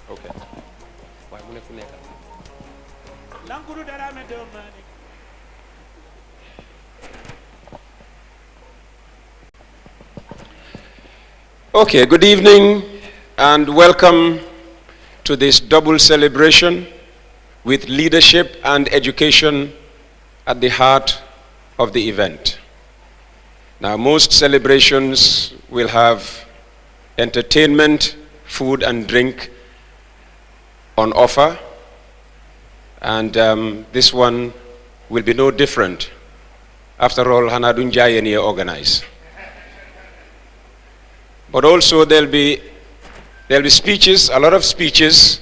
Okay. Okay, good evening and welcome to this double celebration with leadership and education at the heart of the event. Now, most celebrations will have entertainment, food and drink on offer, and this one will be no different. After all, Hanadun Jayani organize. But also there'll be speeches, a lot of speeches,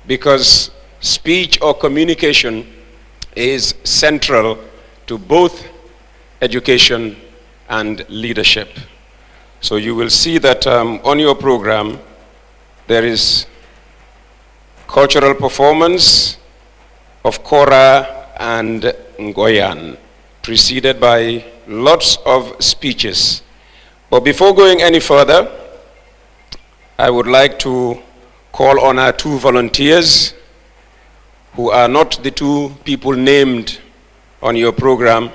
because speech or communication is central to both education and leadership. So you will see that on your program there is cultural performance of Kora and Ngoyan, preceded by lots of speeches. But before going any further, I would like to call on our two volunteers who are not the two people named on your program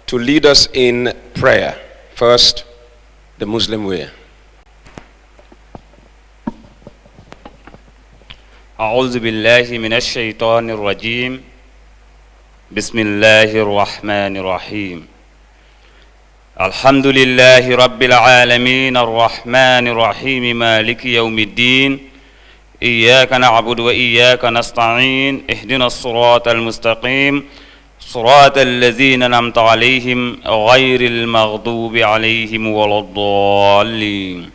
to lead us in prayer. First, the Muslim way. أعوذ بالله من الشيطان الرجيم بسم الله الرحمن الرحيم الحمد لله رب العالمين الرحمن الرحيم مالك يوم الدين إياك نعبد وإياك نستعين اهدنا الصراط المستقيم صراط الذين أنعمت عليهم غير المغضوب عليهم ولا الضالين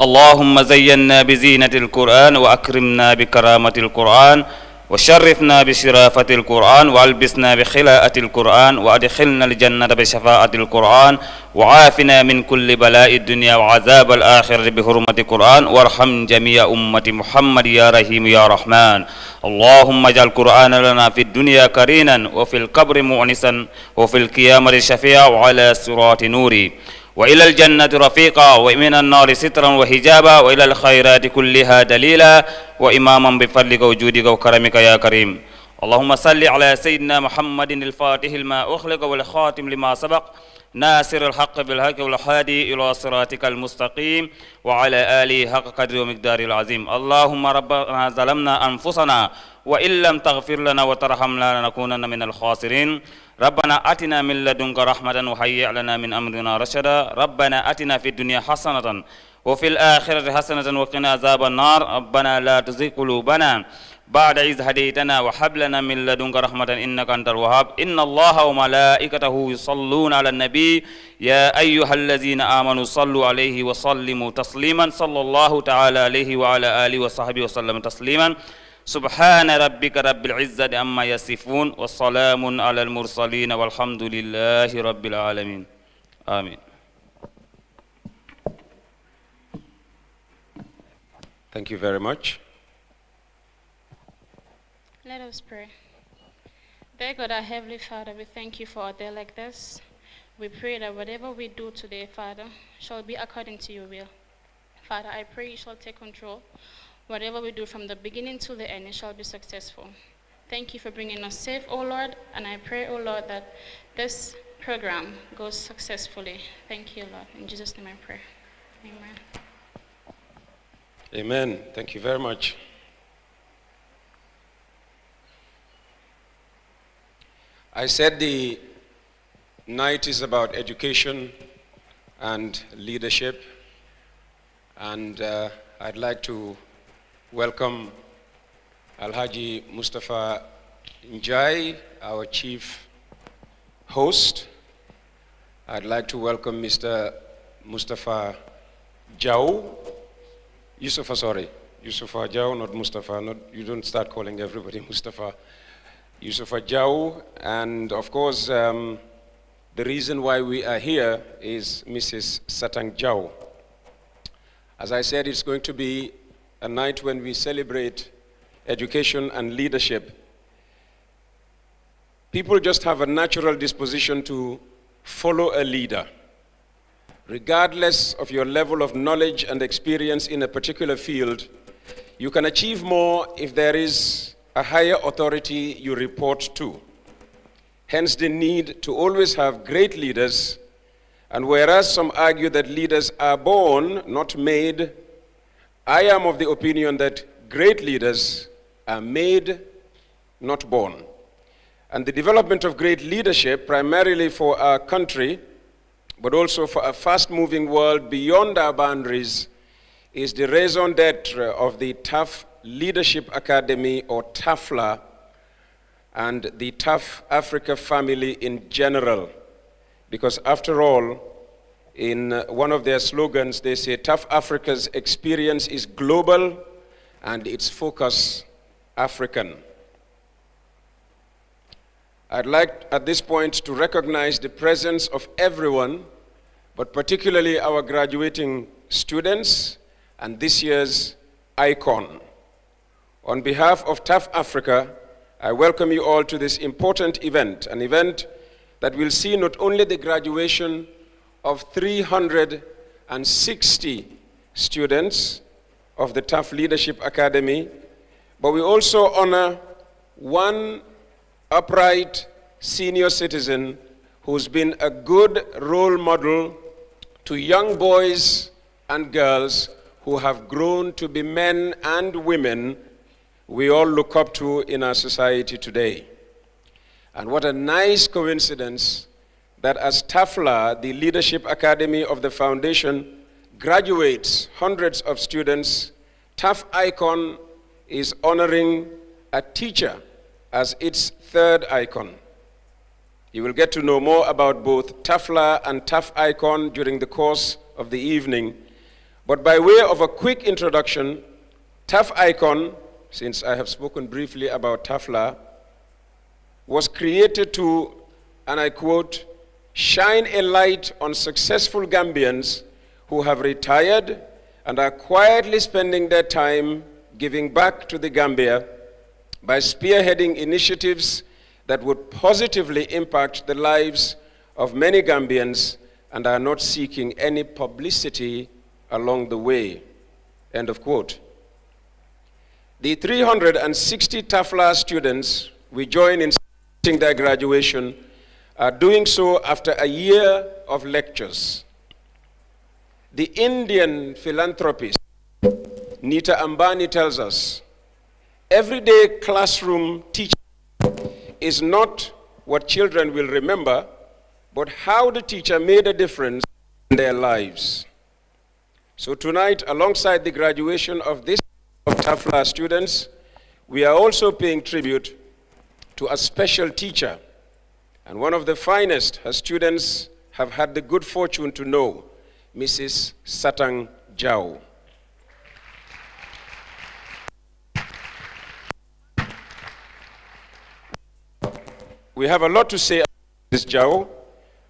اللهم زينا بزينة القرآن وأكرمنا بكرامة القرآن وشرفنا بشرافة القرآن وألبسنا بخلاءة القرآن وأدخلنا الجنة بشفاعة القرآن وعافنا من كل بلاء الدنيا وعذاب الآخرة بحرمة القرآن وارحم جميع أمة محمد يا رحيم يا رحمن اللهم اجعل القرآن لنا في الدنيا قرينا وفي القبر مؤنسا وفي القيامة شفيعا وعلى الصراط نوري وإلى الجنة رفيقا ومن النار سترا وحجابا وإلى الخيرات كلها دليلا وإماما بفضلك وجودك وكرمك يا كريم اللهم صل على سيدنا محمد الفاتح لما أخلق والخاتم لما سبق ناصر الحق بالحق والهادي إلى صراطك المستقيم وعلى آله حق قدر ومقدار العظيم اللهم ربنا ظلمنا أنفسنا وإن لم تغفر لنا وترحمنا لنكونن من الخاسرين ربنا آتنا من لدنك رحمة وهيئ لنا من أمرنا رشدا ربنا آتنا في الدنيا حسنة وفي الآخرة حسنة وقنا عذاب النار ربنا لا تزغ قلوبنا بعد إذ هديتنا وهب لنا من لدنك رحمة إنك أنت الوهاب إن الله وملائكته يصلون على النبي يا أيها الذين آمنوا صلوا عليه وسلموا تسليما صلى الله تعالى عليه وعلى آله وصحبه وسلم تسليما سبحان ربك رب العزة عما يصفون والسلام على المرسلين والحمد لله رب العالمين آمين. Thank you very much. Let us pray. Dear God, our Heavenly Father, we thank you for a day like this. We pray that whatever we do today, Father, shall be according to your will. Father, I pray you shall take control. Whatever we do from the beginning to the end, it shall be successful. Thank you for bringing us safe, O Lord, and I pray, O Lord, that this program goes successfully. Thank you, Lord. In Jesus' name I pray. Amen. Amen. Thank you very much. I said the night is about education and leadership, and I'd like to welcome Alhaji Mustafa Njai, our chief host. I'd like to welcome Mr. Mustafa Jau. Yusufa Jau, not Mustafa. You don't start calling everybody Mustafa. Yusufa Jau, and of course, the reason why we are here is Mrs. Satang Jau. As I said, it's going to be a night when we celebrate education and leadership. People just have a natural disposition to follow a leader. regardless of your level of knowledge and experience in a particular field, you can achieve more if there is a higher authority you report to. Hence the need to always have great leaders, and whereas some argue that leaders are born, not made, I am of the opinion that great leaders are made, not born. And the development of great leadership, primarily for our country, but also for a fast-moving world beyond our boundaries, is the raison d'etre of the TAF Leadership Academy, or TAFLA, and the TAF Africa family in general. Because after all, in one of their slogans, they say TAF Africa's experience is global and its focus African. I'd like at this point to recognize the presence of everyone, but particularly our graduating students and this year's icon. On behalf of TAF Africa, I welcome you all to this important event, an event that will see not only the graduation of 360 students of the TAF Leadership Academy, but we also honor one upright senior citizen who's been a good role model to young boys and girls who have grown to be men and women we all look up to in our society today. And what a nice coincidence that as TAFLA, the Leadership Academy of the Foundation, graduates hundreds of students, TAF Icon is honoring a teacher as its third icon. You will get to know more about both TAFLA and TAF Icon during the course of the evening. But by way of a quick introduction, TAF Icon, since I have spoken briefly about TAFLA, was created to, and I quote, shine a light on successful Gambians who have retired and are quietly spending their time giving back to the Gambia by spearheading initiatives that would positively impact the lives of many Gambians and are not seeking any publicity along the way. End of quote. The 360 TAFLA students we join in celebrating their graduation are doing so after a year of lectures. The Indian philanthropist Nita Ambani tells us, everyday classroom teaching is not what children will remember, but how the teacher made a difference in their lives. So tonight, alongside the graduation of this of TAFLA students, we are also paying tribute to a special teacher, and one of the finest her students have had the good fortune to know, Mrs. Satang Jao. We have a lot to say about Mrs. Jao,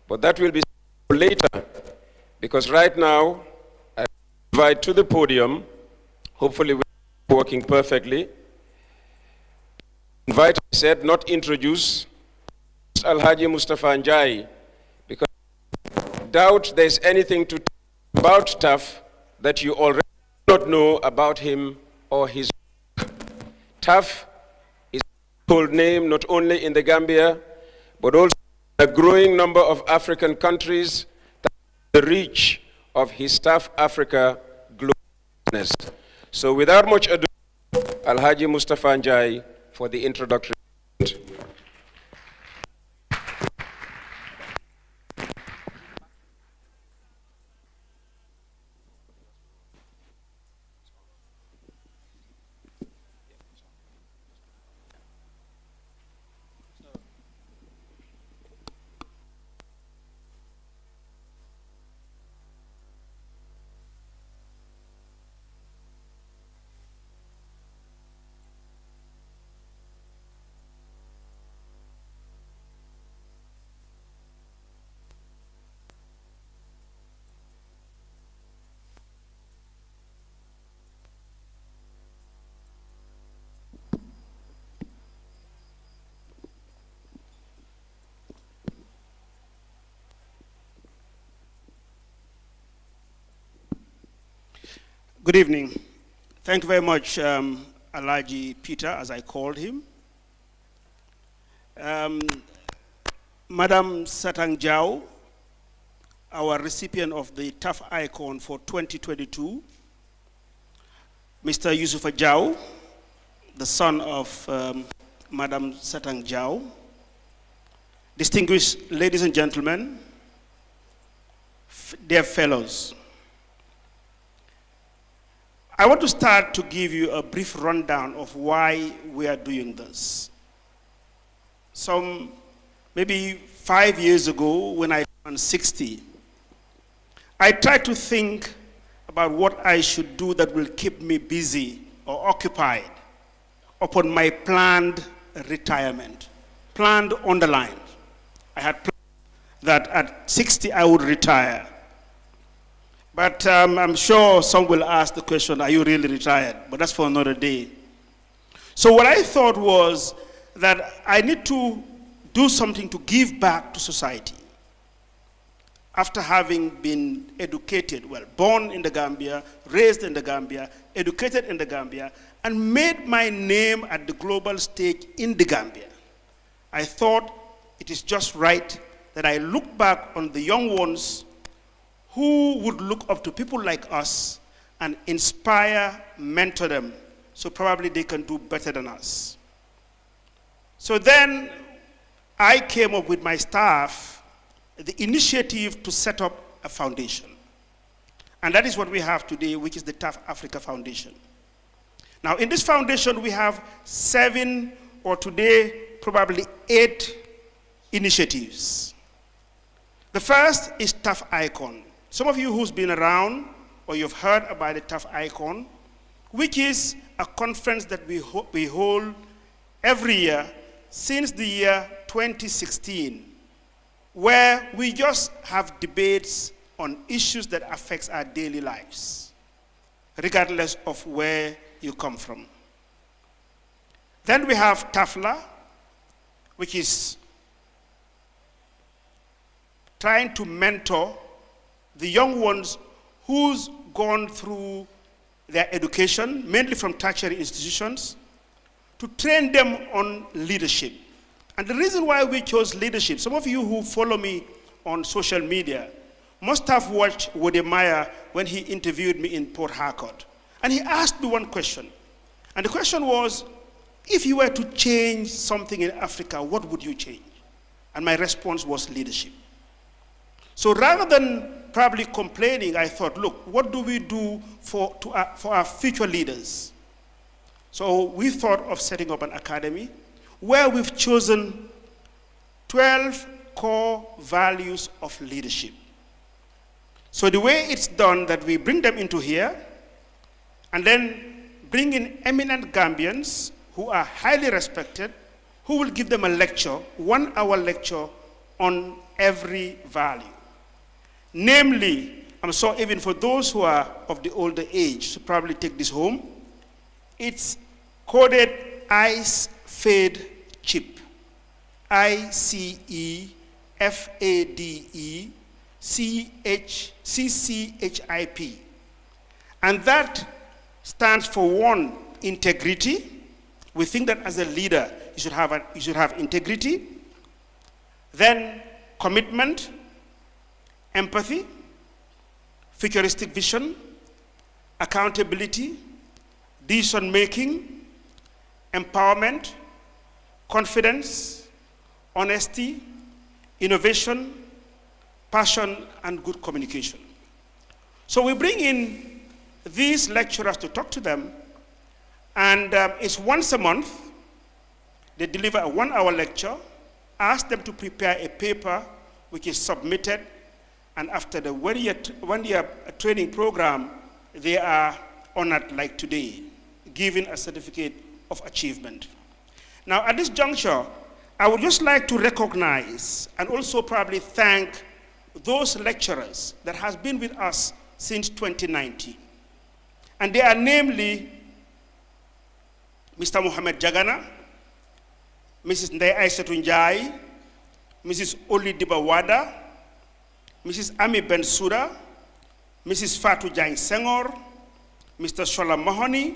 but that will be later, because right now, I invite to the podium, hopefully we're working perfectly, invite, I said, not introduce, Alhaji Mustafa Njai, because I doubt there's anything to talk about TAF that you already do not know about him or his work. TAF is a household name not only in the Gambia, but also in a growing number of African countries, the reach of his TAF Africa global business. So without much ado, Alhaji Mustafa Njai for the introductory. Good evening. Thank you very much, Alaji Peter, as I called him. Madam Satang Jau, our recipient of the TAF icon for 2022. Mr. Yusufa Jau, the son of Madam Satang Jau. Distinguished ladies and gentlemen, dear fellows, I want to start to give you a brief rundown of why we are doing this. Maybe 5 years ago, when I turned 60, I tried to think about what I should do that will keep me busy or occupied upon my planned retirement. Planned, underlined. I had planned that at 60 I would retire. But I'm sure some will ask the question, are you really retired? But that's for another day. So what I thought was that I need to do something to give back to society. After having been educated, well, born in the Gambia, raised in the Gambia, educated in the Gambia, and made my name at the global stage in the Gambia, I thought it is just right that I look back on the young ones who would look up to people like us and inspire, mentor them, so probably they can do better than us. So then I came up with my staff the initiative to set up a foundation. And that is what we have today, which is the TAF Africa Foundation. Now in this foundation we have 7, or today probably 8 initiatives. The first is TAF Icon. Some of you who's been around or you've heard about the TAF Icon, which is a conference that we hold every year since the year 2016, where we just have debates on issues that affect our daily lives, regardless of where you come from. Then we have TAFLA, which is trying to mentor the young ones who's gone through their education, mainly from tertiary institutions, to train them on leadership. And the reason why we chose leadership, some of you who follow me on social media must have watched Wodemaya when he interviewed me in Port Harcourt. And he asked me one question. And the question was, if you were to change something in Africa, what would you change? And my response was leadership. So rather than probably complaining, I thought, look, what do we do for our future leaders? So we thought of setting up an academy where we've chosen 12 core values of leadership. So the way it's done, that we bring them into here and then bring in eminent Gambians who are highly respected, who will give them a lecture, 1-hour lecture on every value. Namely, I'm sure even for those who are of the older age, to probably take this home, it's coded ICE Fade Chip. ICEFADECCHIP. And that stands for 1, integrity. We think that as a leader, you should have integrity. Then commitment, empathy, futuristic vision, accountability, decision-making, empowerment, confidence, honesty, innovation, passion, and good communication. So we bring in these lecturers to talk to them, and it's once a month. They deliver a 1-hour lecture, ask them to prepare a paper which is submitted, and after the one-year training program, they are honored like today, given a certificate of achievement. Now at this juncture, I would just like to recognize and also probably thank those lecturers that has been with us since 2019. And they are namely Mr. Mohamed Jagana, Mrs. Ndeye Aissatou Njai, Mrs. Oli Dibawada, Mrs. Ami Bensouda, Mrs. Fatou Diagne Senghor, Mr. Shola Mahoney,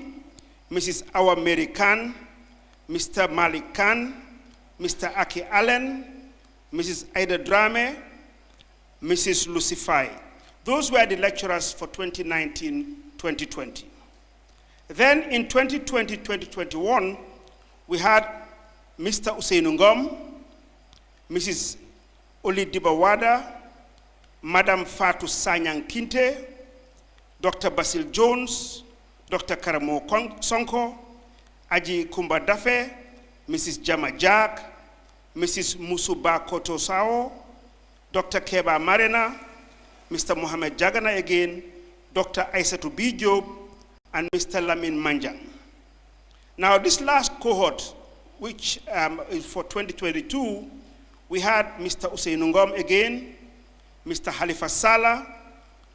Mrs. Awa Mary Khan, Mr. Malik Khan, Mr. Aki Allen, Mrs. Aida Drame, Mrs. Lucy Fai. Those were the lecturers for 2019-2020. Then in 2020-2021, we had Mr. Usainu Ngom, Mrs. Oli Dibawada, Madam Fatou Sanyang Kinte, Dr. Basil Jones, Dr. Karamo Sonko, Aji Kumba Dafe, Mrs. Jama Jack, Mrs. Musuba Koto Sao, Dr. Keba Marina, Mr. Mohamed Jagana again, Dr. Aissatou Bijob, and Mr. Lamin Manjang. Now this last cohort, which is for 2022, we had Mr. Usainu Ngom again, Mr. Halifa Salah,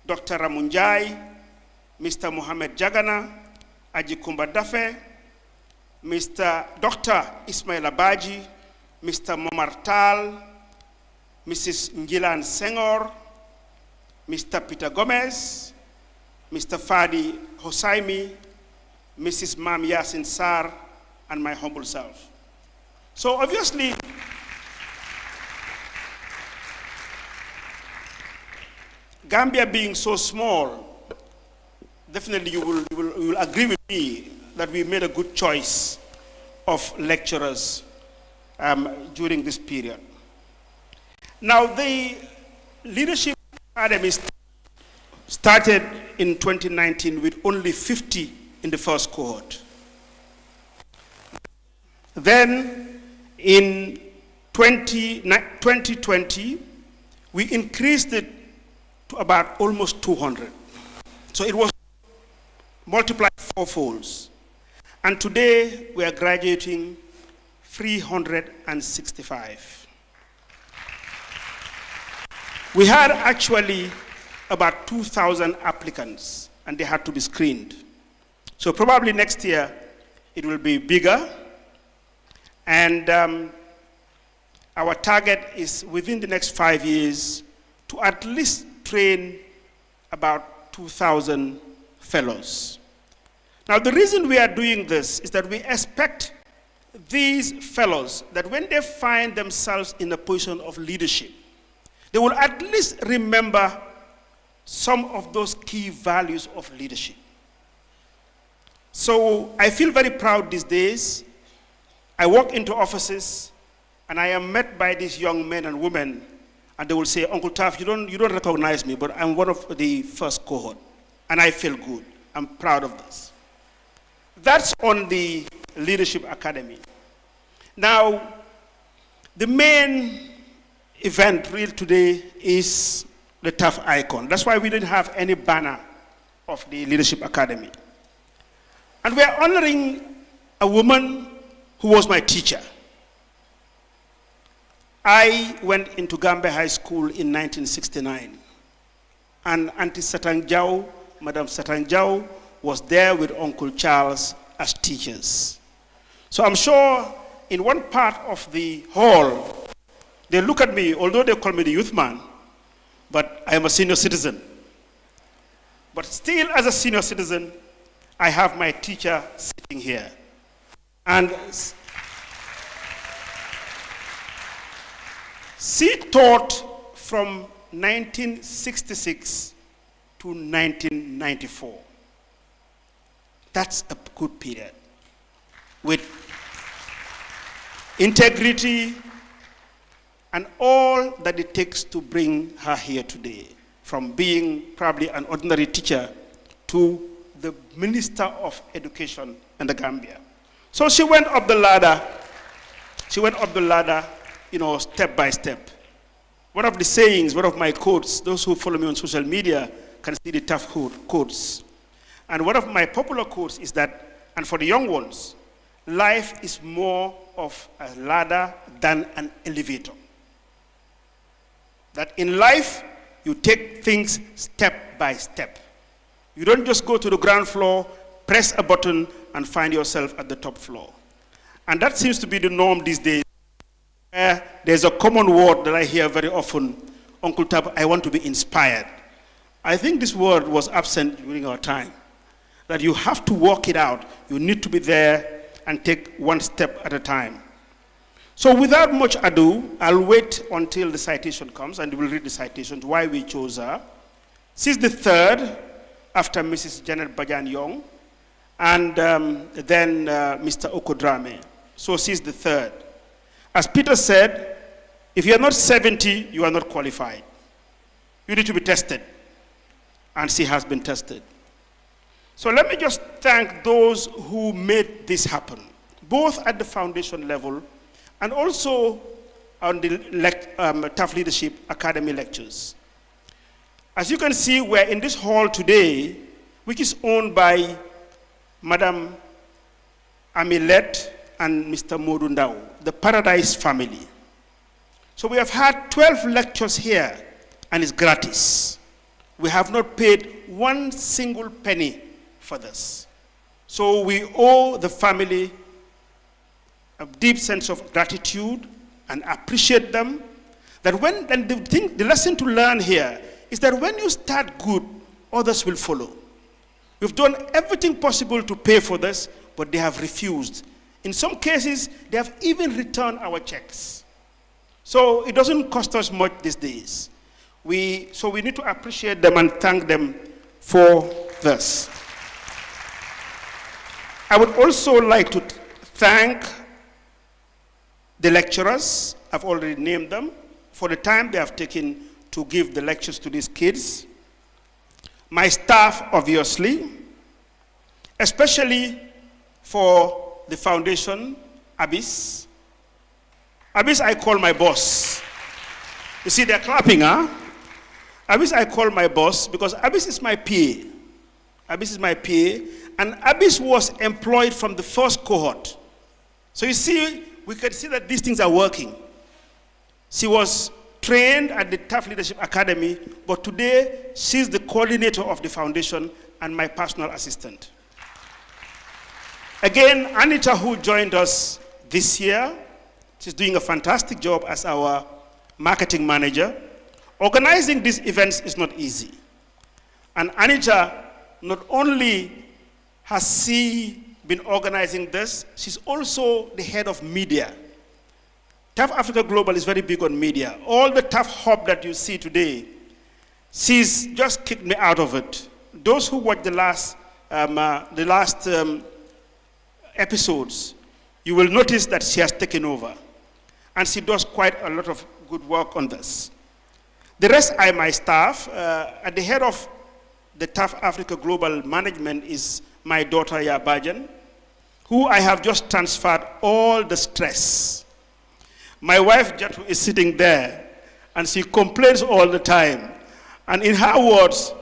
Dr. Ramunjai, Mr. Mohamed Jagana, Aji Kumba Dafe, Dr. Ismail Abaji, Mr. Momar Tal, Mrs. Ngilan Senghor, Mr. Peter Gomez, Mr. Fadi Hosaimi, Mrs. Mam Yasin Sar, and my humble self. So obviously, Gambia being so small, definitely you will agree with me that we made a good choice of lecturers during this period. Now, the Leadership Academy started in 2019 with only 50 in the first cohort. Then, in 2020, we increased it to about almost 200. So it was multiplied fourfolds. And today, we are graduating 365. We had actually about 2,000 applicants, and they had to be screened. So probably next year, it will be bigger. And our target is within the next 5 years to at least train about 2,000 fellows. Now, the reason we are doing this is that we expect these fellows that when they find themselves in a position of leadership, they will at least remember some of those key values of leadership. So I feel very proud these days. I walk into offices and I am met by these young men and women, and they will say, Uncle TAF, you don't recognize me, but I'm one of the first cohort, and I feel good. I'm proud of this. That's on the Leadership Academy. Now, the main event real today is the TAF icon. That's why we didn't have any banner of the Leadership Academy. And we are honoring a woman who was my teacher. I went into Gambia High School in 1969. And Auntie Satang Jau, Madam Satang Jau, was there with Uncle Charles as teachers. So I'm sure in one part of the hall, they look at me, although they call me the youth man, but I am a senior citizen. But still, as a senior citizen, I have my teacher sitting here. And she taught from 1966 to 1994. That's a good period. With integrity and all that it takes to bring her here today, from being probably an ordinary teacher to the Minister of Education in the Gambia. So she went up the ladder. She went up the ladder, step by step. One of the sayings, one of my quotes, those who follow me on social media can see the tough quotes. And one of my popular quotes is that, and for the young ones, life is more of a ladder than an elevator. That in life, you take things step by step. You don't just go to the ground floor, press a button, and find yourself at the top floor. And that seems to be the norm these days. There's a common word that I hear very often, Uncle Tab, I want to be inspired. I think this word was absent during our time. that you have to work it out. You need to be there and take one step at a time. So without much ado, I'll wait until the citation comes, and we'll read the citations, why we chose her. She's the third after Mrs. Janet Bajan Young, and then Mr. Okodrame. So she's the third. As Peter said, if you're not 70, you are not qualified. You need to be tested. And she has been tested. So let me just thank those who made this happen, both at the foundation level and also on the TAF Leadership Academy lectures. As you can see, we're in this hall today, which is owned by Madam Amilet and Mr. Modundao, the Paradise family. So we have had 12 lectures here, and it's gratis. We have not paid one single penny for this. So we owe the family a deep sense of gratitude and appreciate them. That when, and the lesson to learn here is that when you start good, others will follow. We've done everything possible to pay for this, but they have refused. In some cases, they have even returned our checks. So it doesn't cost us much these days. So we need to appreciate them and thank them for this. I would also like to thank the lecturers, I've already named them, for the time they have taken to give the lectures to these kids. My staff, obviously, especially for the foundation, Abyss. Abyss, I call my boss. You see, they're clapping, huh? Abyss, I call my boss because Abyss is my PA. Abyss is my PA, and Abyss was employed from the first cohort. So you see, we can see that these things are working. She was trained at the TAF Leadership Academy, but today she's the coordinator of the foundation and my personal assistant. Again, Anita, who joined us this year, she's doing a fantastic job as our marketing manager. Organizing these events is not easy. And Anita, not only has she been organizing this, she's also the head of media. TAF Africa Global is very big on media. All the TAF hub that you see today, she's just kicked me out of it. Those who watched the last episodes, you will notice that she has taken over. And she does quite a lot of good work on this. The rest are my staff. At the head of the TAF Africa Global Management is my daughter, Yabajan, who I have just transferred all the stress. My wife, Jatu, is sitting there, and she complains all the time. And in her words,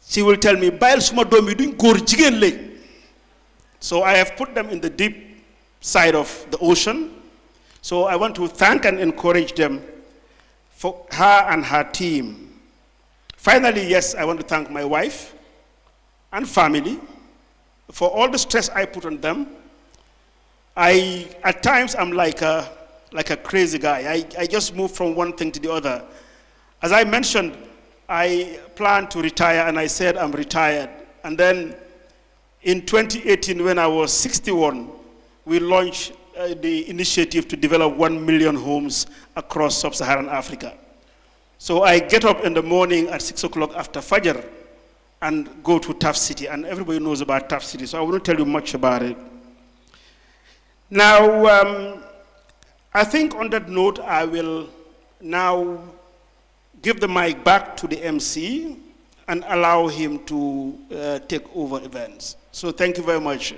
she will tell me, "Bail suma dom yi duñ góor jigéen lañ." So I have put them in the deep side of the ocean. So I want to thank and encourage them for her and her team. Finally, yes, I want to thank my wife and family for all the stress I put on them. At times, I'm like a crazy guy. I just move from one thing to the other. As I mentioned, I plan to retire, and I said I'm retired. And then in 2018, when I was 61, we launched the initiative to develop 1 million homes across sub-Saharan Africa. So I get up in the morning at 6 o'clock after Fajr and go to TAF City, and everybody knows about TAF City, so I won't tell you much about it. Now, I think on that note, I will now give the mic back to the MC and allow him to take over events. So thank you very much.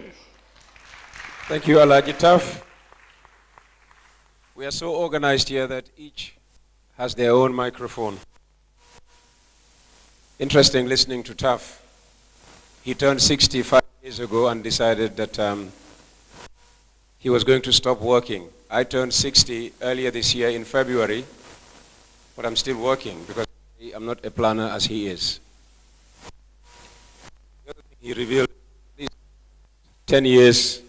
Thank you, Alhaji TAF. We are so organized here that each has their own microphone. Interesting listening to TAF. He turned 65 years ago and decided that he was going to stop working. I turned 60 earlier this year in February, but I'm still working because I'm not a planner as he is. The other thing he revealed, these 10 years,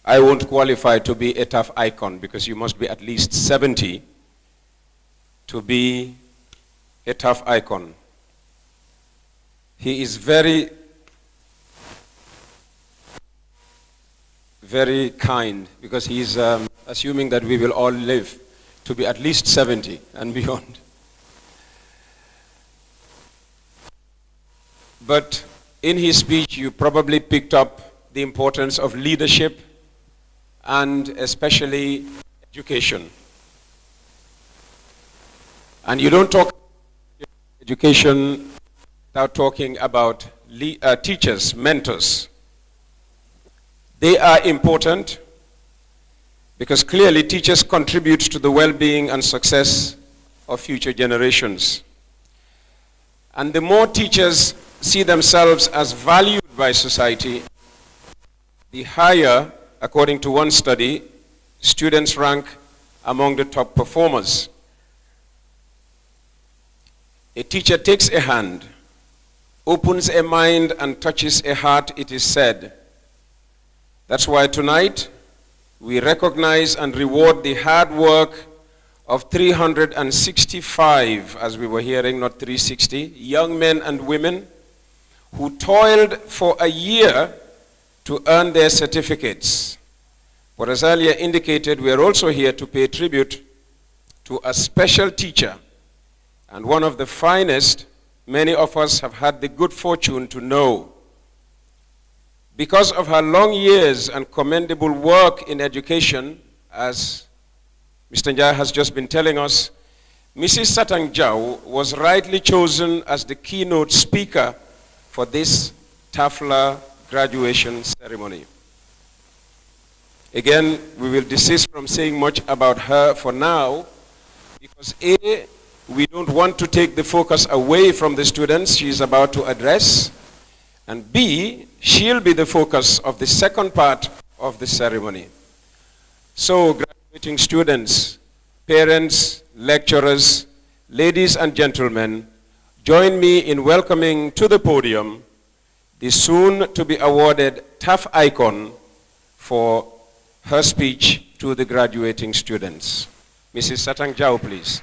I won't qualify to be a TAF icon because you must be at least 70 to be a TAF icon. He is very very kind, because he's assuming that we will all live to be at least 70 and beyond. But in his speech, you probably picked up the importance of leadership and especially education. And you don't talk education without talking about teachers, mentors. They are important because clearly teachers contribute to the well-being and success of future generations. And the more teachers see themselves as valued by society, the higher, according to one study, students rank among the top performers. A teacher takes a hand, opens a mind, and touches a heart, it is said. That's why tonight we recognize and reward the hard work of 365, as we were hearing, not 360, young men and women who toiled for a year to earn their certificates. But as earlier indicated, we are also here to pay tribute to a special teacher, and one of the finest many of us have had the good fortune to know. Because of her long years and commendable work in education, as Mr. Njai has just been telling us, Mrs. Satang Jau was rightly chosen as the keynote speaker for this TAFLA graduation ceremony. Again, we will desist from saying much about her for now, because A, we don't want to take the focus away from the students she is about to address, and B, she'll be the focus of the second part of the ceremony. So, graduating students, parents, lecturers, ladies and gentlemen, join me in welcoming to the podium the soon-to-be awarded TAF icon for her speech to the graduating students. Mrs. Satang Jau, please.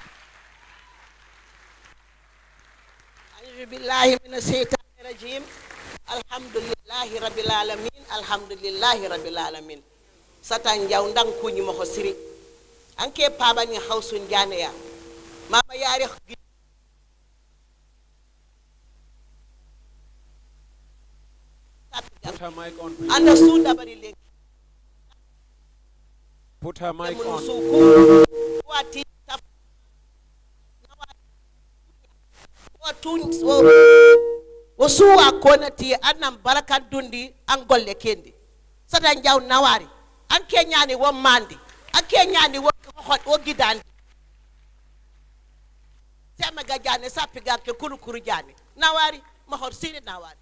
Alhamdulillahi rabbil alamin, alhamdulillahi rabbil alamin. Satang Jau ndang kunyi mo siri. Anke paba ni hausun jane ya. Mama yari Put her mic on, please. anda sunda bari leg. Put her mic on. Wati taf. Wosuwa kona ti anam baraka dundi angolle kendi. Satang Jau nawari. Anke nyani wo mandi. Anke nyani wo hot wo gidandi. Tema gajane sapiga ke kuru jani. Nawari mahor sini nawari.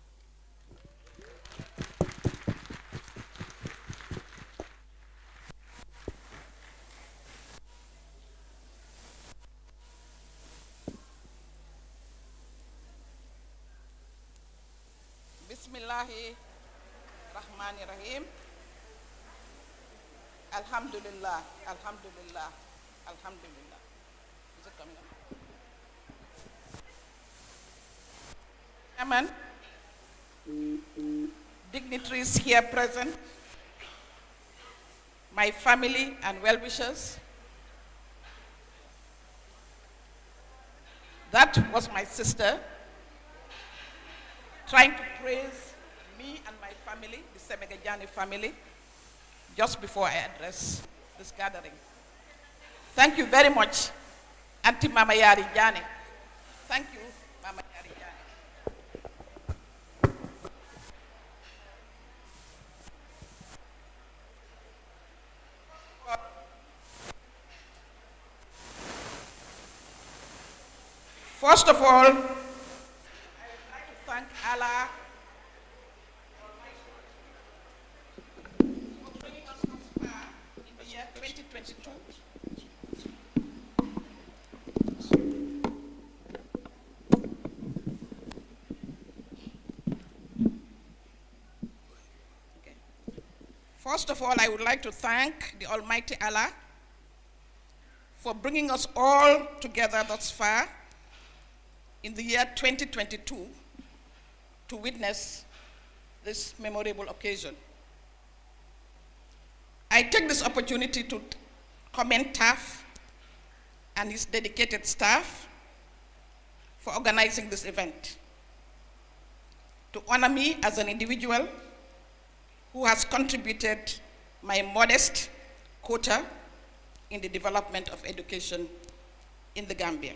Bismillahi Rahmani Rahim. Alhamdulillah, Alhamdulillah, Alhamdulillah. Is it coming up? Chairman, dignitaries here present, my family and well-wishers. That was my sister trying to praise me and my family, the Semegajani family, just before I address this gathering. Thank you very much, Auntie Mama Yari Jani. Thank you, Mama Yari Jani. First of all, I would like to thank Allah for bringing us thus far in the year 2022. Okay. First of all, I would like to thank the Almighty Allah for bringing us all together thus far in the year 2022 to witness this memorable occasion. I take this opportunity to commend TAF and his dedicated staff for organizing this event, to honor me as an individual who has contributed my modest quota in the development of education in the Gambia.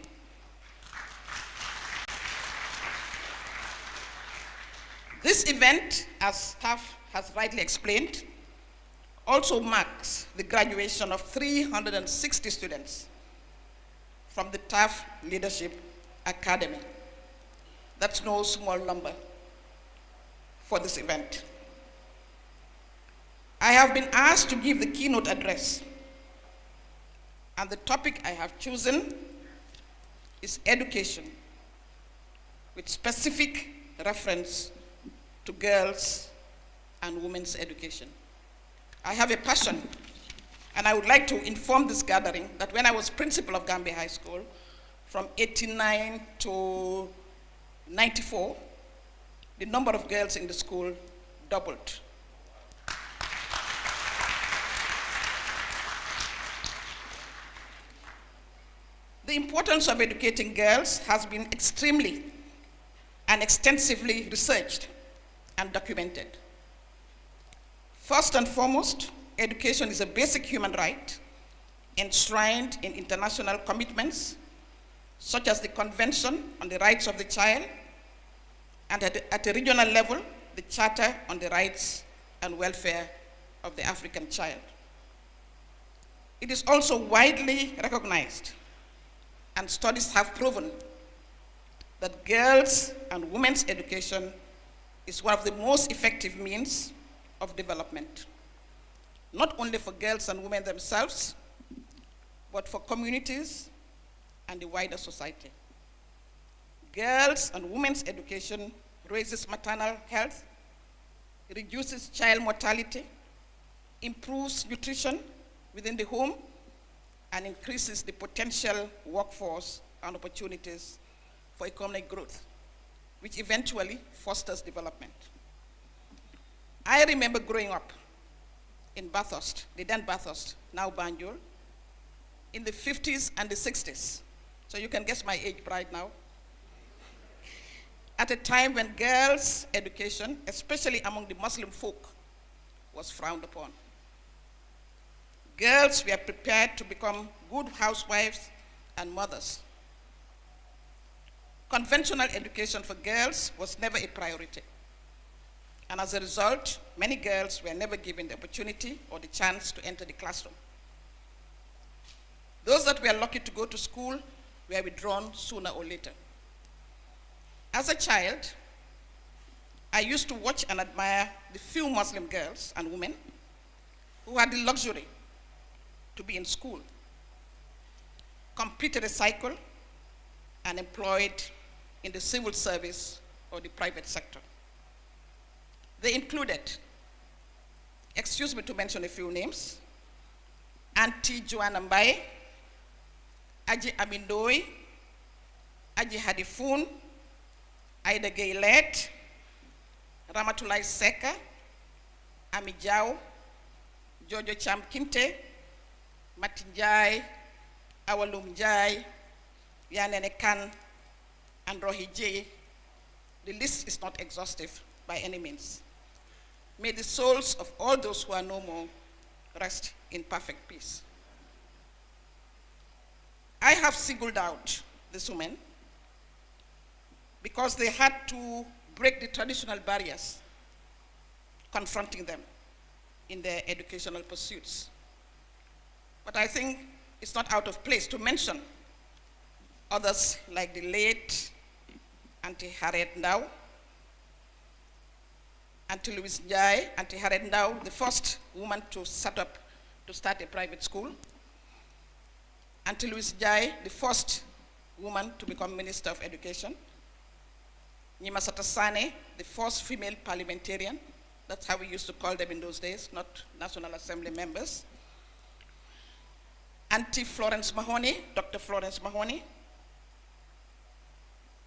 This event, as staff has rightly explained, also marks the graduation of 360 students from the TAF Leadership Academy. That's no small number for this event. I have been asked to give the keynote address, and the topic I have chosen is education, with specific reference to girls and women's education. I have a passion, and I would like to inform this gathering that when I was principal of Gambia High School, from 89 to 94, the number of girls in the school doubled. The importance of educating girls has been extremely and extensively researched and documented. First and foremost, education is a basic human right enshrined in international commitments, such as the Convention on the Rights of the Child, and at a regional level, the Charter on the Rights and Welfare of the African Child. It is also widely recognized, and studies have proven that girls' and women's education is one of the most effective means of development, not only for girls and women themselves, but for communities and the wider society. Girls' and women's education raises maternal health, reduces child mortality, improves nutrition within the home, and increases the potential workforce and opportunities for economic growth, which eventually fosters development. I remember growing up in Bathurst, the then Bathurst, now Banjul, in the 50s and the 60s. So you can guess my age right now. At a time when girls' education, especially among the Muslim folk, was frowned upon. Girls were prepared to become good housewives and mothers. Conventional education for girls was never a priority. And as a result, many girls were never given the opportunity or the chance to enter the classroom. Those that were lucky to go to school were withdrawn sooner or later. As a child, I used to watch and admire the few Muslim girls and women who had the luxury to be in school, completed a cycle, and employed in the civil service or the private sector. They included, excuse me to mention a few names, Auntie Joanna Mbaye, Aji Amindoy, Aji Hadifun, Aida Gaylet, Ramatulai Seka, Ami Jao, Jojo Cham Kinte, Matinjai, Awalum Jai, Yanene Kan, and Rohi J. The list is not exhaustive by any means. May the souls of all those who are no more rest in perfect peace. I have singled out these women because they had to break the traditional barriers confronting them in their educational pursuits. But I think it's not out of place to mention others like the late Auntie Harriet Ndau, Auntie Louise Njai, Auntie Harriet Ndau, the first woman to start a private school. Auntie Louise Njai, the first woman to become Minister of Education. Nyima Satasane, the first female parliamentarian. That's how we used to call them in those days, not National Assembly members. Auntie Florence Mahoney, Dr. Florence Mahoney.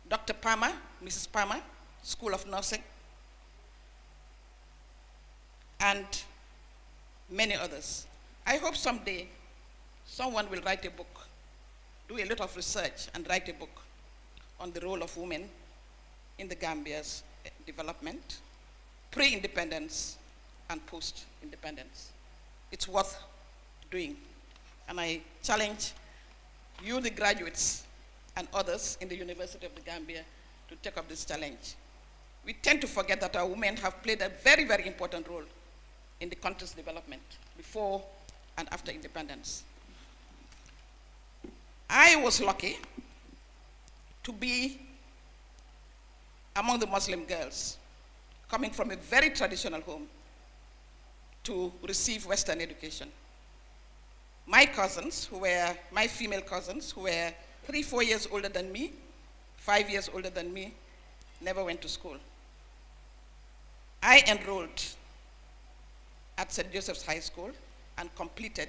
Dr. Palmer, Mrs. Palmer, School of Nursing. And many others. I hope someday someone will write a book, do a lot of research and write a book on the role of women in the Gambia's development, pre-independence and post-independence. It's worth doing. And I challenge you, the graduates, and others in the University of the Gambia to take up this challenge. We tend to forget that our women have played a very, very important role in the country's development before and after independence. I was lucky to be among the Muslim girls coming from a very traditional home to receive Western education. My cousins, my female cousins, who were 3-4 years older than me, 5 years older than me, never went to school. I enrolled at St. Joseph's High School and completed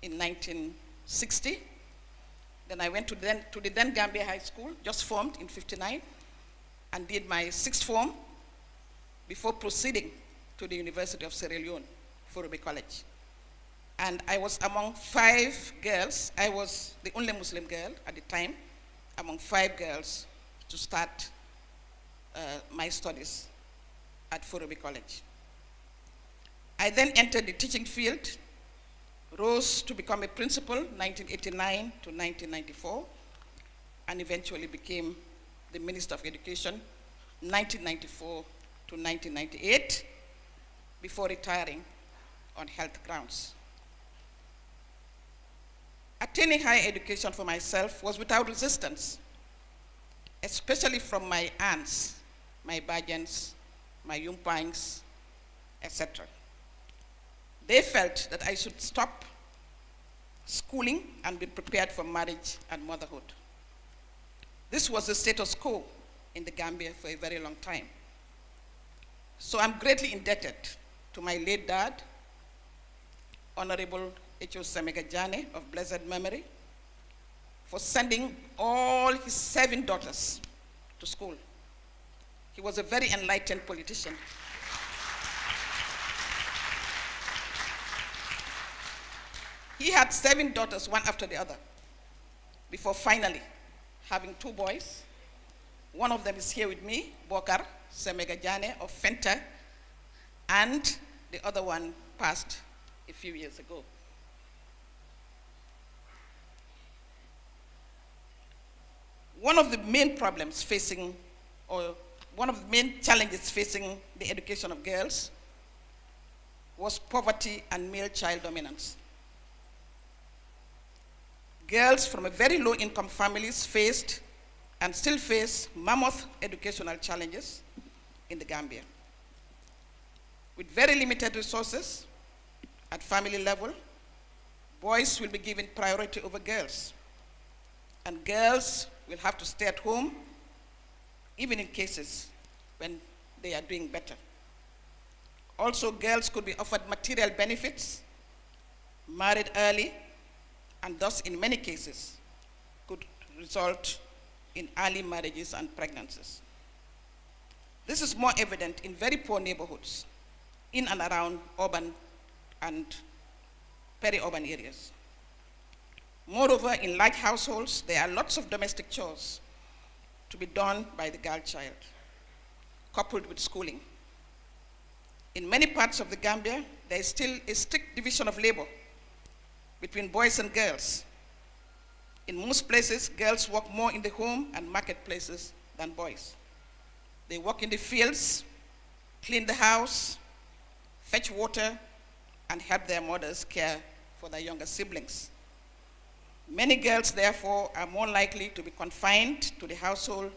in 1960. Then I went to the then Gambia High School, just formed in 59, and did my 6th form before proceeding to the University of Sierra Leone, Forobe College. And I was among 5 girls. I was the only Muslim girl at the time, among 5 girls to start my studies at Forobe College. I then entered the teaching field, rose to become a principal 1989 to 1994, and eventually became the Minister of Education 1994 to 1998, before retiring on health grounds. Attaining higher education for myself was without resistance, especially from my aunts, my bajans, my yumpangs, etc. They felt that I should stop schooling and be prepared for marriage and motherhood. This was the status quo in the Gambia for a very long time. So I'm greatly indebted to my late dad, Honorable H.O. Semega Jammeh of blessed memory, for sending all his 7 daughters to school. He was a very enlightened politician. He had 7 daughters, one after the other, before finally having 2 boys. One of them is here with me, Bokar Semega Jammeh of Fenta, and the other one passed a few years ago. One of the main problems facing, or one of the main challenges facing the education of girls was poverty and male child dominance. Girls from a very low income families faced and still face mammoth educational challenges in the Gambia. With very limited resources at family level, boys will be given priority over girls, and girls will have to stay at home, even in cases when they are doing better. Also, girls could be offered material benefits, married early, and thus, in many cases, could result in early marriages and pregnancies. This is more evident in very poor neighborhoods, in and around urban and peri-urban areas. Moreover, in large households, there are lots of domestic chores to be done by the girl child, coupled with schooling. In many parts of the Gambia, there is still a strict division of labor between boys and girls. In most places, girls work more in the home and marketplaces than boys. They work in the fields, clean the house, fetch water, and help their mothers care for their younger siblings. Many girls, therefore, are more likely to be confined to the household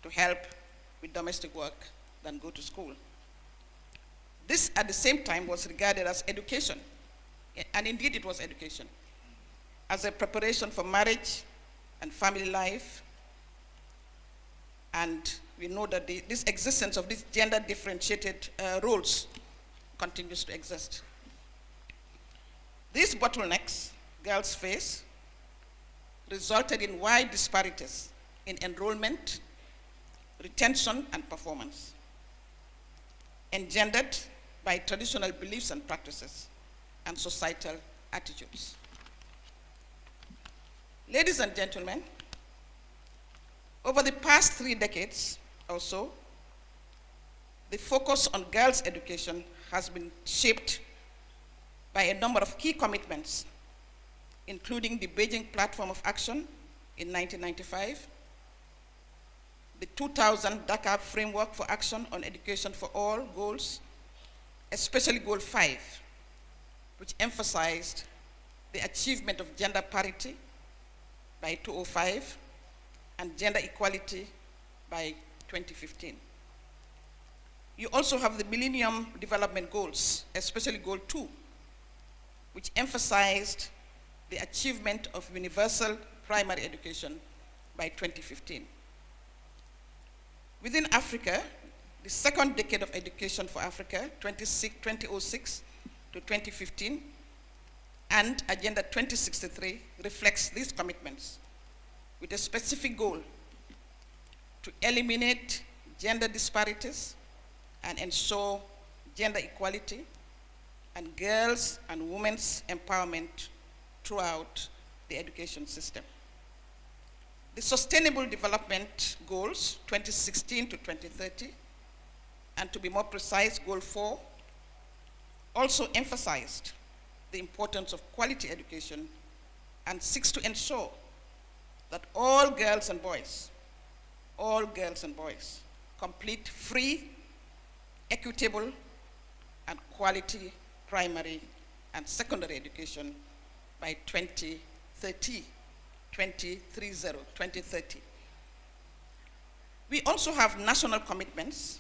to help with domestic work than go to school. This, at the same time, was regarded as education, and indeed it was education, as a preparation for marriage and family life. And we know that this existence of these gender-differentiated roles continues to exist. These bottlenecks girls face resulted in wide disparities in enrollment, retention, and performance, engendered by traditional beliefs and practices. and societal attitudes. Ladies and gentlemen, over the past 3 decades or so, the focus on girls' education has been shaped by a number of key commitments, including the Beijing Platform of Action in 1995, the 2000 Dakar Framework for Action on Education for All goals, especially Goal 5, which emphasized the achievement of gender parity by 2005 and gender equality by 2015. You also have the Millennium Development Goals, especially Goal 2, which emphasized the achievement of universal primary education by 2015. Within Africa, the second decade of education for Africa, 2006 to 2015, and Agenda 2063 reflects these commitments with a specific goal to eliminate gender disparities and ensure gender equality and girls' and women's empowerment throughout the education system. The Sustainable Development Goals, 2016 to 2030, and to be more precise, Goal 4, also emphasized the importance of quality education and seeks to ensure that all girls and boys complete free, equitable, and quality primary and secondary education by 2030. We also have national commitments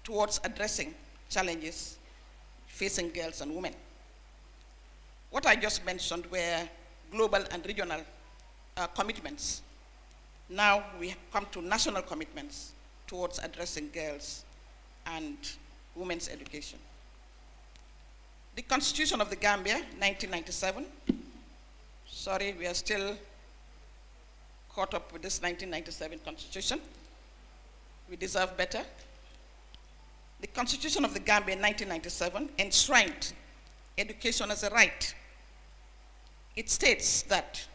towards addressing challenges facing girls and women. What I just mentioned were global and regional commitments. Now we come to national commitments towards addressing girls and women's education. The Constitution of the Gambia, 1997. Sorry, we are still caught up with this 1997 Constitution. We deserve better. The Constitution of the Gambia, 1997, enshrined education as a right. It states that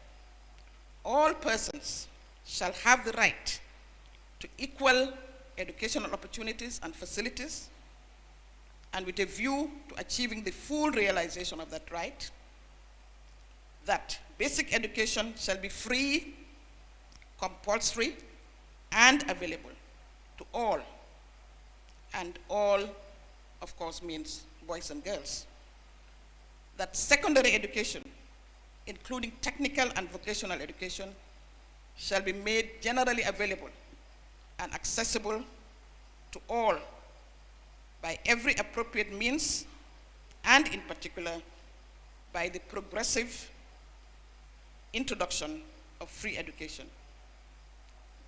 all persons shall have the right to equal educational opportunities and facilities, and with a view to achieving the full realization of that right, that basic education shall be free, compulsory, and available to all. And all, of course, means boys and girls. That secondary education, including technical and vocational education, shall be made generally available and accessible to all by every appropriate means, and in particular by the progressive introduction of free education.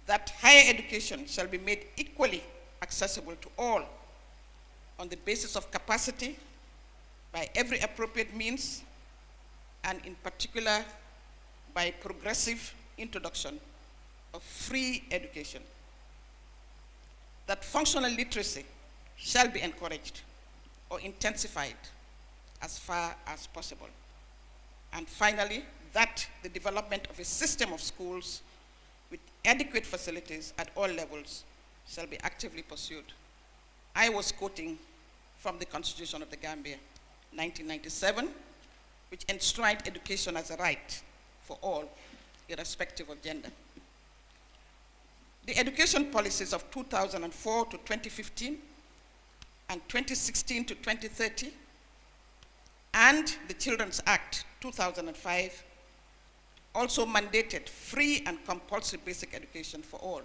That higher education shall be made equally accessible to all on the basis of capacity by every appropriate means, and in particular by progressive introduction of free education. That functional literacy shall be encouraged or intensified as far as possible. And finally, that the development of a system of schools with adequate facilities at all levels shall be actively pursued. I was quoting from the Constitution of the Gambia, 1997, which enshrined education as a right for all, irrespective of gender. The education policies of 2004 to 2015 and 2016 to 2030, and the Children's Act 2005 also mandated free and compulsory basic education for all.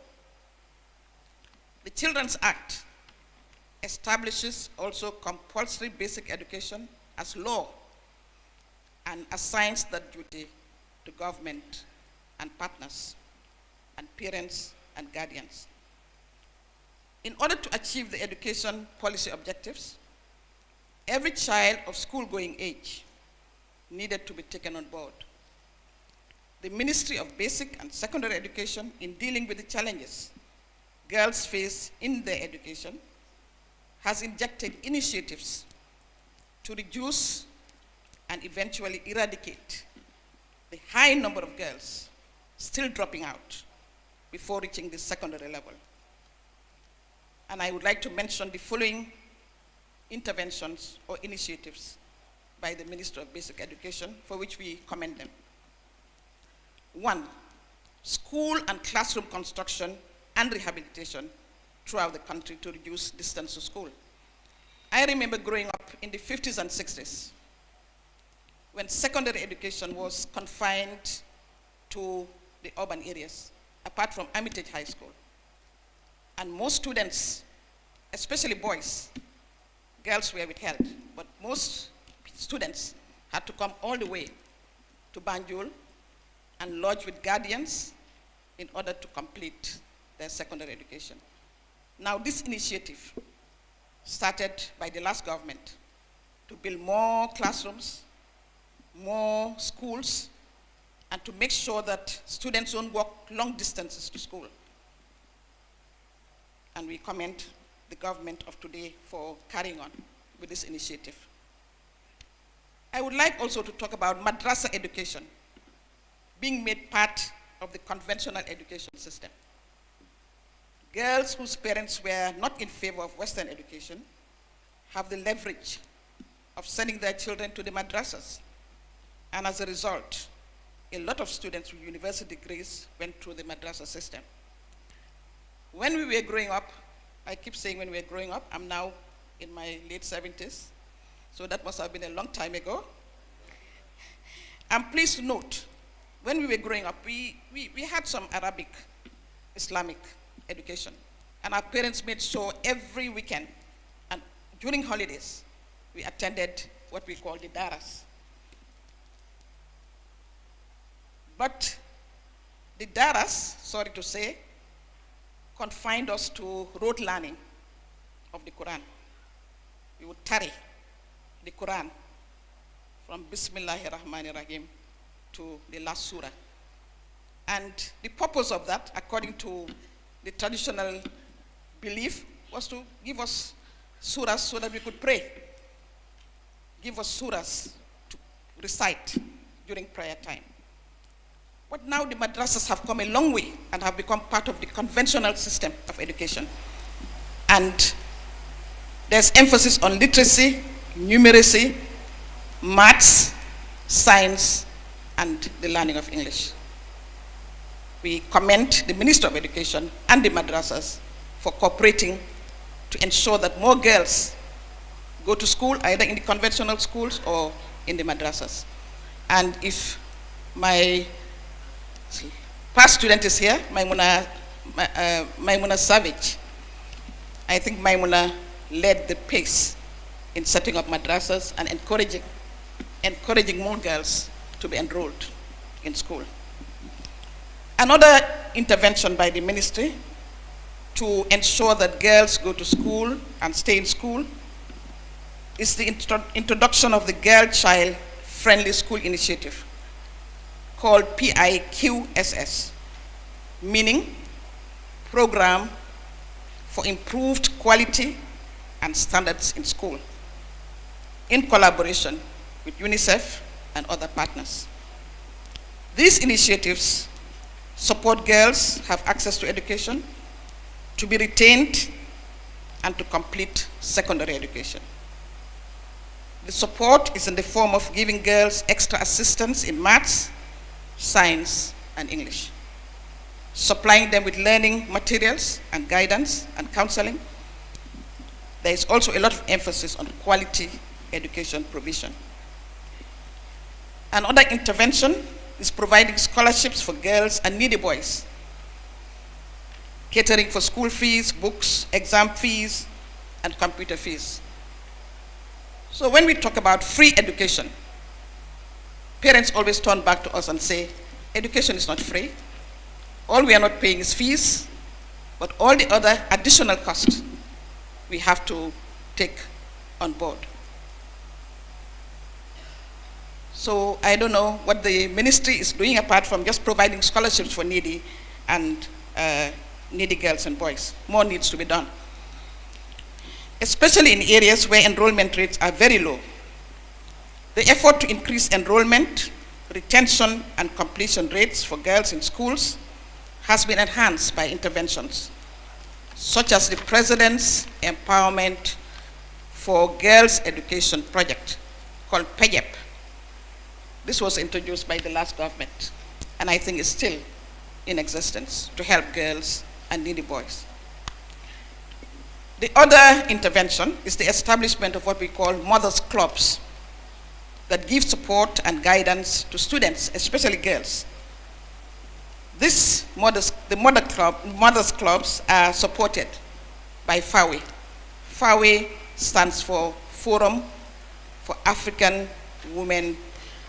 The Children's Act establishes also compulsory basic education as law and assigns that duty to government and partners and parents and guardians. In order to achieve the education policy objectives, every child of school-going age needed to be taken on board. The Ministry of Basic and Secondary Education, in dealing with the challenges girls face in their education, has injected initiatives to reduce and eventually eradicate the high number of girls still dropping out before reaching the secondary level. And I would like to mention the following interventions or initiatives by the Minister of Basic Education, for which we commend them. 1, school and classroom construction and rehabilitation throughout the country to reduce distance to school. I remember growing up in the 50s and 60s when secondary education was confined to the urban areas, apart from Armitage High School. And most students, especially boys, girls were withheld, but most students had to come all the way to Banjul and lodge with guardians in order to complete their secondary education. Now this initiative started by the last government to build more classrooms, more schools, and to make sure that students don't walk long distances to school. And we commend the government of today for carrying on with this initiative. I would like also to talk about madrasa education being made part of the conventional education system. Girls whose parents were not in favor of Western education have the leverage of sending their children to the madrasas. And as a result, a lot of students with university degrees went through the madrasa system. When we were growing up, I keep saying when we were growing up, I'm now in my late 70s, so that must have been a long time ago. I'm pleased to note, when we were growing up, we had some Arabic, Islamic education, and our parents made sure every weekend and during holidays, we attended what we call the daras. But the daras, sorry to say, confined us to rote learning of the Quran. We would tarry the Quran from Bismillahir Rahmanir Rahim to the last surah. And the purpose of that, according to the traditional belief, was to give us surahs so that we could pray. Give us surahs to recite during prayer time. But now the madrasas have come a long way and have become part of the conventional system of education. And there's emphasis on literacy, numeracy, maths, science, and the learning of English. We commend the Minister of Education and the madrasas for cooperating to ensure that more girls go to school, either in the conventional schools or in the madrasas. And if my past student is here, Maimuna Savage, I think Maimuna led the pace in setting up madrasas and encouraging more girls to be enrolled in school. Another intervention by the ministry to ensure that girls go to school and stay in school is the introduction of the Girl Child Friendly School Initiative called PIQSS, meaning Program for Improved Quality and Standards in School, in collaboration with UNICEF and other partners. These initiatives support girls have access to education, to be retained, and to complete secondary education. The support is in the form of giving girls extra assistance in maths, science, and English, supplying them with learning materials and guidance and counseling. There is also a lot of emphasis on quality education provision. Another intervention is providing scholarships for girls and needy boys, catering for school fees, books, exam fees, and computer fees. So when we talk about free education, parents always turn back to us and say, education is not free. All we are not paying is fees, but all the other additional costs we have to take on board. So I don't know what the ministry is doing apart from just providing scholarships for needy girls and boys. More needs to be done, especially in areas where enrollment rates are very low. The effort to increase enrollment, retention, and completion rates for girls in schools has been enhanced by interventions, such as the President's Empowerment for Girls Education Project, called PEGEP. This was introduced by the last government, and I think is still in existence to help girls and needy boys. The other intervention is the establishment of what we call mothers' clubs that give support and guidance to students, especially girls. The mothers' clubs are supported by FAWE. FAWE stands for Forum for African Women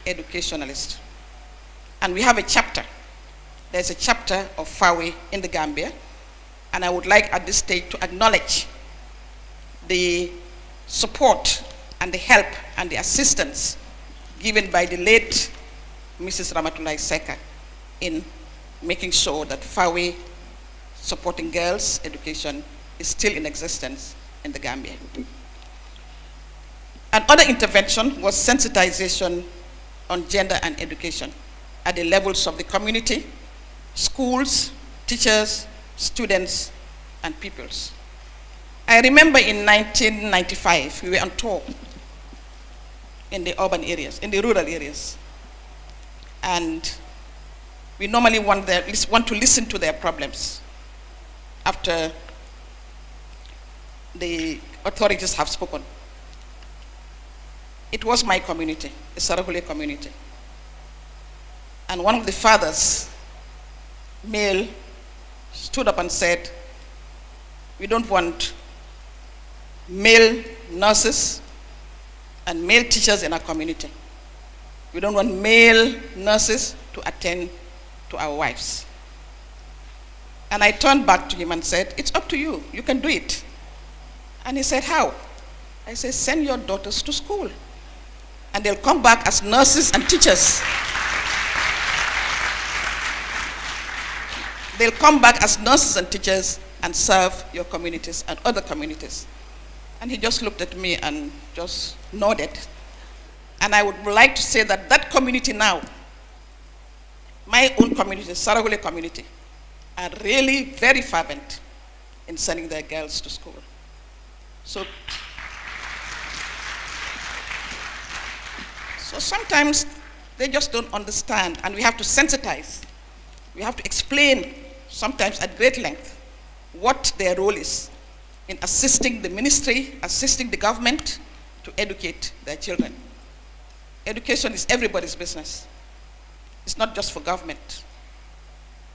Educationalists. And we have a chapter. There's a chapter of FAWE in the Gambia, and I would like at this stage to acknowledge the support and the help and the assistance given by the late Mrs. Ramatulai Seka in making sure that FAWE supporting girls' education is still in existence in the Gambia. Another intervention was sensitization on gender and education at the levels of the community, schools, teachers, students, and pupils. I remember in 1995, we were on tour in the urban areas, in the rural areas. And we normally want to listen to their problems after the authorities have spoken. It was my community, the Sarahule community. And one of the fathers, male, stood up and said, we don't want male nurses and male teachers in our community. We don't want male nurses to attend to our wives. And I turned back to him and said, it's up to you, you can do it. And he said, how? I said, send your daughters to school, and they'll come back as nurses and teachers. They'll come back as nurses and teachers and serve your communities and other communities. And he just looked at me and just nodded. And I would like to say that that community now, my own community, Sarahule community, are really very fervent in sending their girls to school. So sometimes they just don't understand, and we have to sensitize. We have to explain, sometimes at great length, what their role is in assisting the ministry, assisting the government to educate their children. Education is everybody's business. It's not just for government.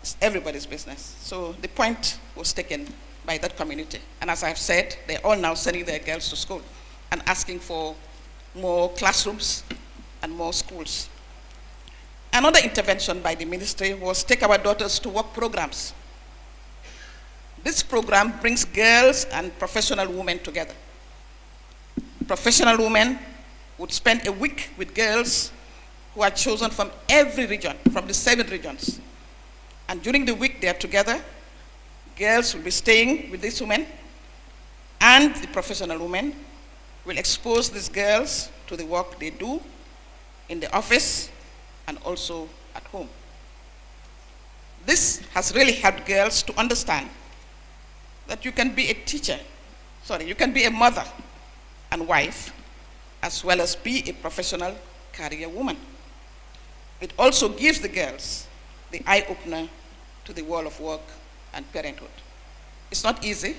It's everybody's business. So the point was taken by that community. And as I've said, they're all now sending their girls to school and asking for more classrooms and more schools. Another intervention by the ministry was take our daughters to work programs. This program brings girls and professional women together. Professional women would spend a week with girls who are chosen from every region, from the 7 regions. And during the week they are together, girls will be staying with these women, and the professional women will expose these girls to the work they do in the office and also at home. This has really helped girls to understand that you can be a teacher, you can be a mother and wife, as well as be a professional career woman. It also gives the girls the eye-opener to the world of work and parenthood. It's not easy,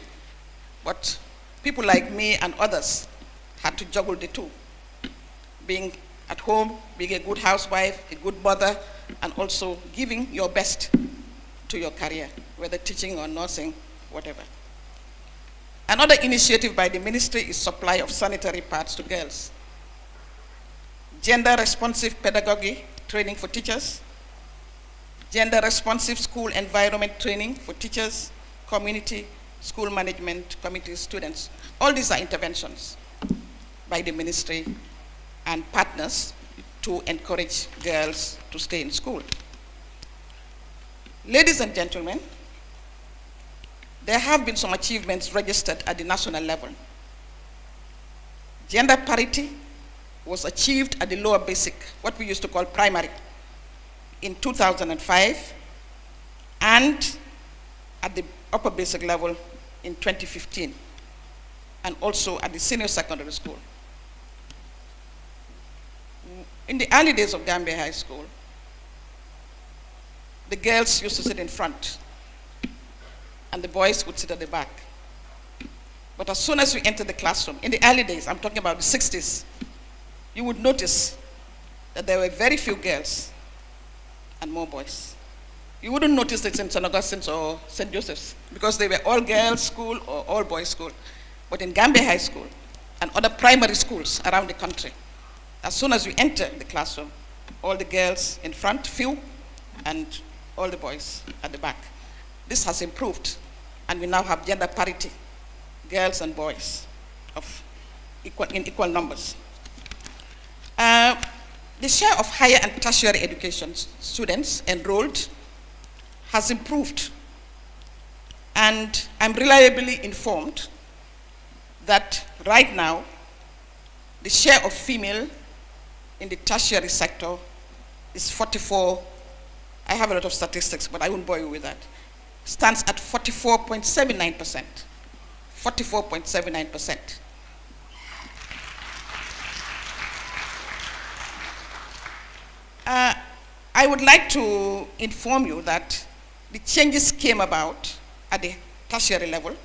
but people like me and others had to juggle the two. Being at home, being a good housewife, a good mother, and also giving your best to your career, whether teaching or nursing, whatever. Another initiative by the ministry is supply of sanitary pads to girls. Gender-responsive pedagogy training for teachers, gender-responsive school environment training for teachers, community, school management, committee students. All these are interventions by the ministry and partners to encourage girls to stay in school. Ladies and gentlemen, there have been some achievements registered at the national level. Gender parity was achieved at the lower basic, what we used to call primary, in 2005, and at the upper basic level in 2015, and also at the senior secondary school. In the early days of Gambia High School, the girls used to sit in front, and the boys would sit at the back. But as soon as you enter the classroom, in the early days, I'm talking about the 60s, you would notice that there were very few girls and more boys. You wouldn't notice it in St. Augustine's or St. Joseph's because they were all girls school or all boys school. But in Gambia High School and other primary schools around the country, as soon as you enter the classroom, all the girls in front, few, and all the boys at the back. This has improved, and we now have gender parity, girls and boys in equal numbers. The share of higher and tertiary education students enrolled has improved, and I'm reliably informed that right now the share of female in the tertiary sector is 44. I have a lot of statistics, but I won't bore you with that. Stands at 44.79%. 44.79%. I would like to inform you that the changes came about at the tertiary level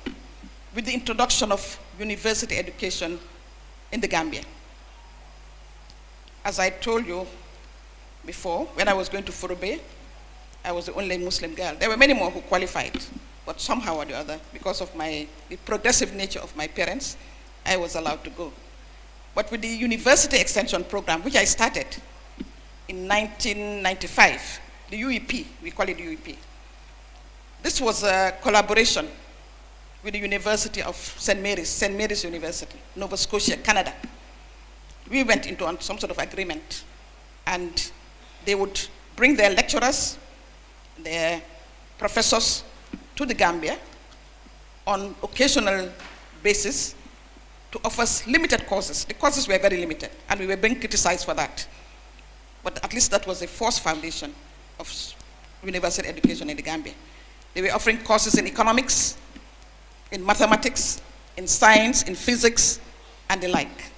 with the introduction of university education in the Gambia. As I told you before, when I was going to Furube, I was the only Muslim girl. There were many more who qualified, but somehow or the other, because of the progressive nature of my parents, I was allowed to go. But with the university extension program, which I started in 1995, the UEP, we call it UEP. This was a collaboration with the University of St. Mary's University, Nova Scotia, Canada. We went into some sort of agreement, and they would bring their lecturers, their professors to the Gambia on occasional basis to offer us limited courses. The courses were very limited, and we were being criticized for that. But at least that was the first foundation of university education in the Gambia. They were offering courses in economics, in mathematics, in science, in physics, and the like.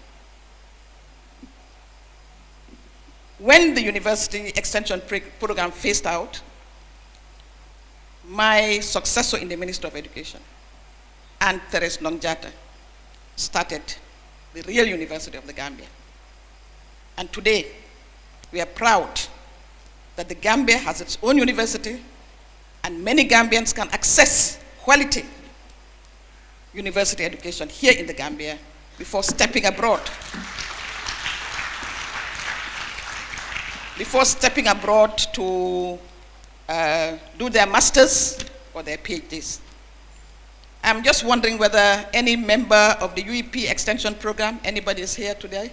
When the university extension program phased out, my successor in the Ministry of Education, Anne Therese Nongjata, started the real University of the Gambia. And today, we are proud that the Gambia has its own university, and many Gambians can access quality university education here in the Gambia before stepping abroad. Before stepping abroad to do their masters or their PhDs. I'm just wondering whether any member of the UEP extension program, anybody is here today?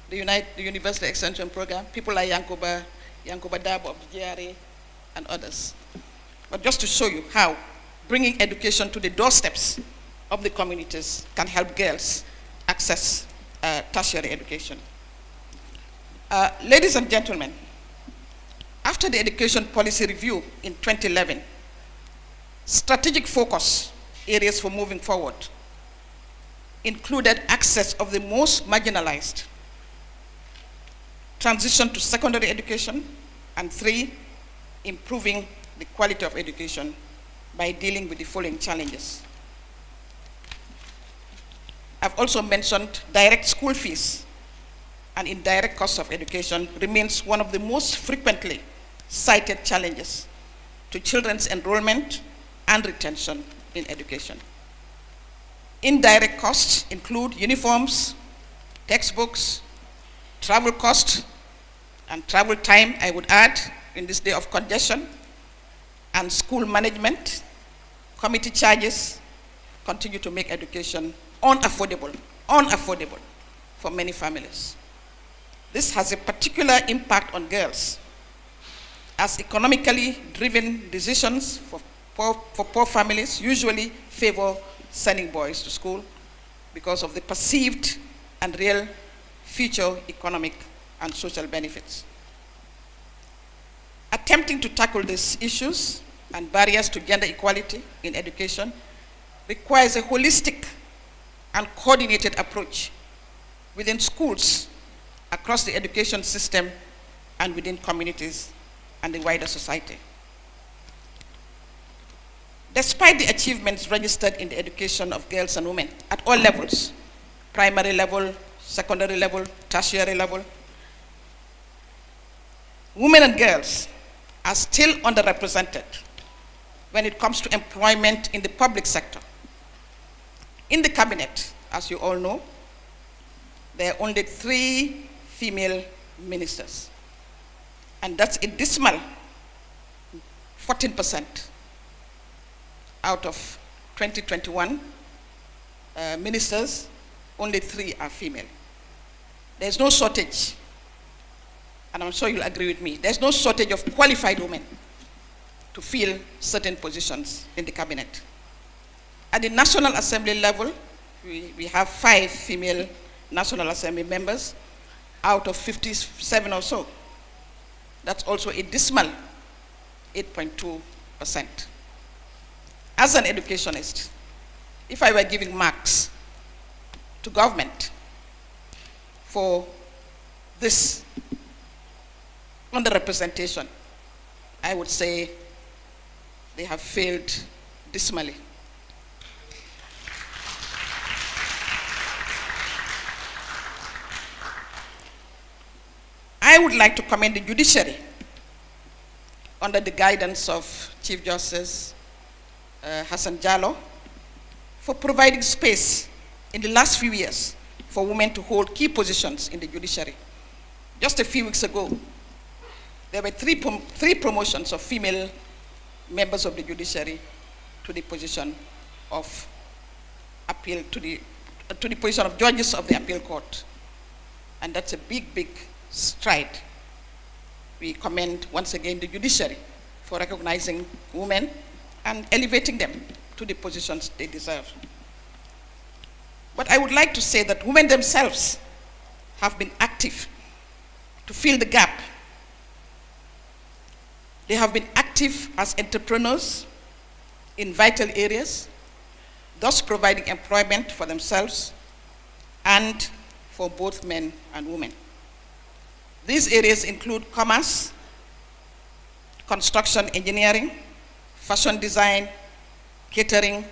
The University Extension Program, people like Yankuba Dabo of the GRA, and others. But just to show you how bringing education to the doorsteps of the communities can help girls access tertiary education. Ladies and gentlemen, after the education policy review in 2011, strategic focus areas for moving forward included access of the most marginalized, transition to secondary education, and 3, improving the quality of education by dealing with the following challenges. I've also mentioned direct school fees and indirect costs of education remains one of the most frequently cited challenges to children's enrollment and retention in education. Indirect costs include uniforms, textbooks, travel costs, and travel time, I would add, in this day of congestion, and school management, committee charges continue to make education unaffordable for many families. This has a particular impact on girls, as economically driven decisions for poor families usually favor sending boys to school because of the perceived and real future economic and social benefits. Attempting to tackle these issues and barriers to gender equality in education requires a holistic and coordinated approach within schools, across the education system, and within communities and the wider society. Despite the achievements registered in the education of girls and women at all levels, primary level, secondary level, tertiary level, women and girls are still underrepresented when it comes to employment in the public sector. In the cabinet, as you all know, there are only 3 female ministers. And that's a dismal 14% out of 2021 ministers, only 3 are female. There's no shortage, and I'm sure you'll agree with me, there's no shortage of qualified women to fill certain positions in the cabinet. At the National Assembly level, we have 5 female National Assembly members out of 57 or so. That's also a dismal 8.2%. As an educationist, if I were giving marks to government for this underrepresentation, I would say they have failed dismally. I would like to commend the judiciary under the guidance of Chief Justice Hassan Jallow for providing space in the last few years for women to hold key positions in the judiciary. Just a few weeks ago, there were three promotions of female members of the judiciary to the position of appeal, to the position of judges of the appeal court. And that's a big, big stride. We commend once again the judiciary for recognizing women and elevating them to the positions they deserve. But I would like to say that women themselves have been active to fill the gap. They have been active as entrepreneurs in vital areas, thus providing employment for themselves and for both men and women. These areas include commerce, construction engineering, fashion design, catering,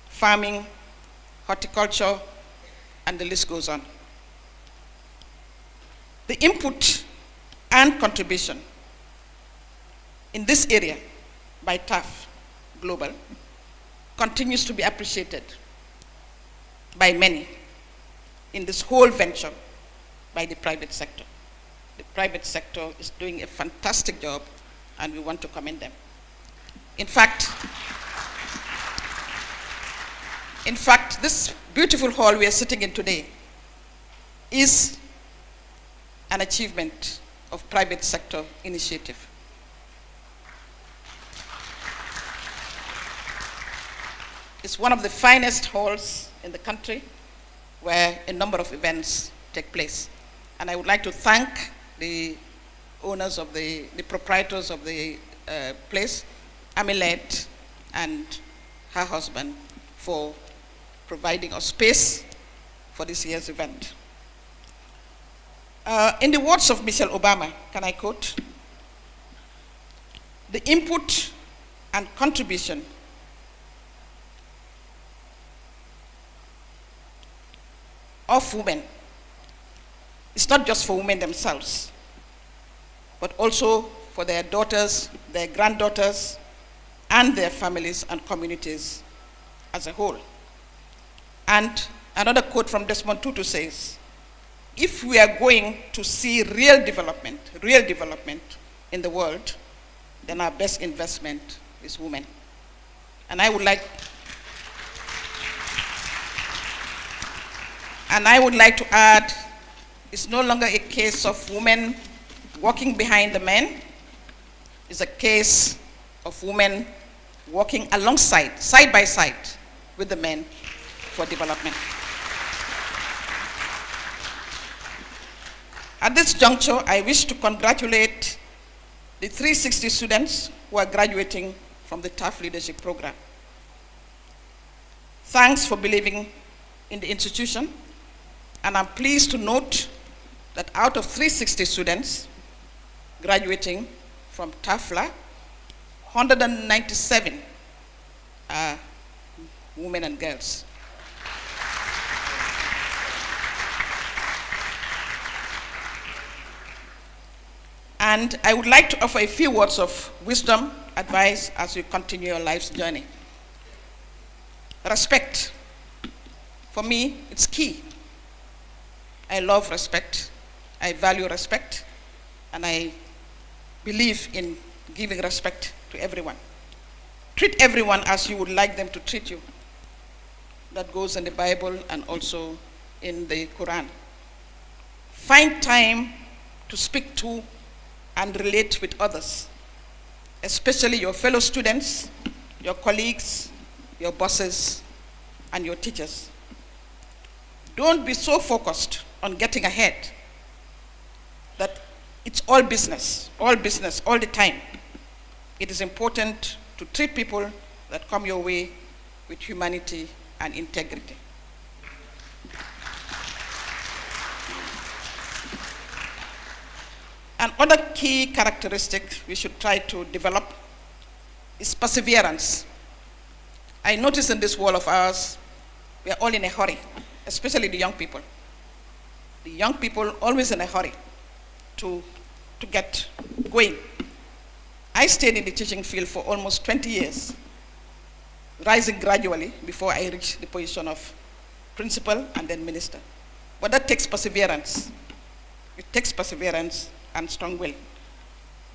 farming, horticulture, and the list goes on. The input and contribution in this area by TAF Global continues to be appreciated by many in this whole venture by the private sector. The private sector is doing a fantastic job, and we want to commend them. In fact, this beautiful hall we are sitting in today is an achievement of private sector initiative. It's one of the finest halls in the country where a number of events take place. And I would like to thank the owners of the proprietors of the place, Amilet and her husband, for providing us space for this year's event. In the words of Michelle Obama, can I quote? The input and contribution of women is not just for women themselves, but also for their daughters, their granddaughters, and their families and communities as a whole. And another quote from Desmond Tutu says, if we are going to see real development in the world, then our best investment is women. And I would like to add, it's no longer a case of women walking behind the men. It's a case of women walking alongside, side by side with the men for development. At this juncture, I wish to congratulate the 360 students who are graduating from the TAF Leadership Program. Thanks for believing in the institution, and I'm pleased to note that out of 360 students graduating from TAFLA, 197 are women and girls. And I would like to offer a few words of wisdom, advice as you continue your life's journey. Respect. For me, it's key. I love respect. I value respect. And I believe in giving respect to everyone. Treat everyone as you would like them to treat you. That goes in the Bible and also in the Quran. Find time to speak to and relate with others, especially your fellow students, your colleagues, your bosses, and your teachers. Don't be so focused on getting ahead that it's all business, all the time. It is important to treat people that come your way with humanity and integrity. Another key characteristic we should try to develop is perseverance. I notice in this world of ours, we are all in a hurry, especially the young people. The young people always in a hurry to get going. I stayed in the teaching field for almost 20 years, rising gradually before I reached the position of principal and then minister. But that takes perseverance. It takes perseverance and strong will.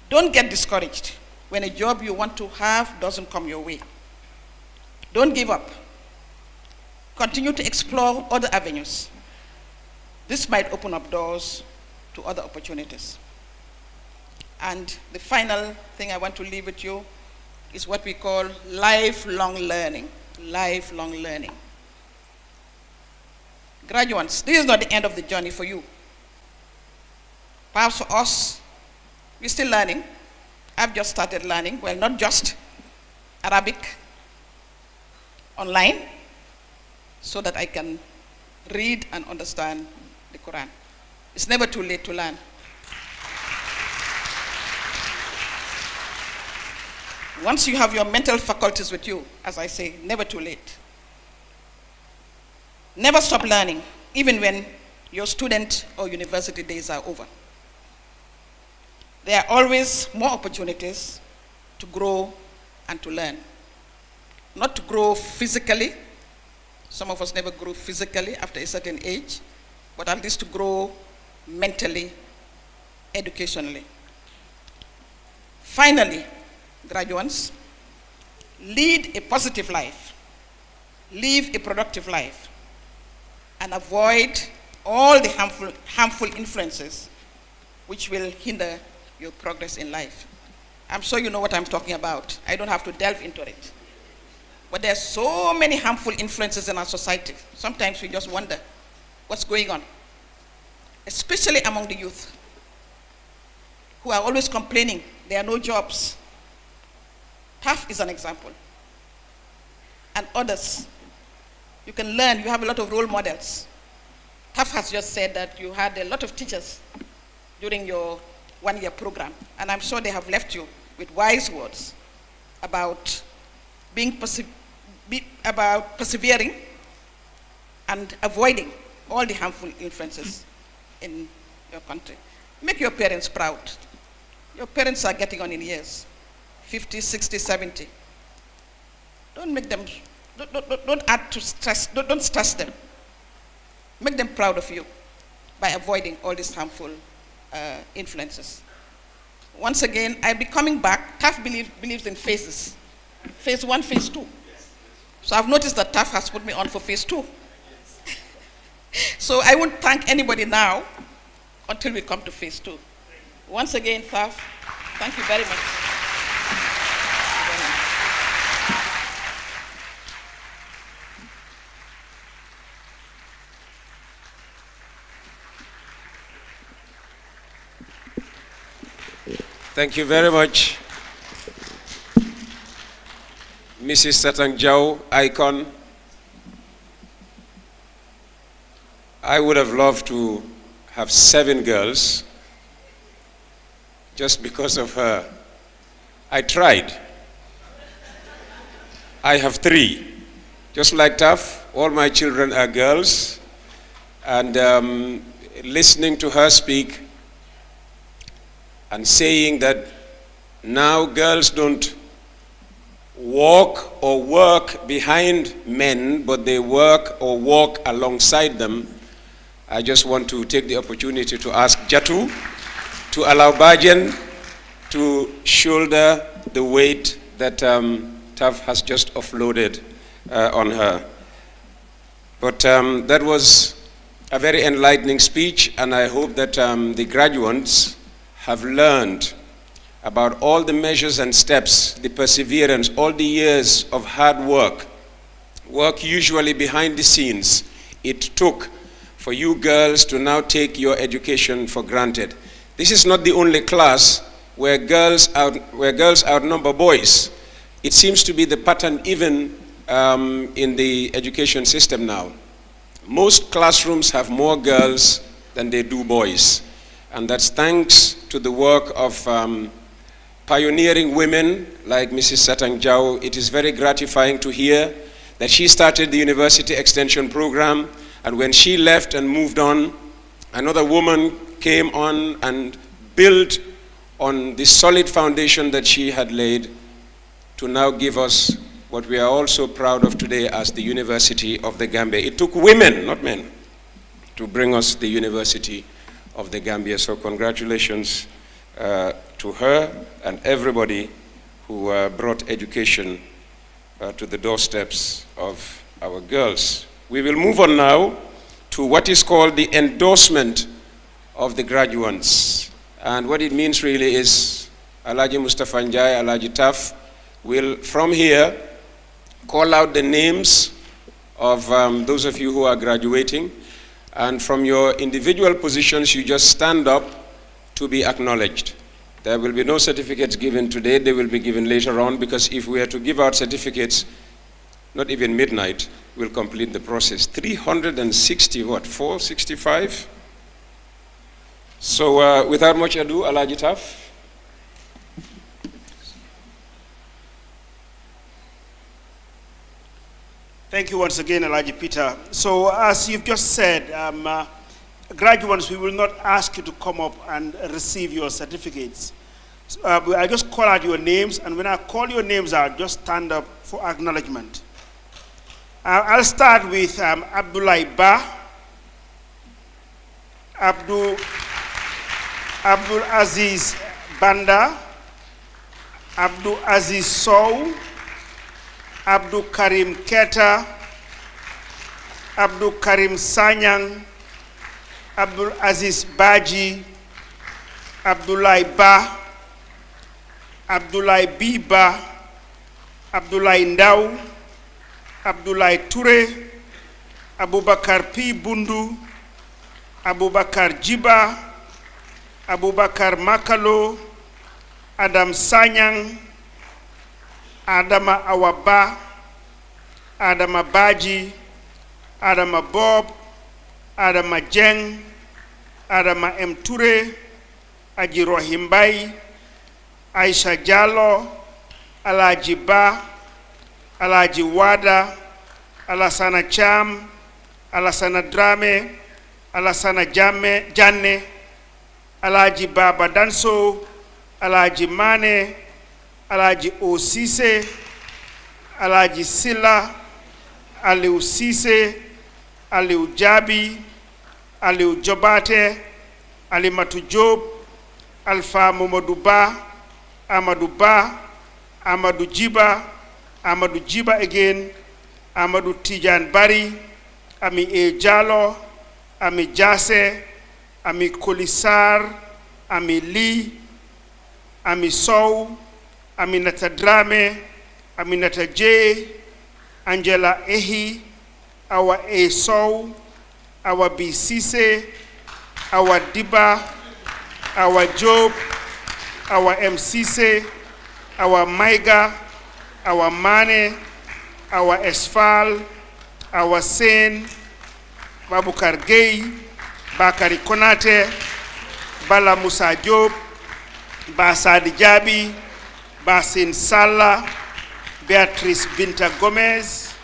Don't get discouraged when a job you want to have doesn't come your way. Don't give up. Continue to explore other avenues. This might open up doors to other opportunities. And the final thing I want to leave with you is what we call lifelong learning. Lifelong learning. Graduates, this is not the end of the journey for you. Perhaps for us, we're still learning. I've just started learning, well, not just Arabic online, so that I can read and understand the Quran. It's never too late to learn. Once you have your mental faculties with you, as I say, never too late. Never stop learning, even when your student or university days are over. There are always more opportunities to grow and to learn. Not to grow physically. Some of us never grow physically after a certain age, but at least to grow mentally, educationally. Finally, graduates, lead a positive life, live a productive life, and avoid all the harmful influences which will hinder your progress in life. I'm sure you know what I'm talking about. I don't have to delve into it. But there are so many harmful influences in our society. Sometimes we just wonder what's going on, especially among the youth, who are always complaining there are no jobs. TAF is an example. And others. You can learn, you have a lot of role models. TAF has just said that you had a lot of teachers during your one-year program, and I'm sure they have left you with wise words about about persevering and avoiding all the harmful influences in your country. Make your parents proud. Your parents are getting on in years, 50, 60, 70. Don't make them, don't add to stress, don't stress them. Make them proud of you by avoiding all these harmful influences. Once again, I'll be coming back. TAF believes in phases. Phase 1, phase 2. So I've noticed that TAF has put me on for phase 2. So I won't thank anybody now until we come to phase 2. Once again, TAF, thank you very much. Thank you very much. Mrs. Satang Jau, icon. I would have loved to have 7 girls just because of her. I tried. I have 3. Just like TAF, all my children are girls. And listening to her speak and saying that now girls don't walk or work behind men, but they work or walk alongside them, I just want to take the opportunity to ask Jatu to allow Bajan to shoulder the weight that TAF has just offloaded on her. But that was a very enlightening speech, and I hope that the graduates have learned about all the measures and steps, the perseverance, all the years of hard work usually behind the scenes it took for you girls to now take your education for granted. This is not the only class where girls outnumber boys. It seems to be the pattern even in the education system now. Most classrooms have more girls than they do boys. And that's thanks to the work of pioneering women like Mrs. Satang Jau. It is very gratifying to hear that she started the university extension program, and when she left and moved on, another woman came on and built on the solid foundation that she had laid to now give us what we are all so proud of today as the University of the Gambia. It took women, not men, to bring us the University of the Gambia. So congratulations to her and everybody who brought education to the doorsteps of our girls. We will move on now to what is called the endorsement of the graduates. And what it means really is Alhaji Mustafa Njai, Alhaji TAF will from here call out the names of those of you who are graduating, and from your individual positions you just stand up to be acknowledged. There will be no certificates given today, they will be given later on, because if we are to give out certificates, not even midnight, we'll complete the process. 360, what, 465? So without much ado, Alhaji TAF. Thank you once again, Alhaji Peter. So as you've just said, graduates, we will not ask you to come up and receive your certificates. So, I just call out your names, and when I call your names out, just stand up for acknowledgement. I'll start with Abdullah Ba, Abdul Aziz Banda, Abdul Aziz Sow, Abdul Karim Keta, Abdul Karim Sanyang, Abdul Aziz Baji, Abdullah Ba, Abdullah Biba, Abdullah Ndau, Abdullah Ture, Abubakar P. Bundu, Abubakar Jiba, Abubakar Makalo, Adam Sanyang, Adama Awaba, Adama Baji, Adama Bob, Adama Jeng, Adama M. Ture, Aji Rohimbai, Aisha Jallo, Alhaji Ba, Alhaji Wada, Alasana Cham, Alasana Drame, Alasana Janne, Alhaji Baba Danso, Alhaji Mane, Alhaji Osise, Alhaji Silla, Aliu Sise, Aliu Jabi, Aliu Jobate, Alimatu Job, Alfa Momodu Ba, Amadou Ba, Amadou Jiba again, Amadou Tijan Bari, Ami E Jallo, Ami Jase, Ami Kolisar, Ami Lee, Ami Sow, Aminata Drame, Aminata J, Angela Ehi, Awa A Sow, Awa B Sise, Awa Diba, Awa Job, our MCC, our Maiga, our Mane, our Esfal, our Sen, Babukar Gay, Bakari Konate, Bala Musa Diop, Basa Dijabi, Basin Sala, Beatrice Binta Gomez,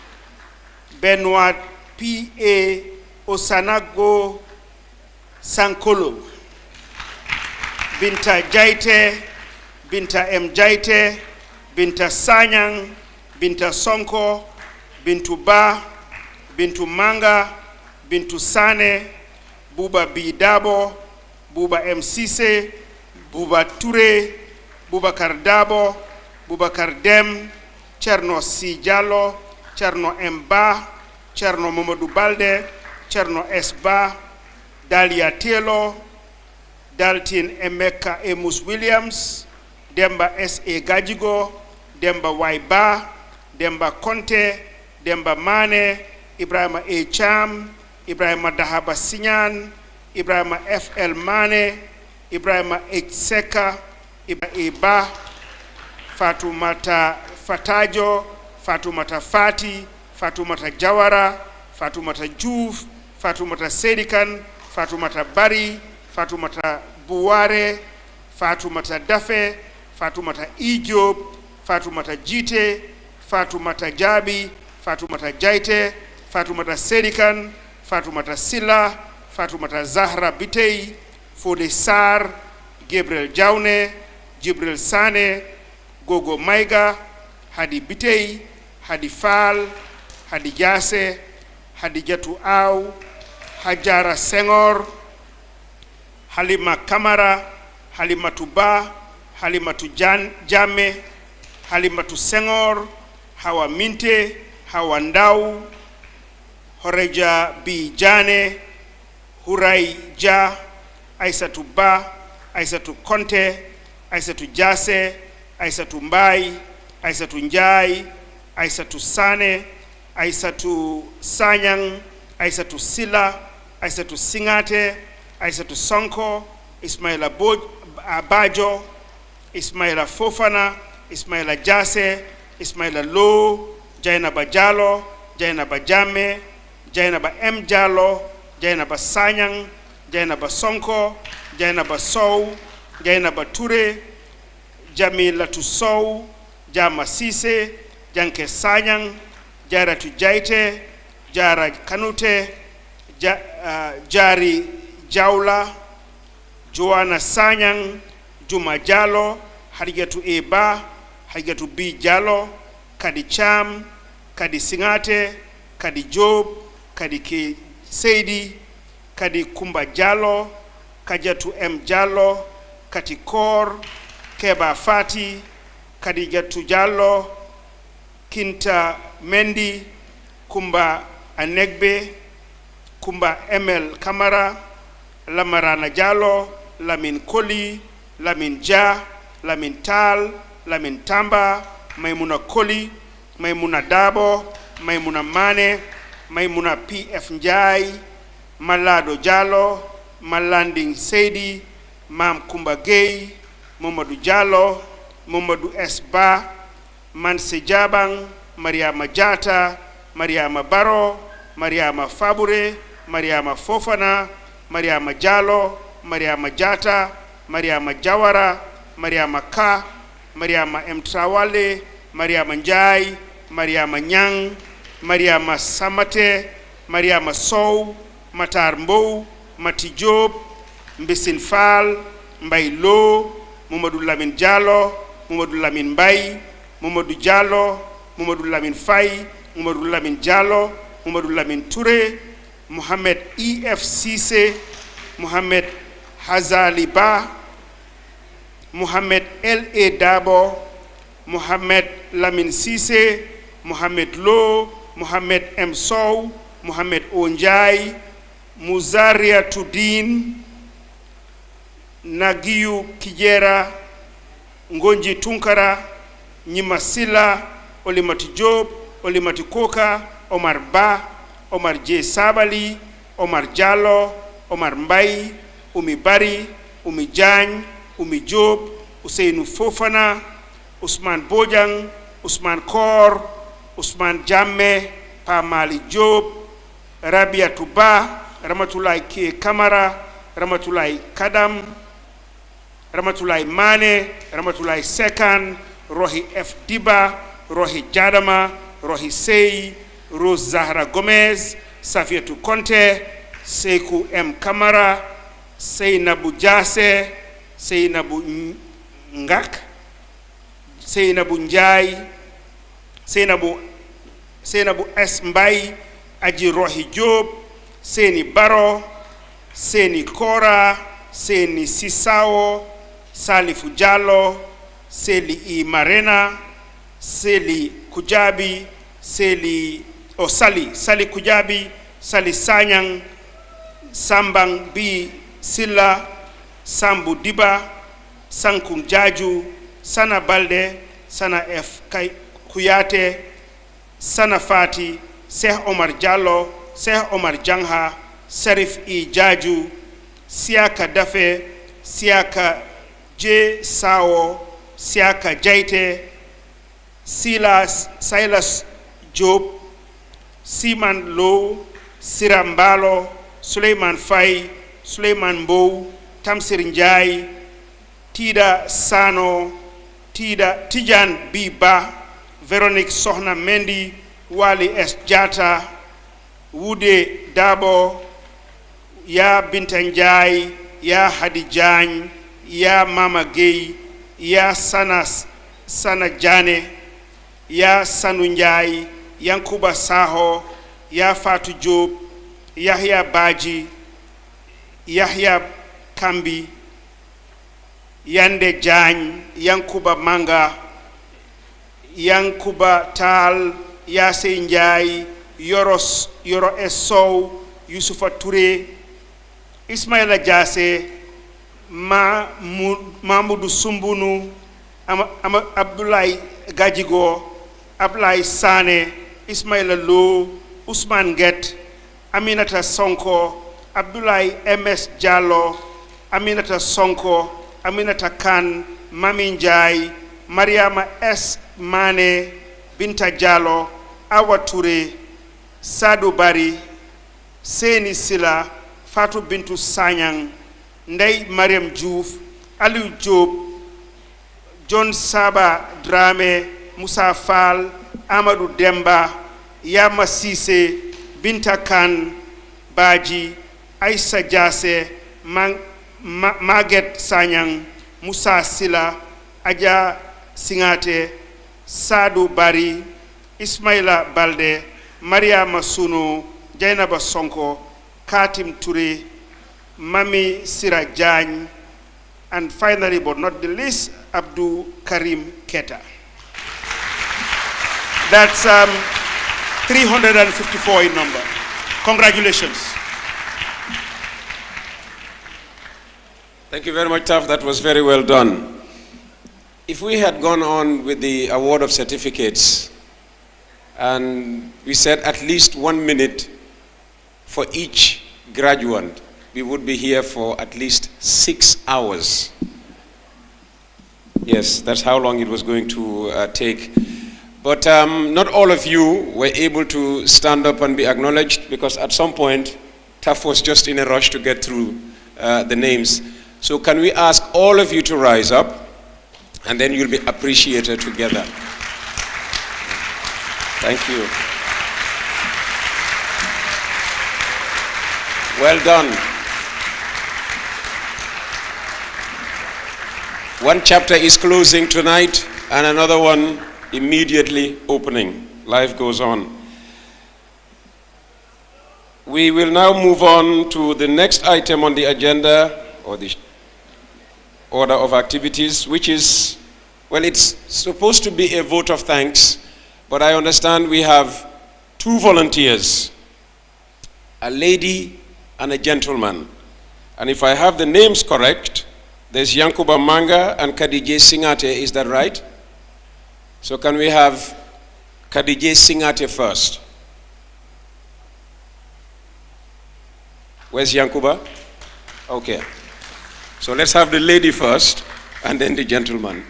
Benoit P.A. Osanago Sankolo, Binta Jaite, Binta M. Jaite, Binta Sanyang, Binta Sonko, Bintu Ba, Bintu Manga, Bintu Sane, Buba B. Dabo, Buba M. Sise, Buba Ture, Bubakar Dabo, Bubakar Dem, Cherno C. Jallo, Cherno M. Ba, Cherno Mamadou Balde, Cherno S. Ba, Dalia Telo, Daltin Emeka Emus Williams, Demba S. A. Gajigo, Demba Y. Ba, Demba Conte, Demba Mane, Ibrahima A. Cham, Ibrahima Dahaba Sinyan, Ibrahima F. L. Mane, Ibrahima H. Seka, Ibrahima A. Ba, Fatumata Fatajo, Fatumata Fati, Fatumata Jawara, Fatumata Juve, Fatumata Sedikan, Fatumata Bari, Fatumata Buware, Fatumata Dafe, Fatumata Ijob, Fatumata Jite, Fatumata Jabi, Fatumata Jaite, Fatumata Sedikan, Fatumata Silla, Fatumata Zahra Bitei, Fode Sar, Gabriel Jaune, Jibril Sane, Gogo Maiga, Hadi Bitei, Hadi Fall, Hadi Jase, Hadi Jatu Aw, Hajara Senghor, Halima Kamara, Halimatu Ba, Halimatu Jammeh, Halimatu Senghor, Hawa Minte, Hawa Ndau, Horeja B. Jane, Hurai Ja, Aisatu Ba, Aisatu Conte, Aisatu Jase, Aisatu Mbai, Aisatu Njai, Aisatu Sane, Aisatu Sanyang, Aisatu Sila, Aisatu Singate, Aisatu Sonko, Ismaila Abajo, Ismaila Fofana, Ismaila Jase, Ismaila Lo, Jainaba Jallo, Jainaba Jammeh, Jainaba M. Jallo, Jainaba Sanyang, Jainaba Sonko, Jainaba Sow, Jainaba Ture, Jamilatu Sow, Jama Sise, Janke Sanyang, Jaratu Jaite, Jara Kanute, Jari Jaula, Joanna Sanyang, Juma Jallo, Hadijatu Eba, Hadijatu B. Jallo, Kadi Cham, Kadi Singate, Kadi Job, Kadi K. Seidi, Kadi Kumba Jallo, Kajatu M. Jallo, Kati Kor, Keba Fati, Kadijatu Jallo, Kinta Mendi, Kumba Anegbe, Kumba ML Kamara, Lamarana Jallo, Lamin Koli, Lamin Ja, Lamin Tal, Lamin Tamba, Maimuna Koli, Maimuna Dabo, Maimuna Mane, Maimuna P.F. Njai, Malado Jallo, Malanding Seidi, Mam Kumba Gay, Momadou Jallo, Momadou S. Ba, Manse Jabang, Mariama Jata, Mariama Baro, Mariama Fabure, Mariama Fofana, Mariama Jallo, Mariama Jata, Mariama Jawara, Mariama Ka, Mariama M. Trawale, Mariama Njai, Mariama Nyang, Mariama Samate, Mariama Sow, Matar Mbow, Mati Job, Mbisin Fall, Mbay Lo, Mamadou Lamine Diallo, Mamadou Lamine Mbay, Mamadou Diallo, Mamadou Lamine Faye, Mamadou Lamine Diallo, Mamadou Lamine Touré, Mohamed E.F. Cissé, Mohamed Hazali Ba, Mohamed L.A. Dabo, Mohamed Lamine Cissé, Mohamed Lo, Mohamed M. Sow, Mohamed Onjai, Muzaria Tudin, Nagiyu Kijera, Ngonji Tunkara, Nyimasila, Olimati Job, Olimati Koka, Omar Ba, Omar J. Sabali, Omar Jallo, Omar Mbai, Umi Bari, Umi Jany, Umi Job, Ousseynou Fofana, Ousmane Bojang, Ousmane Kor, Ousmane Jammeh, Pa Mali Diop, Rabiatou Ba, Ramatoulaye K Kamara, Ramatoulaye Kadam, Ramatoulaye Mane, Ramatoulaye Sekan, Rohi F Diba, Rohi Jadama, Rohi Sey, Rose Zahra Gomez, Safiatou Konte, Sekou M Kamara, Seynabou Diasse, Seynabou Ngak, Seynabou Ndiaye, Seynabou S Mbaye, Aji Rohi Diop, Seni Baro, Seni Kora, Seni Sisao, Salifou Diallo, Seli I Marena, Seli Kujabi, Sali Kujabi, Sali Sanyang, Sambang B Silla, Sambu Diba, Sankum Jaju, Sana Balde, Sana F Kuyate, Sana Fati, Sheikh Omar Diallo, Sheikh Omar Jangha, Serif I Jaju, Siaka Dafe, Siaka J Sao, Siaka Jaite, Silas Job, Siman Lo, Sirambalo, Suleiman Fay, Suleiman Mbow, Tamsir Njai, Tida Sano, Tijan Biba, Veronique Sohna Mendy, Wali S. Jata, Wude Dabo, Ya Bintanjai, Ya Hadi Jany, Ya Mama Gay, Ya Sana Jane, Ya Sanu Njai, Yankuba Saho, Ya Fatu Job, Yahya Baji, Yahya Kambi, Yande Jany, Yankuba Manga, Yankuba Tal, Yase Njai, Yoro Essow, Yusufa Touré, Ismaila Jase, Mahmoudou Sumbunu, Abdoulaye Gajigo, Abdoulaye Sane, Ismaila Lo, Ousmane Get, Aminata Sonko, Abdoulaye MS Diallo, Aminata Sonko, Aminata Khan, Mami Njai, Mariama S. Mane, Binta Diallo, Awa Touré, Sadou Bari, Seni Sila, Fatou Bintou Sanyang, Ndey Mariam Diouf, Aliou Diop, John Saba Dramé, Moussa Fall, Amadou Demba, Yama Sise, Binta Khan, Baji, Aïssa Diasse, Maguette Sanyang, Moussa Sila, Adja Singate, Sadou Bari, Ismaila Balde, Maria Masuno, Jainaba Sonko, Katim Touré, Mami Sira Jany, and finally but not the least, Abdou Karim Keta. That's 354 in number. Congratulations. Thank you very much, TAF. That was very well done. If we had gone on with the award of certificates, and we said at least 1 minute for each graduate, we would be here for at least 6 hours. Yes, that's how long it was going to take. But not all of you were able to stand up and be acknowledged, because at some point, TAF was just in a rush to get through the names. So can we ask all of you to rise up, and then you'll be appreciated together. Thank you. Well done. One chapter is closing tonight, and another one immediately opening. Life goes on. We will now move on to the next item on the agenda, or the order of activities, which is, well, it's supposed to be a vote of thanks, but I understand we have 2 volunteers, a lady and a gentleman. And if I have the names correct, there's Yankuba Manga and Khadija Singate, is that right? So can we have Khadija Singate first? Where's Yankuba? Okay. So let's have the lady first. And then the gentleman.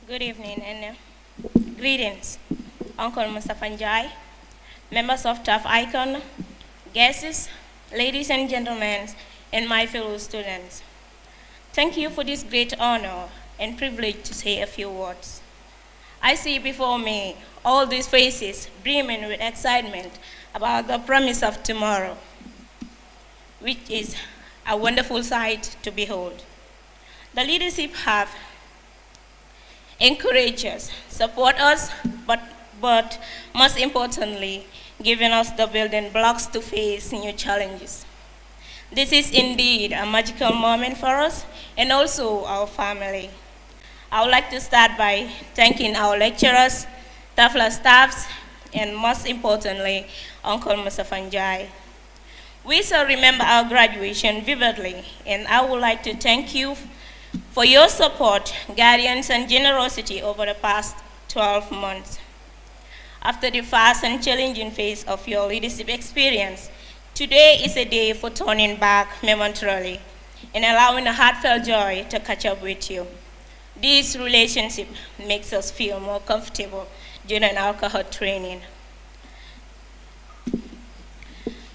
Good evening and greetings, Uncle Mustafa Njai, members of TAF Icon, guests, ladies and gentlemen, and my fellow students. Thank you for this great honor and privilege to say a few words. I see before me all these faces brimming with excitement about the promise of tomorrow, which is a wonderful sight to behold. The leadership have encouraged us, support us, but most importantly, giving us the building blocks to face new challenges. This is indeed a magical moment for us and also our family. I would like to start by thanking our lecturers, TAFLA staffs, and most importantly, Uncle Mustafa Njai. We shall remember our graduation vividly, and I would like to thank you for your support, guidance, and generosity over the past 12 months. After the fast and challenging phase of your leadership experience, today is a day for turning back momentarily and allowing a heartfelt joy to catch up with you. This relationship makes us feel more comfortable during our cohort training.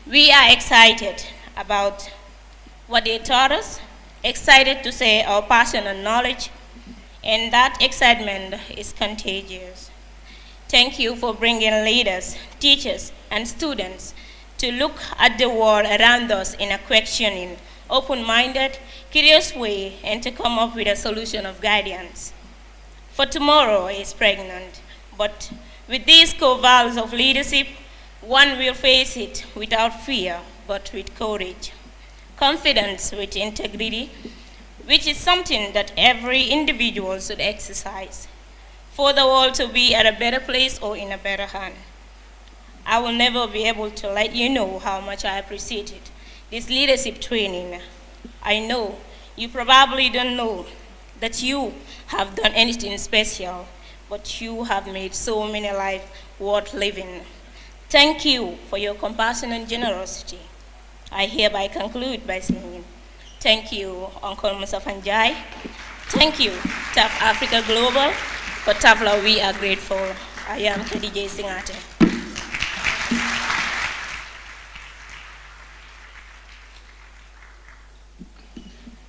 We are excited about what they taught us, excited to share our passion and knowledge, and that excitement is contagious. Thank you for bringing leaders, teachers, and students to look at the world around us in a questioning, open-minded, curious way, and to come up with a solution of guidance. For tomorrow is pregnant, but with these core values of leadership, one will face it without fear, but with courage. Confidence with integrity, which is something that every individual should exercise for the world to be at a better place or in a better hand. I will never be able to let you know how much I appreciated this leadership training. I know you probably don't know that you have done anything special, but you have made so many lives worth living. Thank you for your compassion and generosity. I hereby conclude by saying, thank you, Uncle Mustafa Njai. Thank you, TAF Africa Global. For TAFLA, we are grateful. I am Khadija Singate.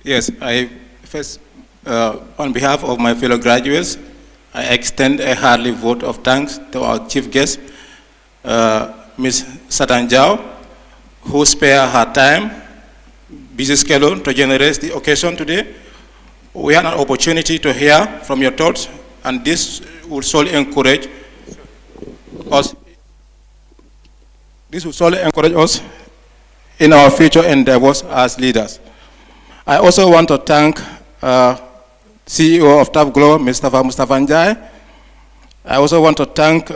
Yes, I first, on behalf of my fellow graduates, I extend a hearty vote of thanks to our chief guest, Ms. Satanjao, who spare her time, busy schedule to generate the occasion today. We had an opportunity to hear from your thoughts, and this will solely encourage us. This will solely encourage us in our future endeavors as leaders. I also want to thank CEO of TAF Global, Mustafa Njai. I also want to thank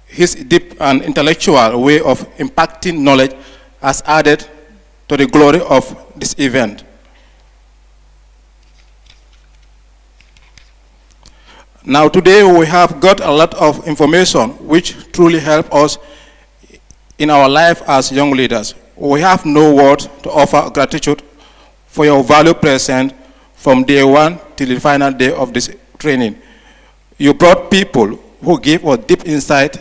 his deep and intellectual way of impacting knowledge has added to the glory of this event. Now today we have got a lot of information which truly help us in our life as young leaders. We have no words to offer gratitude for your value present from day one till the final day of this training. You brought people who gave us deep insight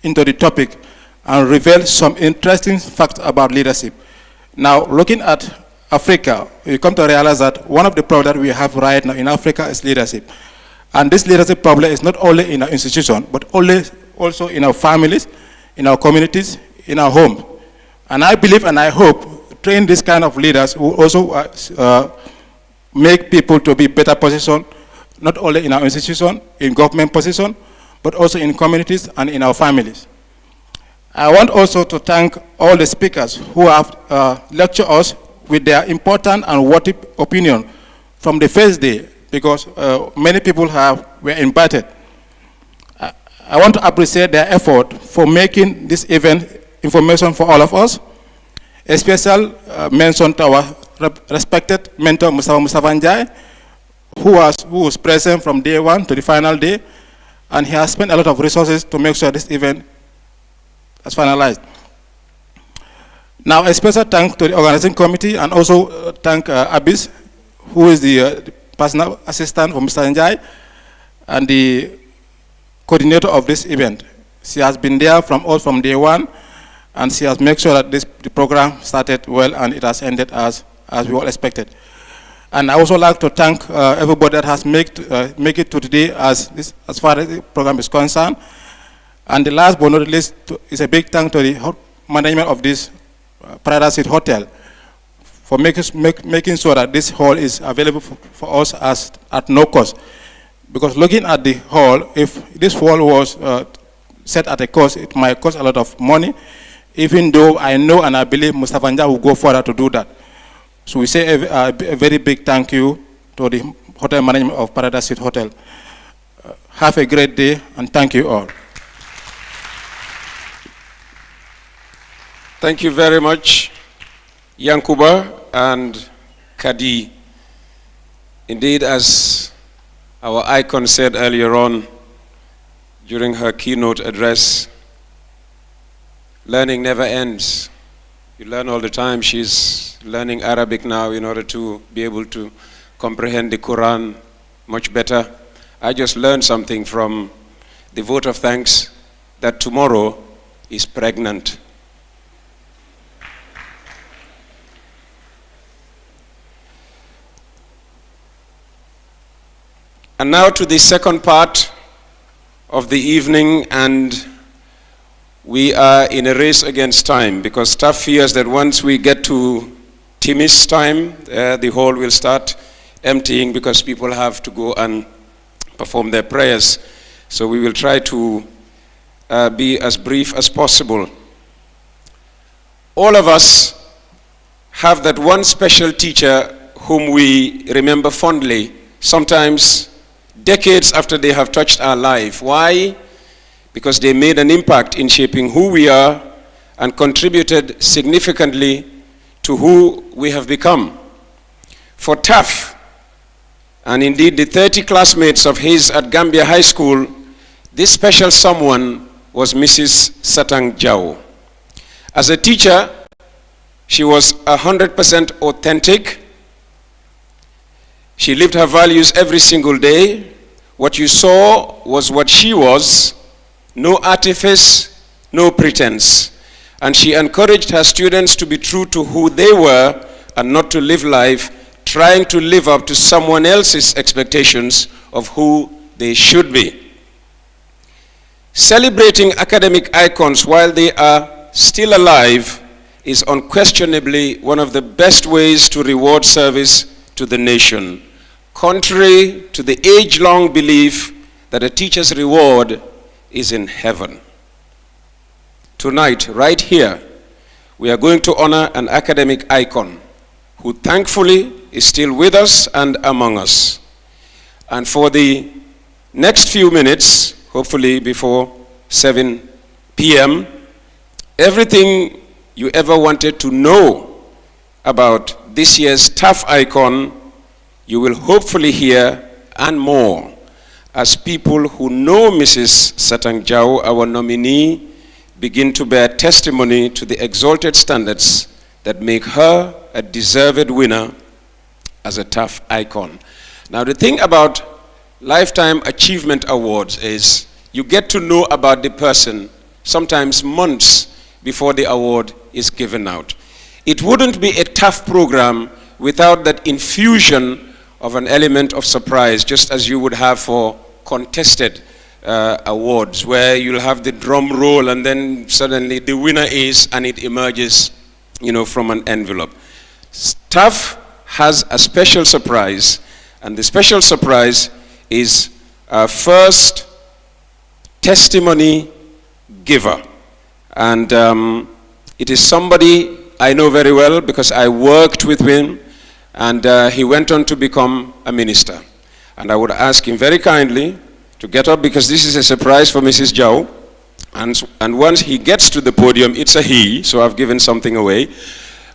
into the topic and revealed some interesting facts about leadership. Now, looking at Africa, we come to realize that one of the problems that we have right now in Africa is leadership. And this leadership problem is not only in our institution, but also in our families, in our communities, in our home. And I believe and I hope train this kind of leaders will also make people to be better positioned, not only in our institution, in government position, but also in communities and in our families. I want also to thank all the speakers who have lectured us with their important and worthy opinion from the first day, because many people were invited. I want to appreciate their effort for making this event information for all of us. A special mention to our respected mentor, Mustafa Njai, who was present from day one to the final day, and he has spent a lot of resources to make sure this event finalized. Now, a special thank to the organizing committee and also thank Abis, who is the personal assistant for Mr. Njai and the coordinator of this event. She has been there from day one, and she has made sure that the program started well and it has ended as we all expected. And I also like to thank everybody that has make it to today as far as the program is concerned. And the last but not least is a big thank to the management of this Paradise Hotel for making sure that this hall is available for us at no cost. Because looking at the hall, if this hall was set at a cost, it might cost a lot of money, even though I know and I believe Mustafa Njai will go further to do that. So we say a very big thank you to the hotel management of Paradise Hotel. Have a great day, and thank you all. Thank you very much, Yankuba and Kadi. Indeed, as our icon said earlier on during her keynote address, learning never ends. You learn all the time. She's learning Arabic now in order to be able to comprehend the Quran much better. I just learned something from the vote of thanks that tomorrow is pregnant. And now to the second part of the evening, and we are in a race against time because TAF fears that once we get to Timis time, the hall will start emptying because people have to go and perform their prayers. So we will try to be as brief as possible. All of us have that one special teacher whom we remember fondly, sometimes decades after they have touched our life. Why? Because they made an impact in shaping who we are and contributed significantly to who we have become. For TAF, and indeed the 30 classmates of his at Gambia High School, this special someone was Mrs. Satang Jao. As a teacher, she was 100% authentic. She lived her values every single day. What you saw was what she was, no artifice, no pretense. And she encouraged her students to be true to who they were and not to live life trying to live up to someone else's expectations of who they should be. Celebrating academic icons while they are still alive is unquestionably one of the best ways to reward service to the nation, contrary to the age-long belief that a teacher's reward is in heaven. Tonight, right here, we are going to honor an academic icon who thankfully is still with us and among us. And for the next few minutes, hopefully before 7 p.m., everything you ever wanted to know about this year's TAF icon, you will hopefully hear and more as people who know Mrs. Satang Jao, our nominee, begin to bear testimony to the exalted standards that make her a deserved winner as a TAF icon. Now, the thing about Lifetime Achievement Awards is you get to know about the person sometimes months before the award is given out. It wouldn't be a TAF program without that infusion of an element of surprise, just as you would have for contested awards, where you'll have the drum roll and then suddenly the winner is, and it emerges, from an envelope. TAF has a special surprise, and the special surprise is our first testimony giver. And it is somebody I know very well because I worked with him, and he went on to become a minister. And I would ask him very kindly to get up, because this is a surprise for Mrs. Jao. And once he gets to the podium, it's a he, so I've given something away.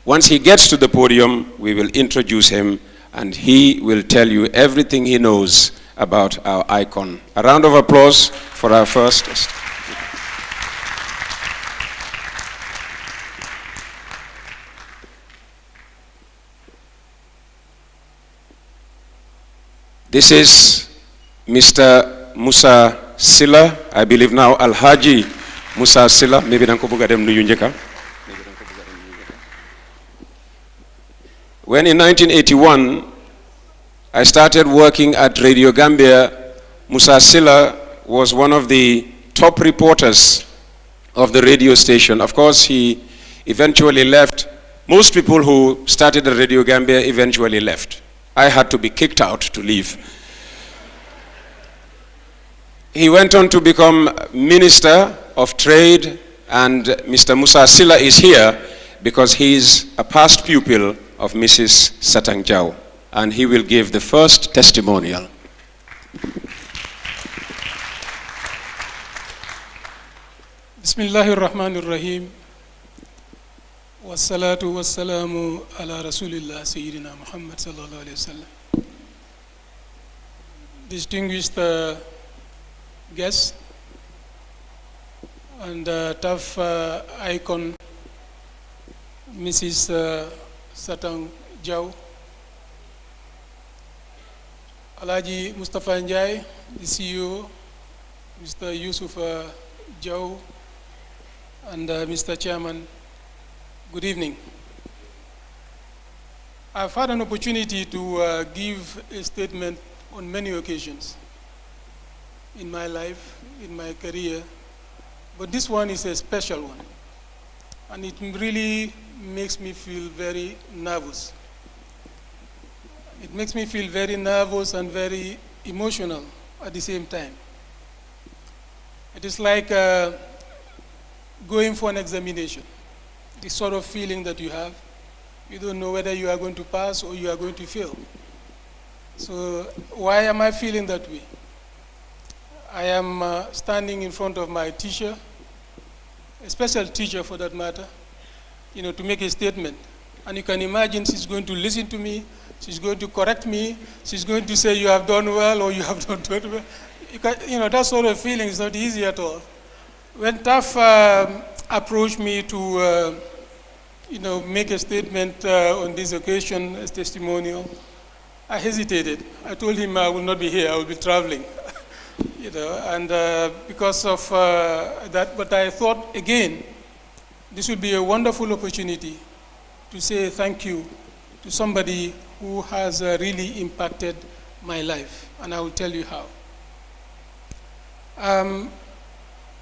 Once he gets to the podium, we will introduce him, and he will tell you everything he knows about our icon. A round of applause for our first guest. This is Mr. Musa Silla, I believe now Alhaji Musa Silla. Maybe danko buga dem nuyu njeka. When in 1981 I started working at Radio Gambia, Musa Silla was one of the top reporters of the radio station. Of course, he eventually left. Most people who started at Radio Gambia eventually left. I had to be kicked out to leave. He went on to become Minister of Trade, and Mr. Musa Silla is here because he is a past pupil of Mrs. Satang Jau, and he will give the first testimonial. Bismillahir Rahmanir Rahim. Wassalatu wassalamu ala Rasulillah Sayyidina Muhammad sallallahu alayhi wasallam. Distinguished guests and TAF icon Mrs. Satang Jau, Alhaji Mustafa Njai, the CEO, Mr. Yusuf Jau, and Mr. Chairman, good evening. I've had an opportunity to give a statement on many occasions in my life, in my career, but this one is a special one, and it really makes me feel very nervous. It makes me feel very nervous and very emotional at the same time. It is like going for an examination, the sort of feeling that you have. You don't know whether you are going to pass or you are going to fail. So why am I feeling that way? I am standing in front of my teacher, a special teacher for that matter, to make a statement. And you can imagine she's going to listen to me, she's going to correct me, she's going to say you have done well or you have not done well. That sort of feeling is not easy at all. When TAF approached me to make a statement on this occasion as testimonial, I hesitated. I told him I will not be here, I will be traveling. And because of that, but I thought again, this would be a wonderful opportunity to say thank you to somebody who has really impacted my life, and I will tell you how.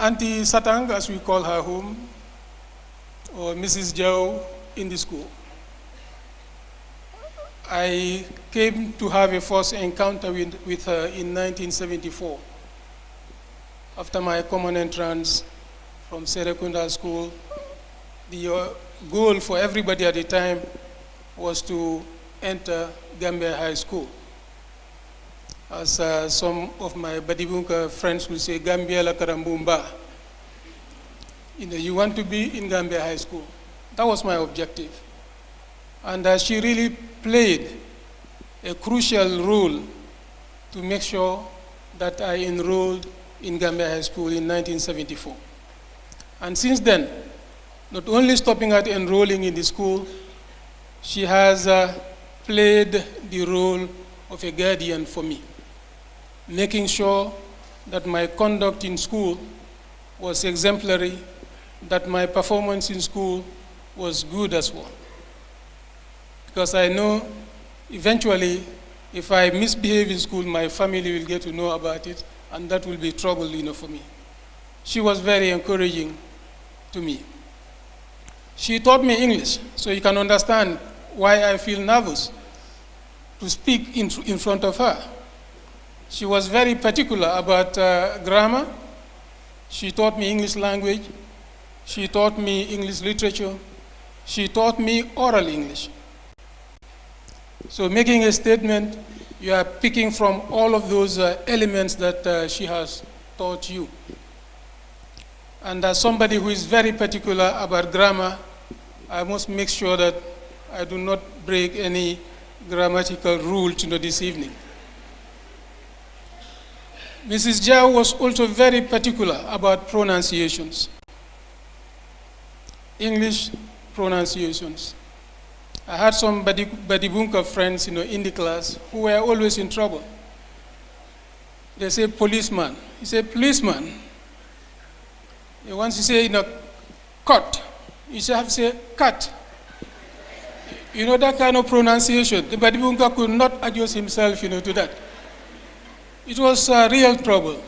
Auntie Satang, as we call her home, or Mrs. Jau in the school, I came to have a first encounter with her in 1974. After my common entrance from Serekunda School, the goal for everybody at the time was to enter Gambia High School. As some of my Badibunka friends will say, Gambia la Karambumba. You want to be in Gambia High School. That was my objective. And she really played a crucial role to make sure that I enrolled in Gambia High School in 1974. And since then, not only stopping at enrolling in the school, she has played the role of a guardian for me, making sure that my conduct in school was exemplary, that my performance in school was good as well. Because I know eventually, if I misbehave in school, my family will get to know about it, and that will be trouble, for me. She was very encouraging to me. She taught me English, so you can understand why I feel nervous to speak in front of her. She was very particular about grammar. She taught me English language. She taught me English literature. She taught me oral English. So making a statement, you are picking from all of those elements that she has taught you. And as somebody who is very particular about grammar, I must make sure that I do not break any grammatical rule this evening. Mrs. Jau was also very particular about pronunciations, English pronunciations. I had some Badibunka friends in the class who were always in trouble They say policeman. He said policeman. Once you say, cut, you should have to say cut. That kind of pronunciation. The Badibunga could not adjust himself, to that. It was real trouble.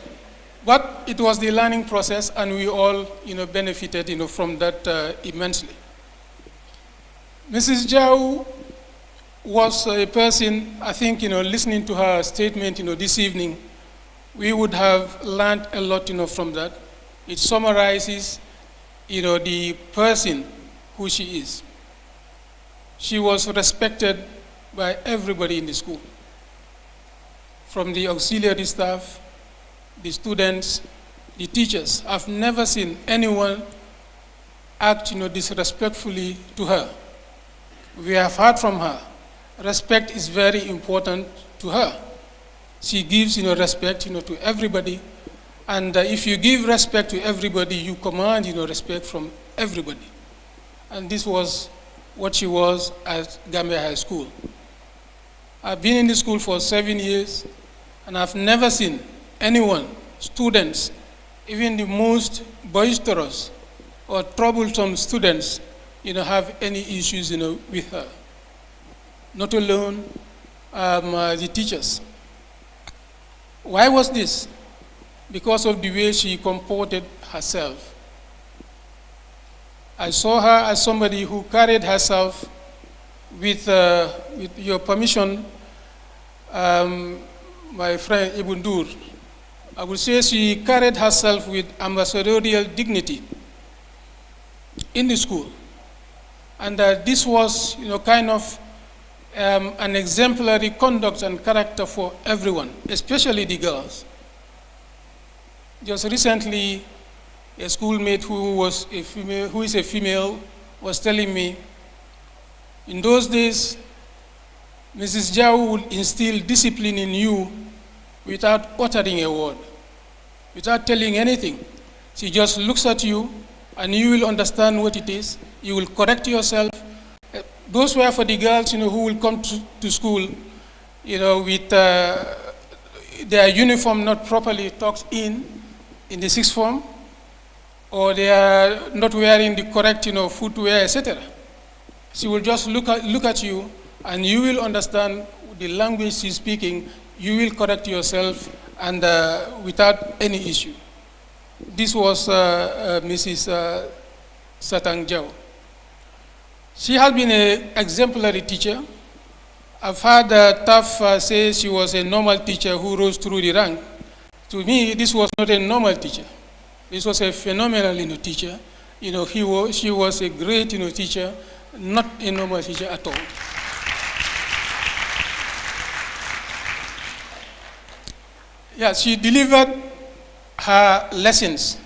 But it was the learning process, and we all, benefited, from that immensely. Mrs. Jau was a person, I think, listening to her statement, this evening, we would have learned a lot, from that. It summarizes, the person who she is. She was respected by everybody in the school, from the auxiliary staff, the students, the teachers. I've never seen anyone act, disrespectfully to her. We have heard from her. Respect is very important to her. She gives, respect, to everybody. And if you give respect to everybody, you command, respect from everybody. And this was what she was at Gambia High School. I've been in the school for 7 years, and I've never seen anyone, students, even the most boisterous or troublesome students, have any issues, with her. Not alone the teachers. Why was this? Because of the way she comported herself. I saw her as somebody who carried herself with your permission, my friend Ibn Dur. I would say she carried herself with ambassadorial dignity in the school. And this was, kind of an exemplary conduct and character for everyone, especially the girls. Just recently, a schoolmate who is a female, was telling me, in those days, Mrs. Jau would instill discipline in you without uttering a word, without telling anything. She just looks at you, and you will understand what it is. You will correct yourself. Those were for the girls, who will come to school, with their uniform not properly tucked in the sixth form, or they are not wearing the correct, footwear, etc. She will just look at you, and you will understand the language she's speaking. You will correct yourself, and without any issue. This was Mrs. Satang Jau. She has been an exemplary teacher. I've heard TAF say she was a normal teacher who rose through the rank. To me, this was not a normal teacher. This was a phenomenal, teacher. She was a great, teacher, not a normal teacher at all. Yeah, she delivered her lessons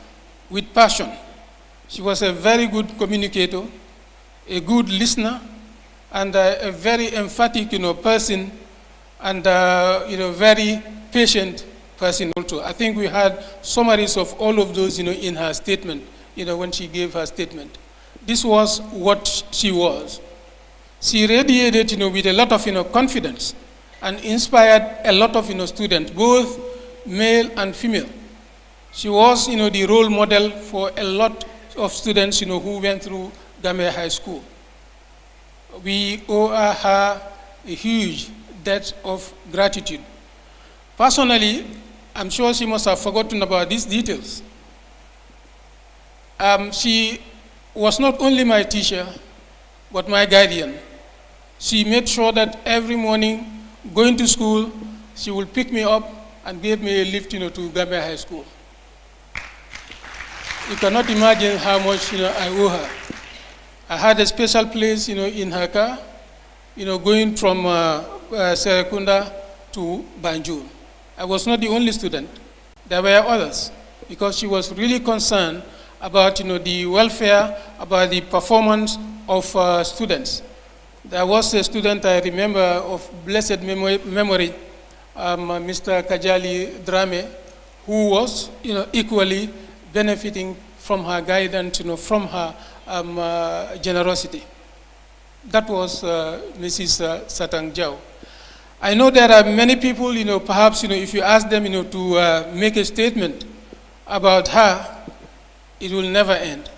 with passion. She was a very good communicator, a good listener, and a very emphatic, person, and very patient person also. I think we had summaries of all of those, in her statement, when she gave her statement. This was what she was. She radiated, with a lot of, confidence, and inspired a lot of, students, both male and female. She was, the role model for a lot of students, who went through Gambia High School. We owe her a huge debt of gratitude. Personally, I'm sure she must have forgotten about these details. She was not only my teacher, but my guardian. She made sure that every morning, going to school, she would pick me up and gave me a lift, to Gambia High School. You cannot imagine how much, I owe her. I had a special place, in her car, going from Serekunda to Banjul. I was not the only student. There were others, because she was really concerned about, the welfare, about the performance of students. There was a student I remember of blessed memory, Mr. Kajali Drame, who was, equally benefiting from her guidance, from her generosity. That was Mrs. Satang Jau. I know there are many people, perhaps, if you ask them, to make a statement about her, it will never end,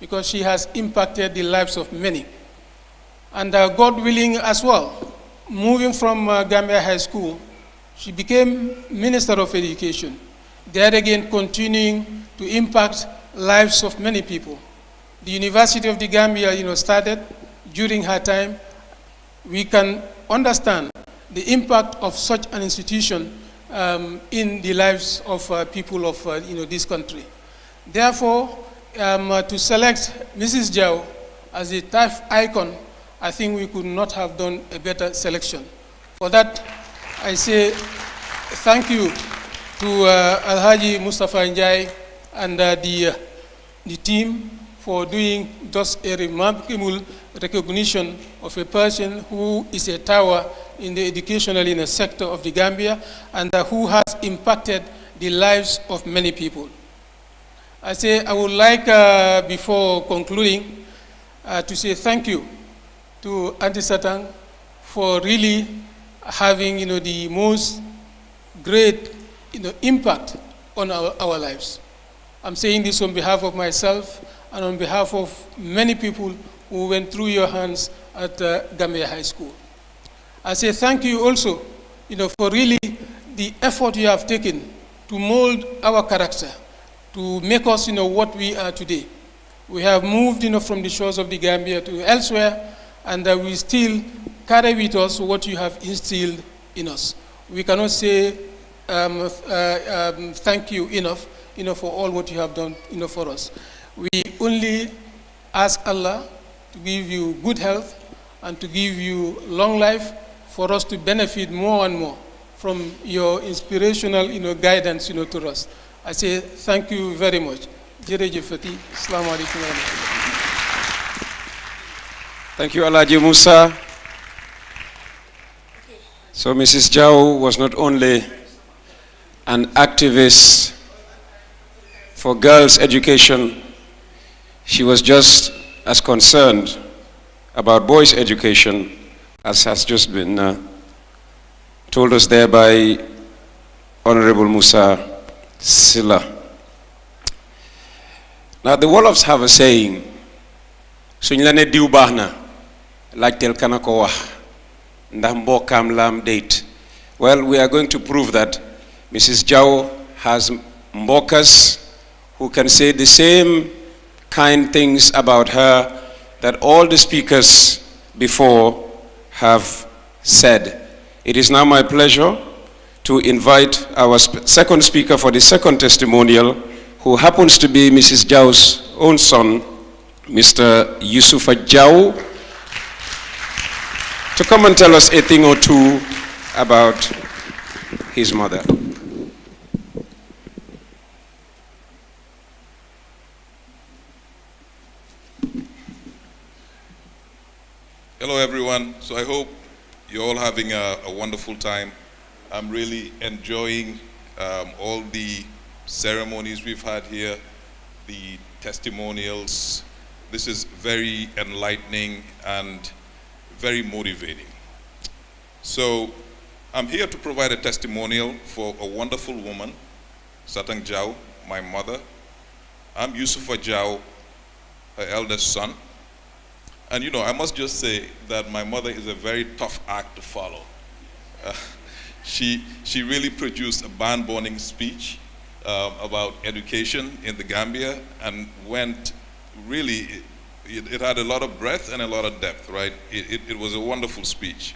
because she has impacted the lives of many. And God willing as well, moving from Gambia High School, she became Minister of Education. There again, continuing to impact lives of many people. The University of the Gambia, started during her time. We can understand the impact of such an institution in the lives of people of this country. Therefore, to select Mrs. Jau as a TAF icon, I think we could not have done a better selection. For that, I say thank you to Alhaji Mustafa Njai and the team for doing just a remarkable recognition of a person who is a tower in the educational sector of the Gambia, and who has impacted the lives of many people. I would like, before concluding, to say thank you to Auntie Satang for really having, the most great, impact on our lives. I'm saying this on behalf of myself and on behalf of many people who went through your hands at Gambia High School. I say thank you also, for really the effort you have taken to mold our character, to make us, what we are today. We have moved, from the shores of the Gambia to elsewhere, and we still carry with us what you have instilled in us. We cannot say thank you enough, for all what you have done, for us. We only ask Allah to give you good health and to give you long life, for us to benefit more and more from your inspirational, guidance, to us. I say thank you very much. Jerejefati. Assalamu alaikum wa rahmatullah. Thank you, Alhaji Musa. So Mrs. Jau was not only an activist for girls' education, she was just as concerned about boys' education, as has just been told us there by Honorable Musa Silla. Now the Wolofs have a saying, suñ la ne diw baax na laajteel kana ko wax ndax mbokkam lam date. Well, we are going to prove that Mrs. Jau has mbokkas who can say the same kind things about her that all the speakers before have said. It is now my pleasure to invite our second speaker for the second testimonial, who happens to be Mrs. Jau's own son, Mr. Yusufa Jau, to come and tell us a thing or two about his mother. Hello everyone. So I hope you're all having a wonderful time. I'm really enjoying all the ceremonies we've had here, the testimonials. This is very enlightening and very motivating. So I'm here to provide a testimonial for a wonderful woman, Satang Jau, my mother. I'm Yusufa Jau, her eldest son. And I must just say that my mother is a very tough act to follow. She really produced a barn-burning speech about education in the Gambia, and went really, it had a lot of breadth and a lot of depth, right? It was a wonderful speech.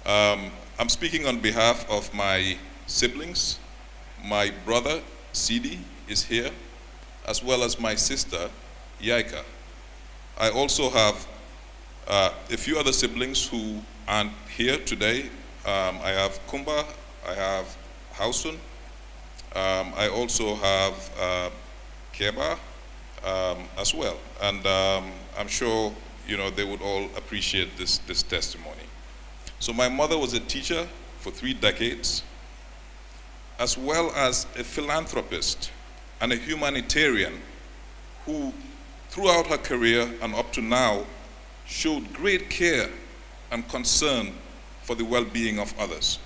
I'm speaking on behalf of my siblings. My brother, Sidi, is here, as well as my sister, Yaika. I also have a few other siblings who aren't here today. I have Kumba, I have Hausun, I also have Keba as well. And I'm sure they would all appreciate this testimony. So my mother was a teacher for 3 decades, as well as a philanthropist and a humanitarian who, throughout her career and up to now, showed great care and concern for the well-being of others.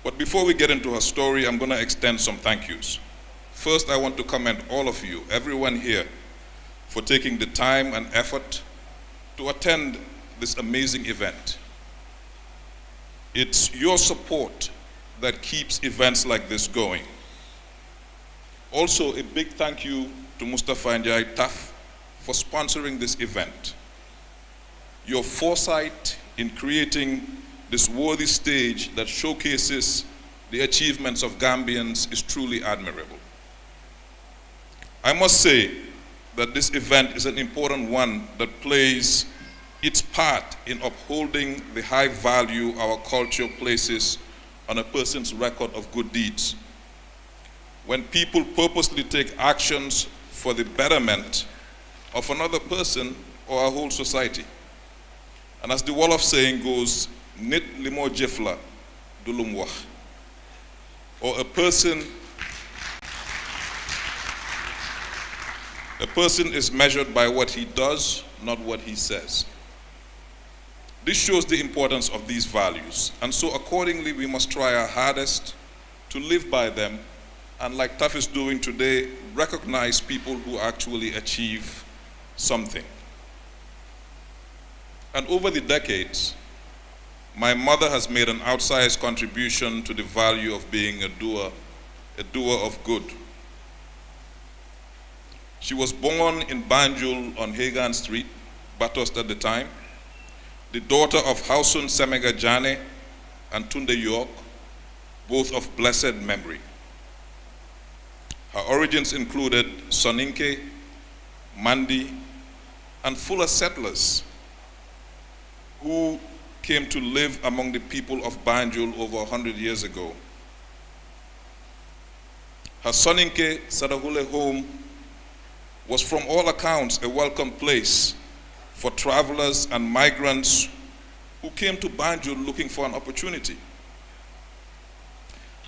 But before we get into her story, I'm going to extend some thank yous. First, I want to commend all of you, everyone here, for taking the time and effort to attend this amazing event. It's your support that keeps events like this going. Also, a big thank you to Mustafa and TAF for sponsoring this event. Your foresight in creating this worthy stage that showcases the achievements of Gambians is truly admirable. I must say that this event is an important one that plays its part in upholding the high value our culture places on a person's record of good deeds. When people purposely take actions for the betterment of another person or a whole society. And as the Wolof saying goes, nit limo jefla dulum wax. Or a person is measured by what he does, not what he says. This shows the importance of these values, and so accordingly we must try our hardest to live by them, and like TAF is doing today, recognize people who actually achieve something. And over the decades, my mother has made an outsized contribution to the value of being a doer of good. She was born in Banjul on Hagan Street, Bathurst at the time, the daughter of Hausun Semega Jammeh and Tunde York, both of blessed memory. Her origins included Soninke, Mandi, and Fuller settlers who came to live among the people of Banjul over 100 years ago. Her Soninke Sadahule home was from all accounts a welcome place for travelers and migrants who came to Banjul looking for an opportunity.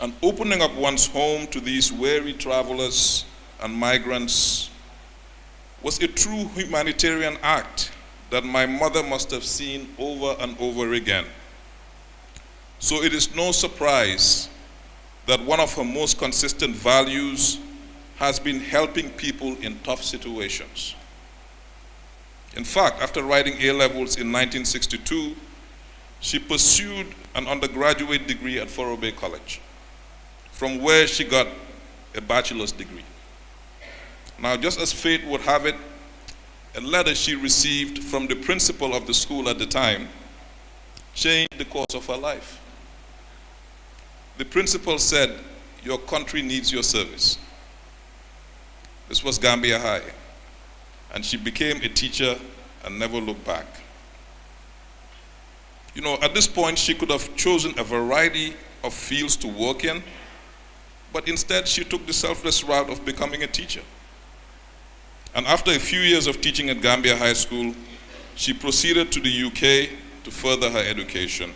And opening up one's home to these weary travelers and migrants was a true humanitarian act that my mother must have seen over and over again. So it is no surprise that one of her most consistent values has been helping people in tough situations. In fact, after writing A-levels in 1962, she pursued an undergraduate degree at Foro Bay College, from where she got a bachelor's degree. Now, just as fate would have it, a letter she received from the principal of the school at the time changed the course of her life. The principal said, "Your country needs your service." This was Gambia High, and she became a teacher and never looked back. You know, at this point, she could have chosen a variety of fields to work in, but instead she took the selfless route of becoming a teacher. And after a few years of teaching at Gambia High School, she proceeded to the UK to further her education.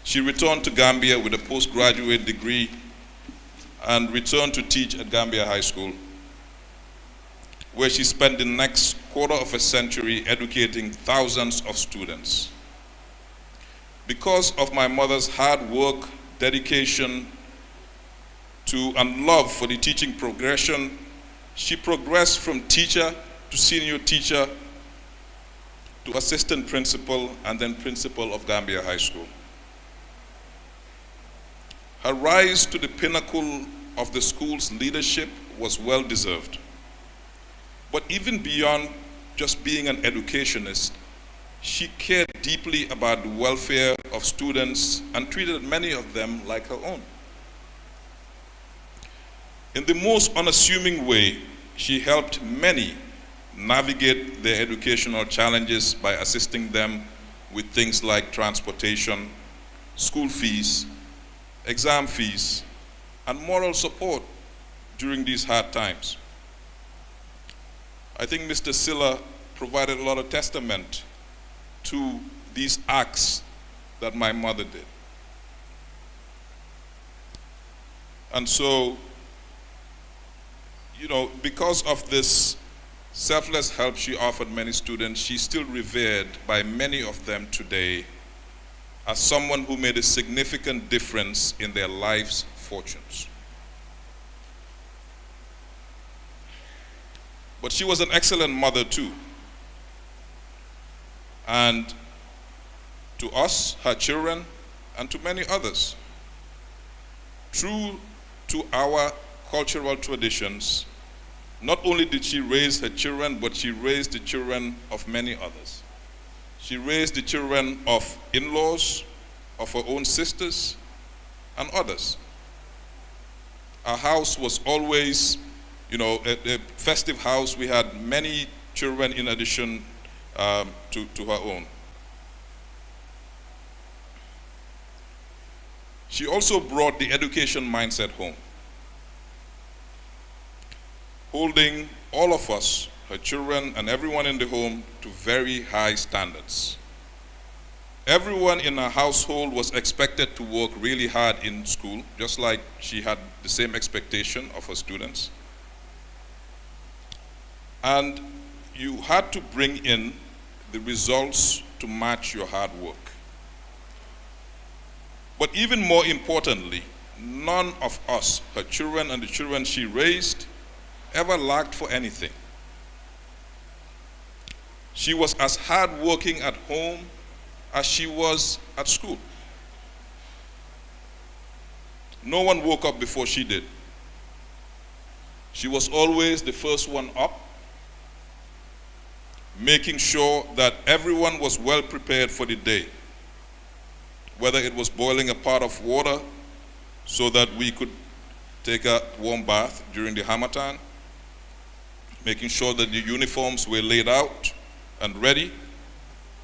She returned to Gambia with a postgraduate degree and returned to teach at Gambia High School, where she spent the next quarter of a century educating thousands of students. Because of my mother's hard work, dedication to and love for the teaching progression, she progressed from teacher to senior teacher to assistant principal and then principal of Gambia High School. Her rise to the pinnacle of the school's leadership was well deserved. But even beyond just being an educationist, she cared deeply about the welfare of students and treated many of them like her own. In the most unassuming way, she helped many navigate their educational challenges by assisting them with things like transportation, school fees, exam fees, and moral support during these hard times. I think Mr. Silla provided a lot of testament to these acts that my mother did. And so, you know, because of this selfless help she offered many students, she's still revered by many of them today as someone who made a significant difference in their lives' fortunes. But she was an excellent mother too. And to us, her children, and to many others, true to our cultural traditions, not only did she raise her children, but she raised the children of many others. She raised the children of in-laws, of her own sisters, and others. Our house was always, a festive house. We had many children in addition to her own. She also brought the education mindset home, holding all of us, her children and everyone in the home, to very high standards. Everyone in her household was expected to work really hard in school, just like she had the same expectation of her students. And you had to bring in the results to match your hard work. But even more importantly, none of us, her children and the children she raised, ever lacked for anything. She was as hardworking at home as she was at school. No one woke up before she did. She was always the first one up, making sure that everyone was well prepared for the day, whether it was boiling a pot of water so that we could take a warm bath during the Hamatan, making sure that the uniforms were laid out and ready,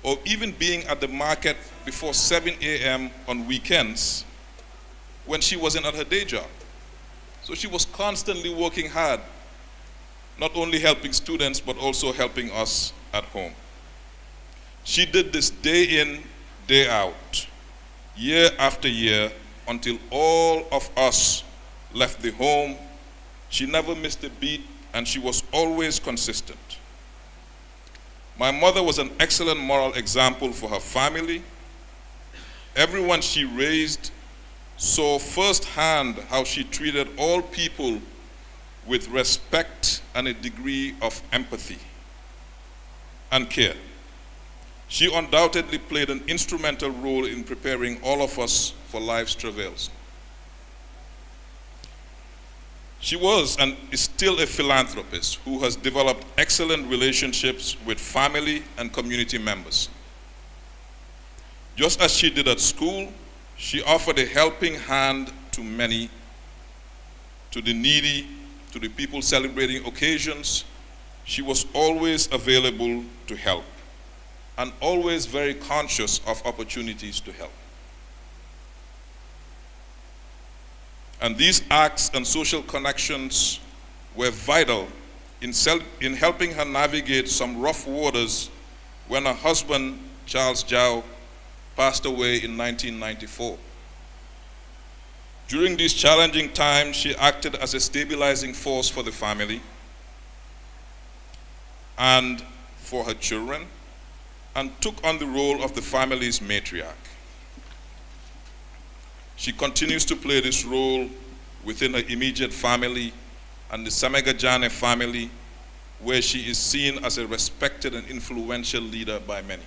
or even being at the market before 7 a.m. on weekends when she wasn't at her day job. So she was constantly working hard, not only helping students, but also helping us at home. She did this day in, day out, year after year, until all of us left the home. She never missed a beat, and she was always consistent. My mother was an excellent moral example for her family. Everyone she raised saw firsthand how she treated all people with respect and a degree of empathy and care. She undoubtedly played an instrumental role in preparing all of us for life's travails. She was and is still a philanthropist who has developed excellent relationships with family and community members. Just as she did at school, she offered a helping hand to many, to the needy, to the people celebrating occasions. She was always available to help, and always very conscious of opportunities to help. And these acts and social connections were vital in helping her navigate some rough waters when her husband, Charles Jau, passed away in 1994. During these challenging times, she acted as a stabilizing force for the family and for her children, and took on the role of the family's matriarch. She continues to play this role within her immediate family and the Yahya Jammeh family, where she is seen as a respected and influential leader by many.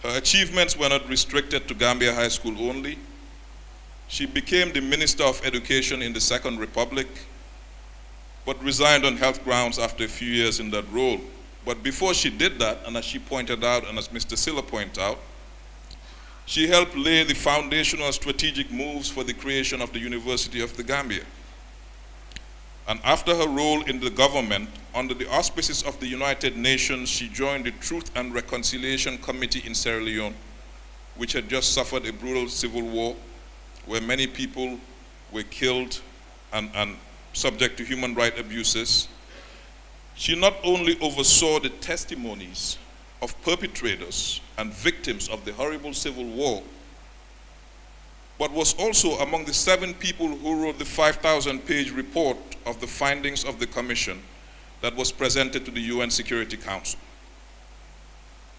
Her achievements were not restricted to Gambia High School only. She became the Minister of Education in the Second Republic, but resigned on health grounds after a few years in that role. But before she did that, and as she pointed out, and as Mr. Silla pointed out, she helped lay the foundational strategic moves for the creation of the University of the Gambia. And after her role in the government, under the auspices of the United Nations, she joined the Truth and Reconciliation Committee in Sierra Leone, which had just suffered a brutal civil war where many people were killed and subject to human rights abuses. She not only oversaw the testimonies of perpetrators and victims of the horrible civil war, but was also among the 7 people who wrote the 5,000-page report of the findings of the commission, that was presented to the UN Security Council.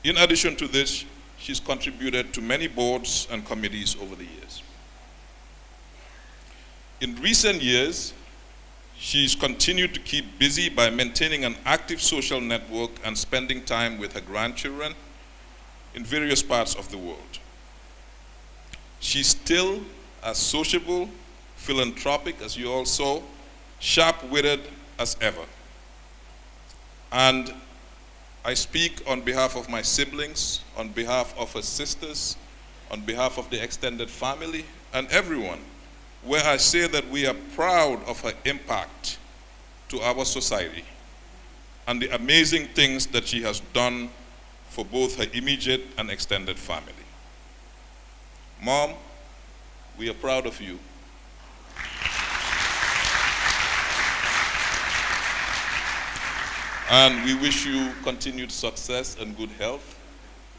In addition to this, she's contributed to many boards and committees over the years. In recent years, she's continued to keep busy by maintaining an active social network and spending time with her grandchildren in various parts of the world. She's still as sociable, philanthropic, as you all saw, sharp-witted as ever. And I speak on behalf of my siblings, on behalf of her sisters, on behalf of the extended family, and everyone, where I say that we are proud of her impact to our society and the amazing things that she has done for both her immediate and extended family. Mom, we are proud of you. And we wish you continued success and good health.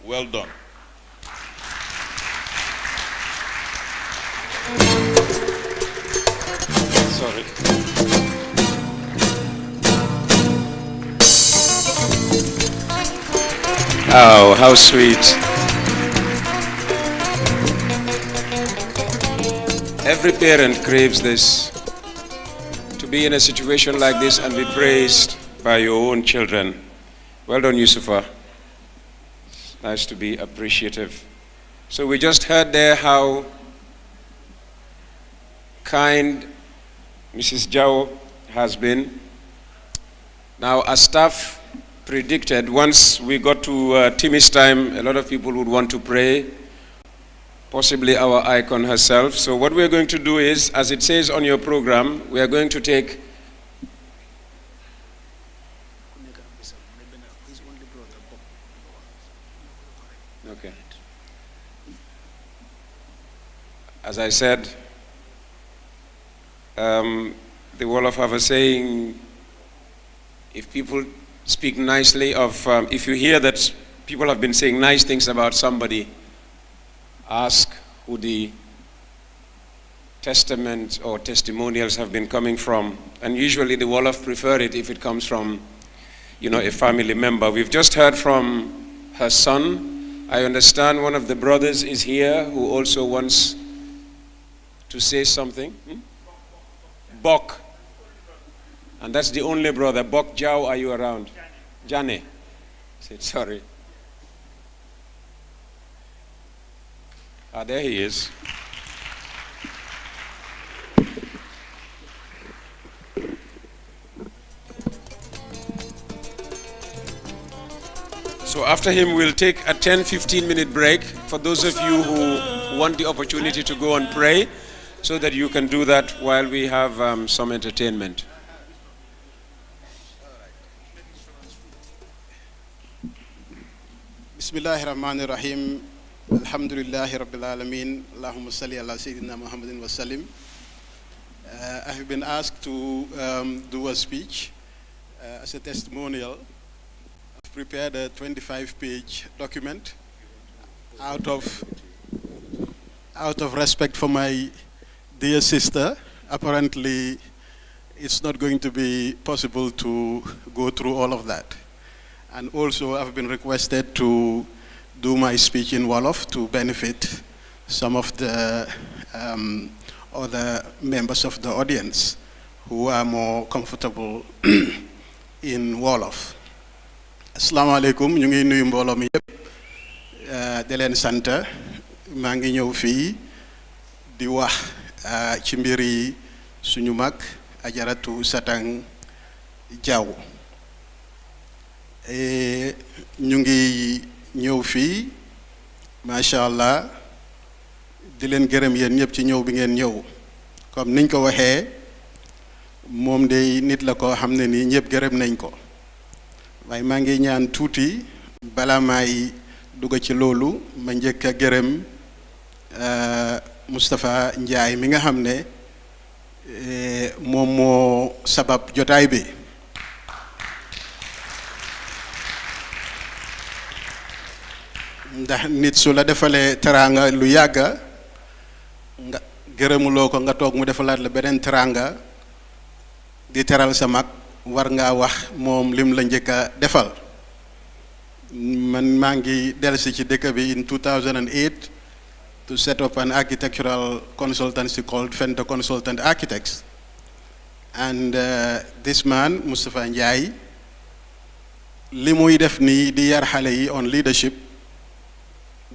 Well done. Sorry. Oh, how sweet. Every parent craves this, to be in a situation like this and be praised by your own children. Well done, Yusufa. Nice to be appreciative. So we just heard there how kind Mrs. Jao has been. Now, as staff predicted, once we got to Timmy's time, a lot of people would want to pray, possibly our icon herself. So what we're going to do is, as it says on your program, we are going to take okay. As I said, the Wolof have a saying, if people speak nicely of, if you hear that people have been saying nice things about somebody, ask who the testament or testimonials have been coming from. And usually the Wolof prefer it if it comes from, a family member. We've just heard from her son. I understand one of the brothers is here who also wants to say something. Bok. And that's the only brother. Bok Jao, are you around? Jammeh. Sorry. There he is. So after him, we'll take a 10-15 minute break for those of you who want the opportunity to go and pray, so that you can do that while we have some entertainment. Bismillahirrahmanirrahim. Alhamdulillahi Rabbil Alameen. Allahumma salli ala Sayyidina Muhammadin wa sallim. I have been asked to do a speech as a testimonial. I've prepared a 25-page document out of respect for my dear sister. Apparently, it's not going to be possible to go through all of that. And also, I've been requested to do my speech in Wolof to benefit some of the other members of the audience who are more comfortable in Wolof. Assalamu alaikum, ñu ngi nuyu mbooloo mi yépp di leen sant maa ngi ñëw fii di wax ci mbiri suñu mag Ajaratu Satang Jaw ñu ngi ñëw fii masha Allah di leen gërëm yéen ñëpp ci ñëw bi ngeen ñëw comme niñ ko waxee moom de nit la ko xam ne nii ñëpp gërëm nañ ko waaye maa ngi ñaan tuuti bala may dugg ci loolu ma njëkk a gërëm Moustapha Ndiaye mi nga xam ne moom moo sabab jotaay bi ndax nit su la defalee teraanga lu yàgga nga gërëmuloo ko nga toog mu defalaat la beneen teraanga di teral sa mag war ngaa wax moom lim la njëkk a defal. Man maa ngi dellusi ci dëkk bi in 2008 to set up an architectural consultancy called Fenter Consultant Architects. And this man, Mustafa Njai, li muy def nii di yar xale yi on leadership,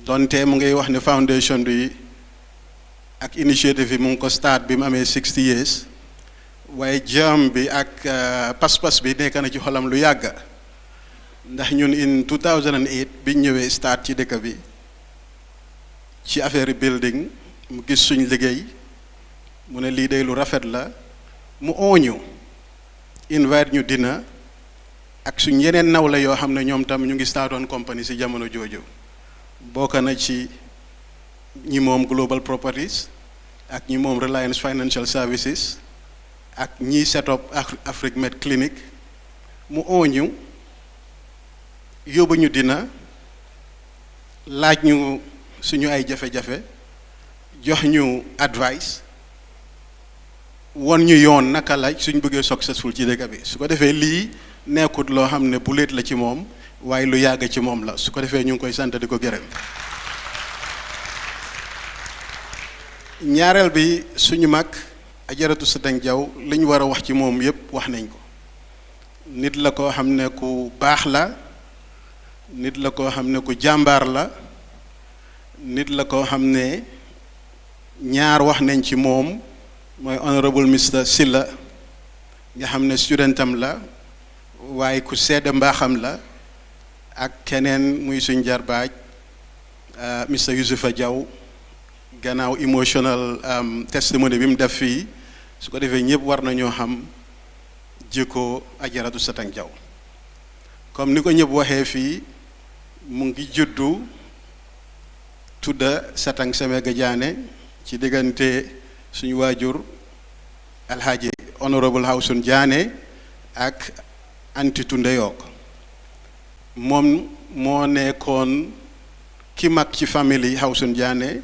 donte mu ngay wax ne foundation bi ak initiative yi mu ngi ko start bi mu amee 60 years, waaye jam bi ak pas-pas bi nekk na ci xolam lu yàgg. Ndax ñun in 2008 biñ ñëwee start ci dëkk bi ci affaire building mu gis suñ liggéey mu ne lii day lu rafet la mu ooñu invite ñu dina ak suñ yeneen nawle yoo xam ne ñoom tam ñu ngi startoon company si jamono jooju bokk na ci ñi moom Global Properties ak ñi moom Reliance Financial Services ak ñi set up Afrique Med Clinic mu ooñu yóbbu ñu dina laaj ñu suñu ay jafe-jafe jox ñu advice won ñu yoon naka la suñ bëggee successful ci dëkk bi su ko defee lii nekkut loo xam ne bu leet la ci moom waaye lu yàgg ci moom la su ko defee ñu ngi koy sant di ko gërëm. ñaareel bi suñu mag Ajaratu Sadang Jaw li ñu war a wax ci moom yépp wax nañ ko. Nit la koo xam ne ku baax la, nit la koo xam ne ku jàmbaar la, nit la koo xam ne ñaar wax nañ ci moom mooy honorable Mr Silla nga xam ne studentam la waaye ku sedd mbaaxam la ak keneen muy suñ jarbaaj Mr Yusufa Jaw gannaaw emotional testimony bi mu def fii su ko defee ñëpp war nañoo xam jikko Ajaratu Sadang Jaw comme ni ko ñëpp waxee fii mu ngi juddu tudda Satang Semega Jaane ci diggante suñu waajur Alhaji Honorable Hawsun Jaane ak Anti Tunde Yok moom moo nekkoon ki mag ci famille Hawsun Jaane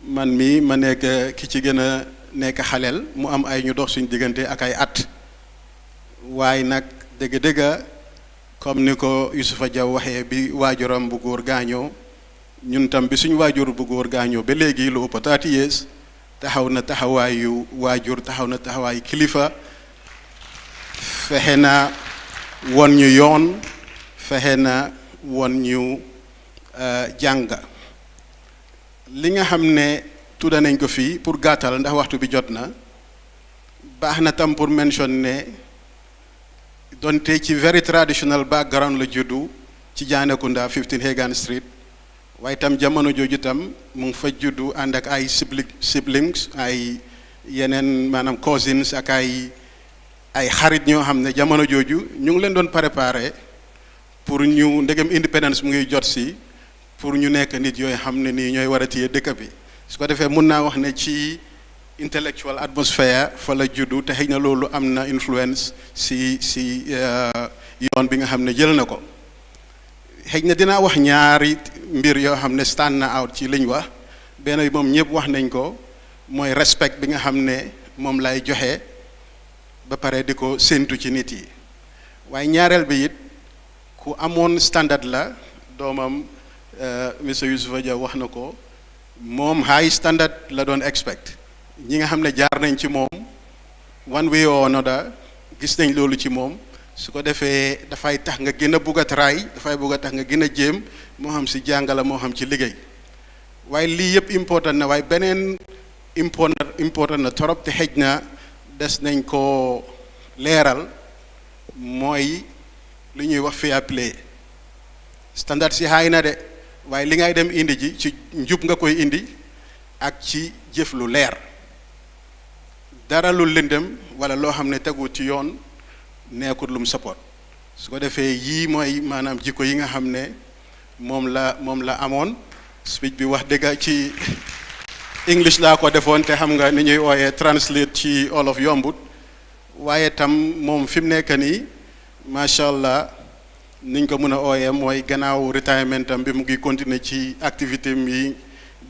man mi ma nekk ki ci gën a nekk xaleel mu am ay ñu dox suñu diggante ak ay at waaye nag dëgg-dëgg comme ni ko Yusufa Jaw waxee bi waajuram bu góor gaañoo ñun tam bi suñu waajur bu góor gaañoo ba léegi lu ëpp 30 years taxaw na taxawaayu waajur taxaw na taxawaayu kilifa fexe na won ñu yoon fexe na won ñu jàng li nga xam ne tudda nañ ko fii pour gàttal ndax waxtu bi jot na baax na tam pour mention ne donte ci very traditional background la juddu ci Jaanekunda 15 Hagan Street waaye tam jamono jooju tam mu ngi fa juddu ànd ak ay siblings ay yeneen maanaam cousins ak ay xarit ñoo xam ne jamono jooju ñu ngi leen doon préparé pour ñu ndegem independence mu ngi jot si pour ñu nekk nit yooyu xam ne nii ñooy war a téye dëkk bi su ko defee mun naa wax ne ci intellectual atmosphere fa la juddu te xëy na loolu am na influence si yoon bi nga xam ne jël na ko xëy na dinaa wax ñaari mbir yoo xam ne stand na out ci liñ wax benn bi moom ñëpp wax nañ ko mooy respect bi nga xam ne moom lay joxe ba pare di ko séentu ci nit yi waaye ñaareel bi it ku amoon standard la doomam monsieur Youssoufa Dia wax na ko moom high standard la doon expect ñi nga xam ne jaar nañ ci moom one way or another gis nañ loolu ci moom su ko defee dafay tax nga gën a bugg a try dafay bugg a tax nga gën a jéem moo xam si jàngala moo xam ci liggéey waaye lii yëpp important na waaye beneen important na torop te xëj na des nañ ko leeral mooy li ñuy wax fair play standard si high na de waaye li ngay dem indi ji ci njub nga koy indi ak ci jëf lu leer dara lu lëndëm wala loo xam ne tegu ci yoon nekkut lum support su ko defee yii mooy maanaam jikko yi nga xam ne moom la amoon speech bi wax dëgg ci English laa ko defoon te xam nga ni ñuy ooyee translate ci olof yombut waaye tam moom fi mu nekk nii macha allah niñ ko mën a ooyee mooy gannaaw retirement am bi mu ngi continuer ci activité yi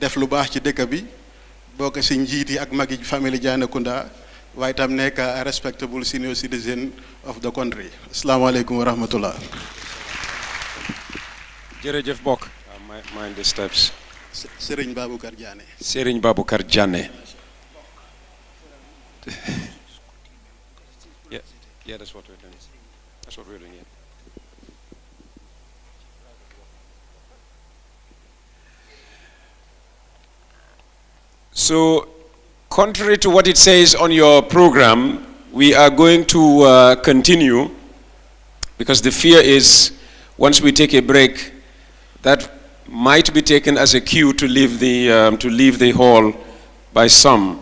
def lu baax ci dëkk bi bokk si njiit yi ak magi famille Jaanekunda waaye tam nekk a respectable senior citizen of the country. Assalamu alaikum wa rahmatullah. Jërëjëf bokk. Mind the steps. Serigne Baboucar Diané. Serigne Baboucar Diané. Yeah, that's what we're doing. That's what we're doing, yeah. So, contrary to what it says on your program, we are going to continue, because the fear is once we take a break, that might be taken as a cue to leave the hall by some.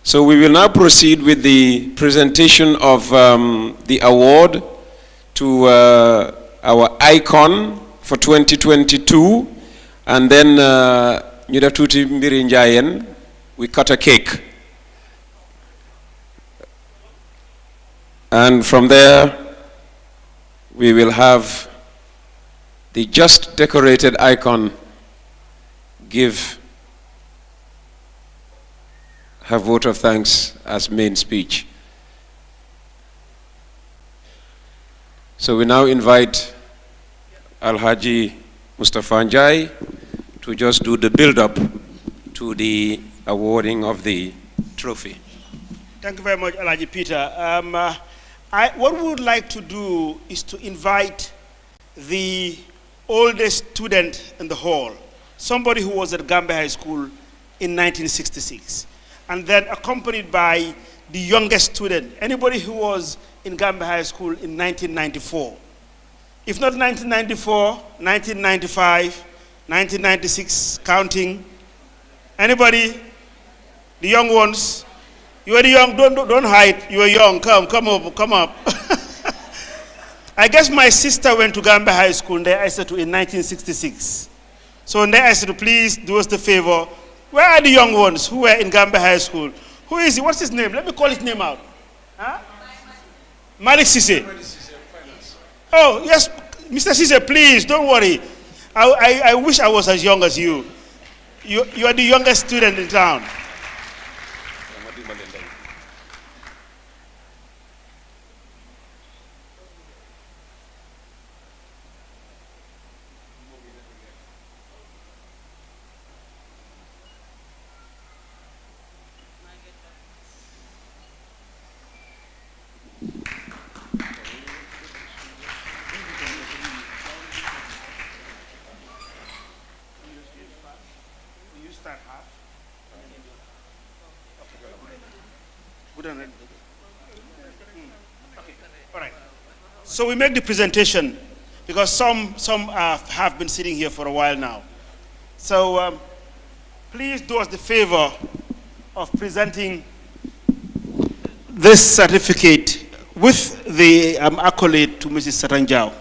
So we will now proceed with the presentation of the award to our icon for 2022, and then Nyudatuti Mbirinjayen, we cut a cake. And from there, we will have the just decorated icon give her vote of thanks as main speech. So we now invite Alhaji Mustafa Njai to just do the build-up to the awarding of the trophy. Thank you very much, Alhaji Peter. What we would like to do is to invite the oldest student in the hall, somebody who was at Gambia High School in 1966, and then accompanied by the youngest student, anybody who was in Gambia High School in 1994. If not 1994, 1995, 1996, counting. Anybody? The young ones? You are the young, don't hide, you are young, come up. I guess my sister went to Gambia High School in in 1966. So in I said, please do us the favor. Where are the young ones who were in Gambia High School? Who is he? What's his name? Let me call his name out. Huh? Malik Sise. Oh, yes, Mr. Sise, please, don't worry. I wish I was as young as you. You are the youngest student in town. So we make the presentation because some have been sitting here for a while now. So please do us the favor of presenting this certificate with the accolade to Mrs. Saranjao.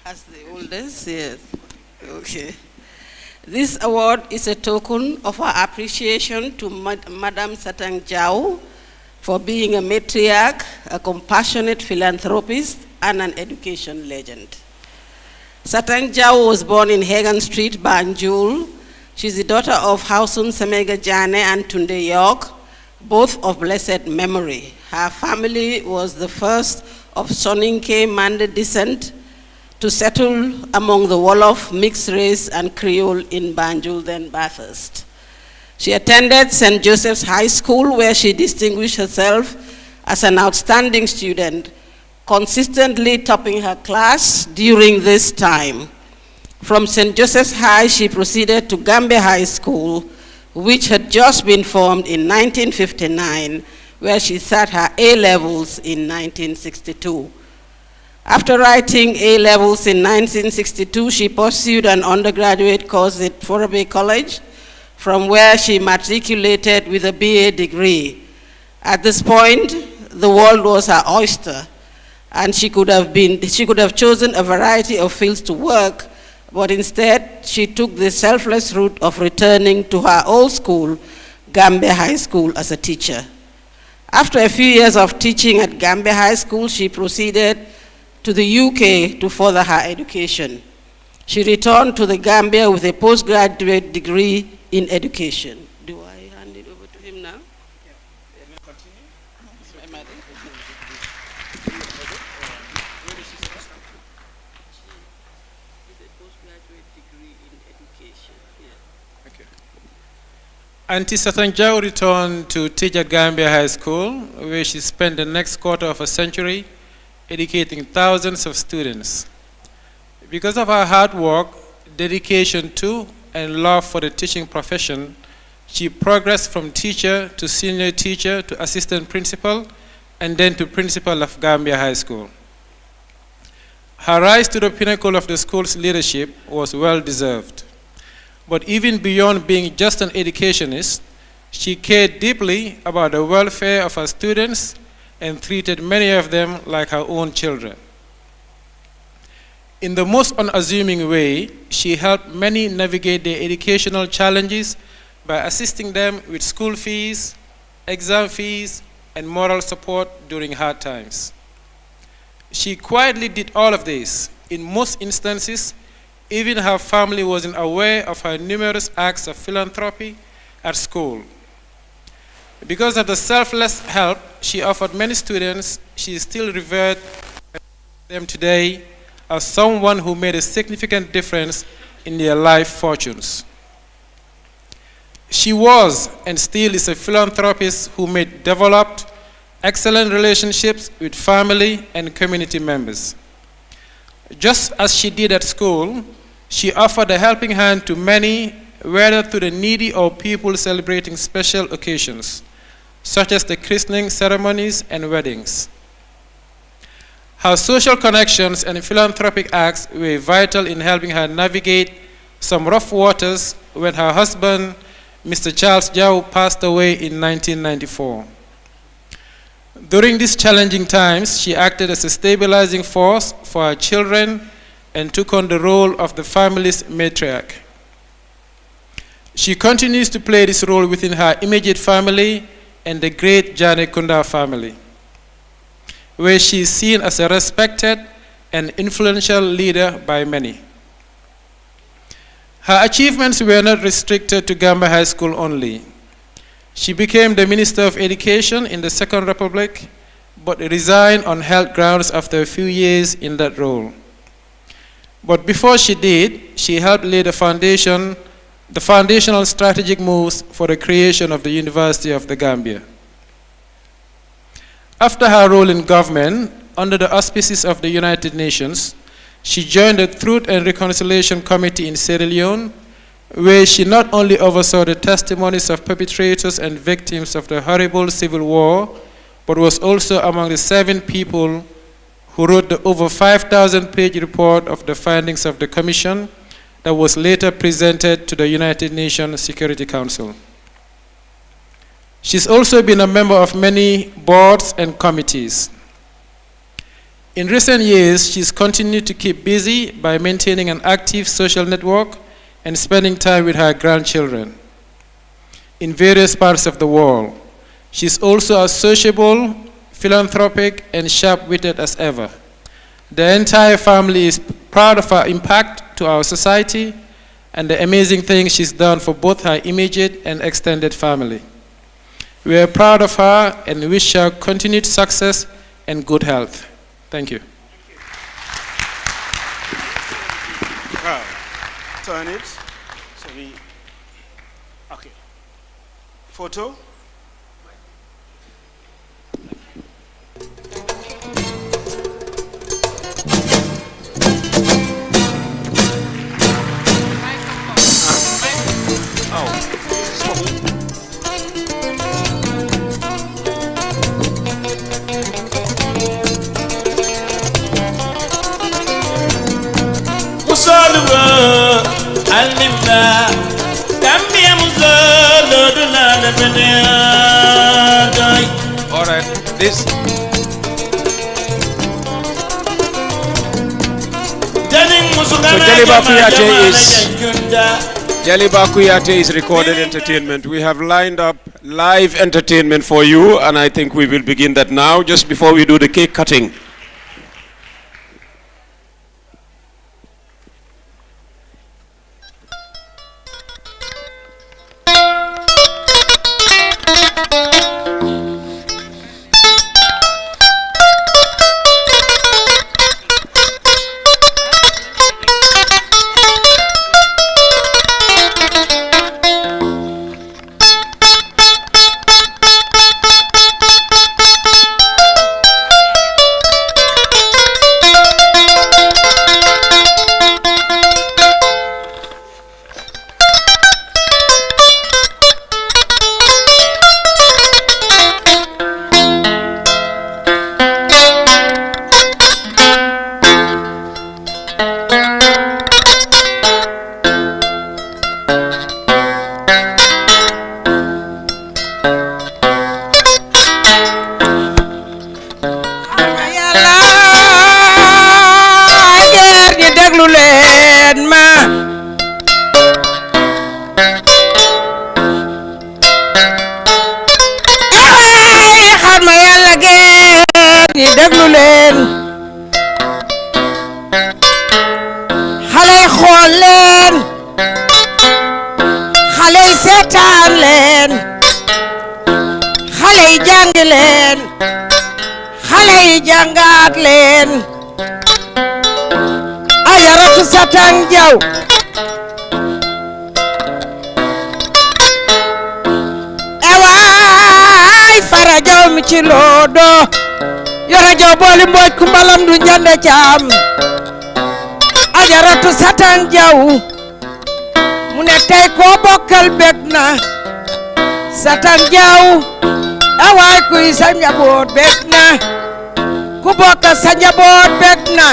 As the oldest, yes. Okay. This award is a token of our appreciation to Madam Satang Jau for being a matriarch, a compassionate philanthropist, and an education legend. Satang Jau was born in Hagan Street, Banjul. She's the daughter of Hausun Semega Jane and Tunde York, both of blessed memory. Her family was the first of Soninke Mande descent to settle among the Wolof, mixed race, and Creole in Banjul, then Bathurst. She attended St. Joseph's High School, where she distinguished herself as an outstanding student, consistently topping her class during this time. From St. Joseph's High, she proceeded to Gambia High School, which had just been formed in 1959, where she sat her A-levels in 1962. After writing A-levels in 1962, she pursued an undergraduate course at Forabe College, from where she matriculated with a BA degree. At this point, the world was her oyster, and she could have chosen a variety of fields to work, but instead she took the selfless route of returning to her old school, Gambia High School, as a teacher. After a few years of teaching at Gambia High School, she proceeded to the UK to further her education. She returned to the Gambia with a postgraduate degree in education. Do I hand it over to him now? Auntie Satanjau returned to teach at Gambia High School, where she spent the next quarter of a century educating thousands of students. Because of her hard work, dedication to, and love for the teaching profession, she progressed from teacher to senior teacher to assistant principal, and then to principal of Gambia High School. Her rise to the pinnacle of the school's leadership was well deserved. But even beyond being just an educationist, she cared deeply about the welfare of her students and treated many of them like her own children. In the most unassuming way, she helped many navigate their educational challenges by assisting them with school fees, exam fees, and moral support during hard times. She quietly did all of this. In most instances, even her family wasn't aware of her numerous acts of philanthropy at school. Because of the selfless help she offered many students, she is still revered by them today as someone who made a significant difference in their life fortunes. She was and still is a philanthropist who developed excellent relationships with family and community members. Just as she did at school, she offered a helping hand to many, whether to the needy or people celebrating special occasions, such as the christening ceremonies and weddings. Her social connections and philanthropic acts were vital in helping her navigate some rough waters when her husband, Mr. Charles Jau, passed away in 1994. During these challenging times, she acted as a stabilizing force for her children and took on the role of the family's matriarch. She continues to play this role within her immediate family and the great Jane Kunda family, where she is seen as a respected and influential leader by many. Her achievements were not restricted to Gambia High School only. She became the Minister of Education in the Second Republic, but resigned on health grounds after a few years in that role. But before she did, she helped lay the foundational strategic moves for the creation of the University of the Gambia. After her role in government, under the auspices of the United Nations, she joined the Truth and Reconciliation Committee in Sierra Leone, where she not only oversaw the testimonies of perpetrators and victims of the horrible civil war, but was also among the 7 people who wrote the over 5,000-page report of the findings of the Commission that was later presented to the United Nations Security Council. She's also been a member of many boards and committees. In recent years, she's continued to keep busy by maintaining an active social network and spending time with her grandchildren in various parts of the world. She's also as sociable, philanthropic, and sharp-witted as ever. The entire family is proud of her impact to our society and the amazing things she's done for both her immediate and extended family. We are proud of her and wish her continued success and good health. Thank you. Turn it. So okay. Photo. Musolwa, Alimba, Gambia Musolwa. All right, this. So Jaliba Kuyate is recorded entertainment. We have lined up live entertainment for you, and I think we will begin that now, just before we do the cake cutting. Ajaratu Satan Jaw mu ne tey koo bokkal bég na Satan Jaw awaay kuy sa njaboot bég na ku bokkal sa njaboot bég na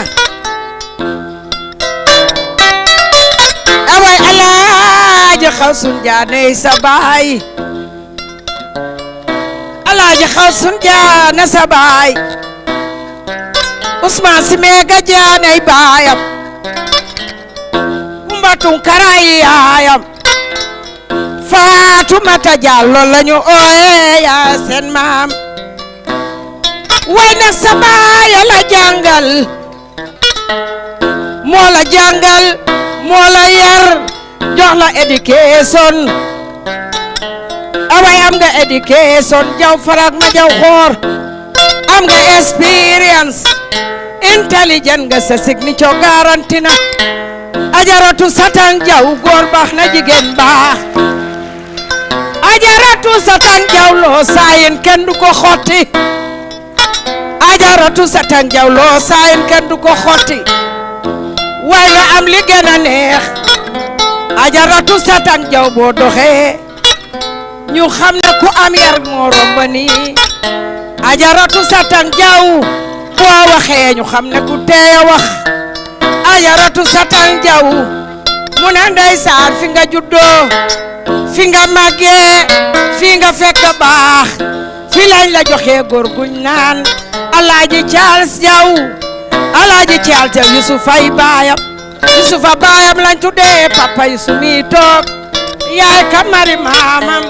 awaay Alaaji Xawsun Jaane sa baay Alaaji Xawsun Jaane sa baay Usmaan si meega jaanay baayam Umbatun Karaay yaayam Faatumata Jallo lañu ooye yaa seen maam way nag sa baay la jàngal moo la jàngal moo la yar jox la éducation away am nga éducation jaw farak ma jaw xoor am nga experience intelligent nga sa signature garanti na Ajaratu Satan Jaw góor baax na jigéen baax Ajaratu Satan Jaw loo saayin kenn du ko xotti Ajaratu Satan Jaw loo saayin kenn du ko xotti way nga am li gën a neex Ajaratu Satan Jaw boo doxee ñu xam ne ku am yar moo romb nii Ajaratu Satan Jaw boo waxee ñu xam ne ku teey wax Ajaratu Satan Jaw mu ne ndeysaan fi nga juddoo fi nga màggee fi nga fekk baax fi lañ la joxee góor guñ naan Alaaji Charles Jaw Alaaji Charles Jaw Yusufay baayam Yusufa baayam lañ tuddee papa Yusuf mi toog yaay ka mari maamam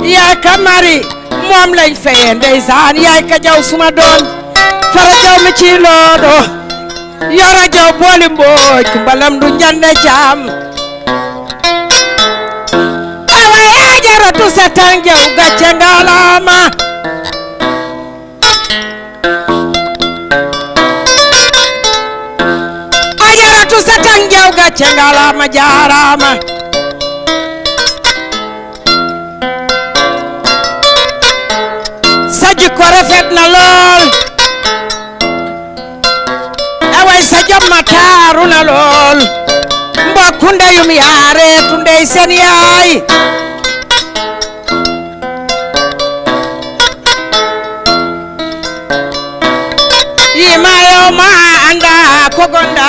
yaay ka mari moom lañ feye ndeysaan yaay ka jaw suma doom fara jaw mi ci loodo yora jaw booli mbooj kumbalam du njande caam away Ajaratu Satan Jaw gàcce ngalaama Ajaratu Satan Jaw gàcce ngalaama jaaraama sa jikko rafet na lool away sa jomma taaru na lool mbokku ndeyum yaare tu ndey seen yaay yi ma yow ma anda ko gonda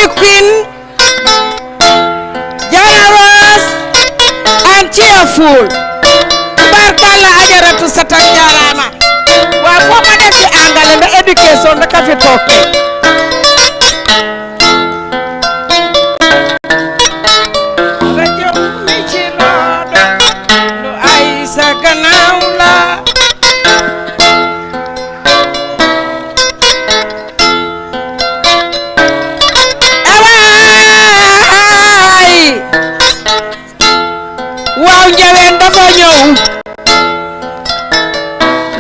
beauty queen, generous and cheerful. Barkalla ajaratu Satan jarama. Wa fo ma def ci angale nda education da ka fi tokke. Radio mi ci lodo lu ay sa gannaaw la. Waaw njaween dafa ñëw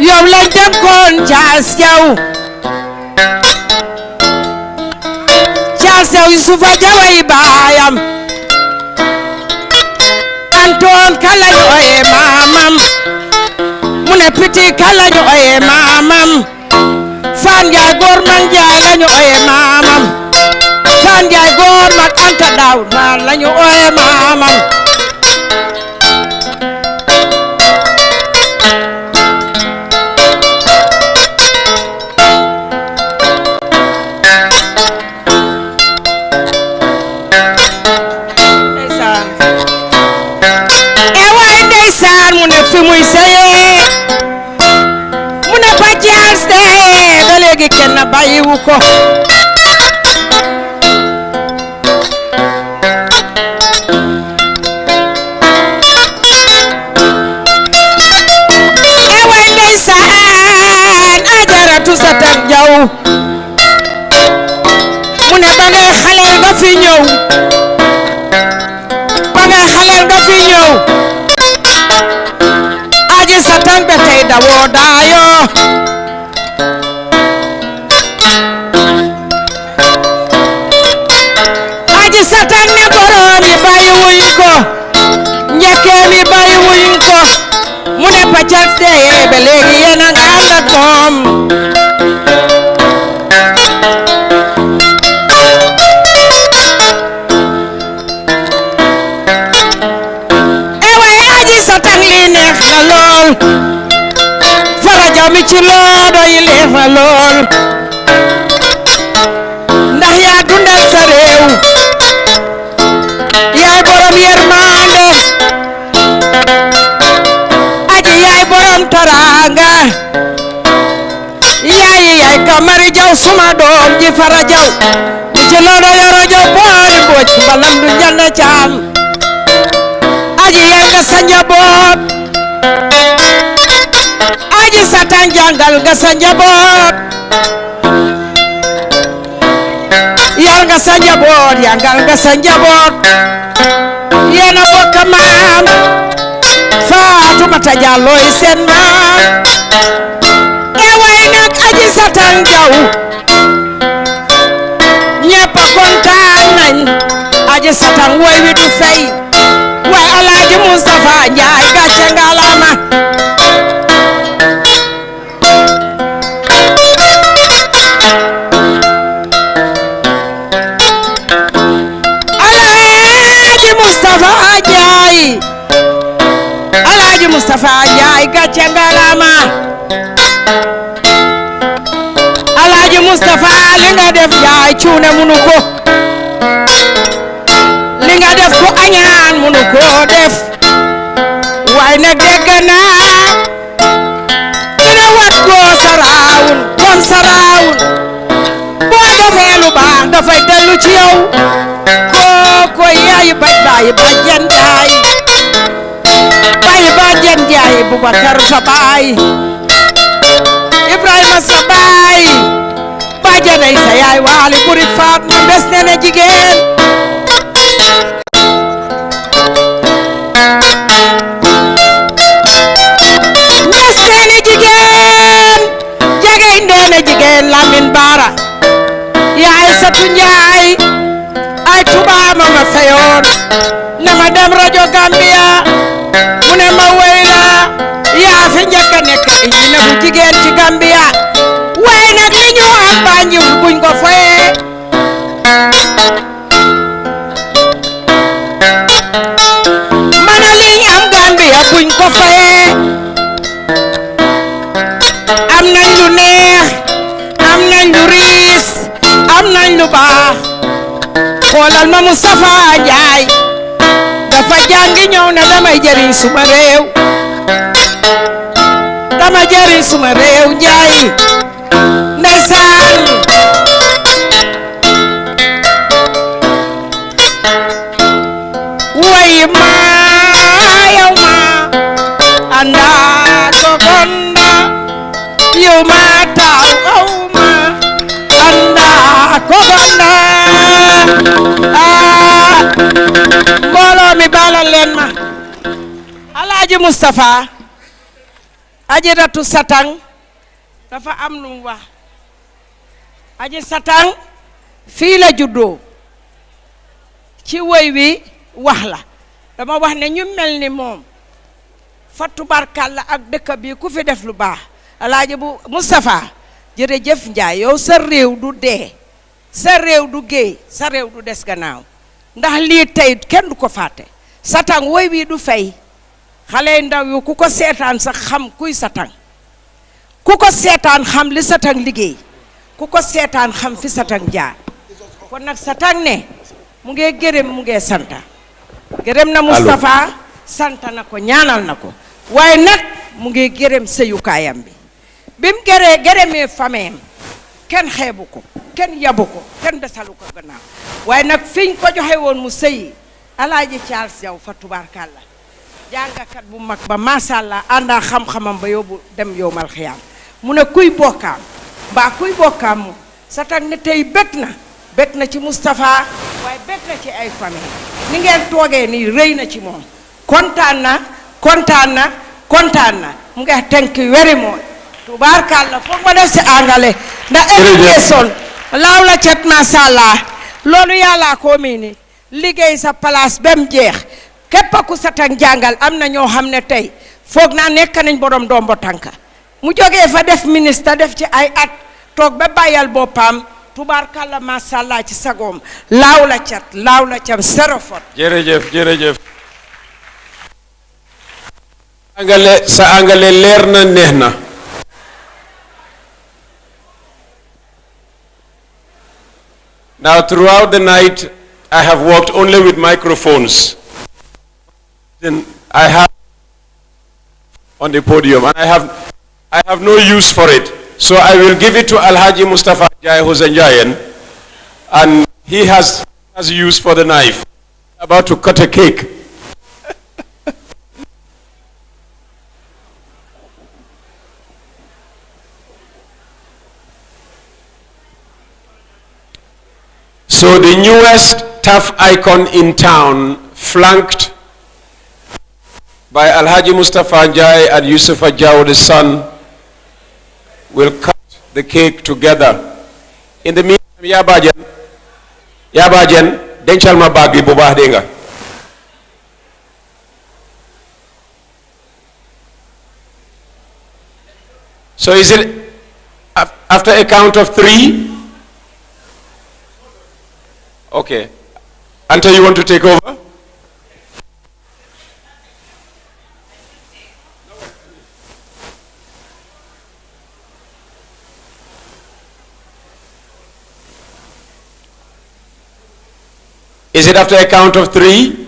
yow lañ dénkoon Caas Jaw Caas Jaw Yusufa Jaway baayam Antoon kala ñu oye maamam mu ne Piti kala ñu oye maamam Faan Njaay góor man Njaay la ñu oye maamam Faan Njaay góor man Anta Daaw la ñu oye maamam mu ne fi muy seyee mu ne ba Caas dee ba léegi kenn bàyyiwu ko way ndeysaan ajaratu Satan Jaw mu ne ba ngay xaleel nga fi ñëw ba ngay xaleel nga fi ñëw aji Satan be tey dawoo daayo aji Satan ne borom yi bàyyi wuñ ko njëkkee mi bàyyi wuñ ko mu ne ba Caas dee ba léegi yéen a nga ànd ak moom Satan li neex na lool faraja mi ci loodo yi neex na lool ndax yaa dundal sa réew yaay borom yërmande aji yaay borom taranga yaay Kamari Jaw suma doom ji farajaw mi ci loodo yoro jaw boori mbooj mbalam du njane caam aji yaay nga sa njaboot aji Satan jàngal nga sa njaboot yar nga sa njaboot jàngal nga sa njaboot yéen a bokk maam Faatumata Jàllooy seen maam way nag aji Satan Jaw ñépp kontaan nañ aji Satan woy wi du fey way Alaaji Mustafa Njaay gàcce ngalaama Alaaji Mustafa Njaay gàcce ngalaama Alaaji Mustafa li nga def Njaay cuune munu ko li nga def ko añaan munu ko def waaye nag dégg naa dina wat ko saraawun kon saraawun boo defee lu baax dafay dellu ci yow kooko yaay bàyyi bàjjen Njaay bàyyi bàjjen Njaay Bubakar sa baay Ibrahima sa baay bàjjenay sa yaay waali buri faat ma mbes nene jigéen jigéen Lamin Baara yaay Satu Njaay ay tubaama ma fayoon ne ma dem rajo Gambia mu ne ma woy la yaa fi njëkk a nekk indi na bu jigéen ci Gambia waaye nag li ñu am Banjul buñ ko foyee mana li ñu am Gambia buñ ko foyee am nañ lu neex am nañ lu riis am nañ lu baax xoolal ma Moustapha Njaay dafa jàngi ñëw ne damay jëriñ suma réew dama jëriñ suma réew Njaay ndeysaan way ma yow ma anda dogonda yow ma taw aw ma anda kogonda mbooloo mi balal leen ma Alaaji Moustapha Ajaratu Satang dafa am lu mu wax Aji Satang fii la juddoo ci woy wi wax la dama wax ne ñu mel ni moom fa tubarkalla ak dëkk bi ku fi def lu baax Alaaji bu Moustapha jërëjëf Njaay yow sa réew du dee sa réew du géey sa réew du des gannaaw ndax lii tey kenn du ko fàtte Satang woy wi du fay xale ndaw yu ku ko seetaan sax xam kuy Satang ku ko seetaan xam li Satang liggéey ku ko seetaan xam fi Satang jaar kon nag Satang ne mu ngi gërëm mu ngi santa gërëm na Moustapha santa na ko ñaanal na ko waaye nag mu ngi gërëm sëyukaayam bi bim gërëmee fameem kenn xeebu ko kenn yabu ko kenn desalu ko gannaaw waaye nag fiñ ko joxe woon mu sëyi Alaaji Charles yow fa tubaarkàlla jàngakat bu mag ba masàllaa àndaa xam-xamam ba yóbbu dem yowmal xiyaam mu ne kuy bokkaam mbaa kuy bokkaam mu Satang ne tey bég na ci Moustapha waaye bég na ci ay famille ni ngeen toogee nii rëy na ci moom kontaan na mu ngi thank you very much tubaarkàlla foog ma def si angale ndax éducation laaw la cet masàllaa loolu yàllaa ko mii ni liggéey sa place ba mu jeex képp ku Satang jàngal am na ñoo xam ne tey foog naa nekk nañ borom dombo tànka mu jógee fa def ministre def ci ay at toog ba bàyyal boppam tubaarkàlla masàllaa ci sagoom laaw la cat serofot jërëjëf sa angale leer na neex na now throughout the night I have worked only with microphones. Then I have on the podium and I have no use for it. So I will give it to Alhaji Mustafa Jai Hosenjayan and he has use for the knife. About to cut a cake. So the newest TAF icon in town, flanked by Alhaji Mustafa Jai and Yusufa Jao the son, will cut the cake together. In the meantime, Yabajan, denchal ma bag bi bu baax de nga. So is it after a count of 3? Okay. Anta, you want to take over? Is it after a count of 3?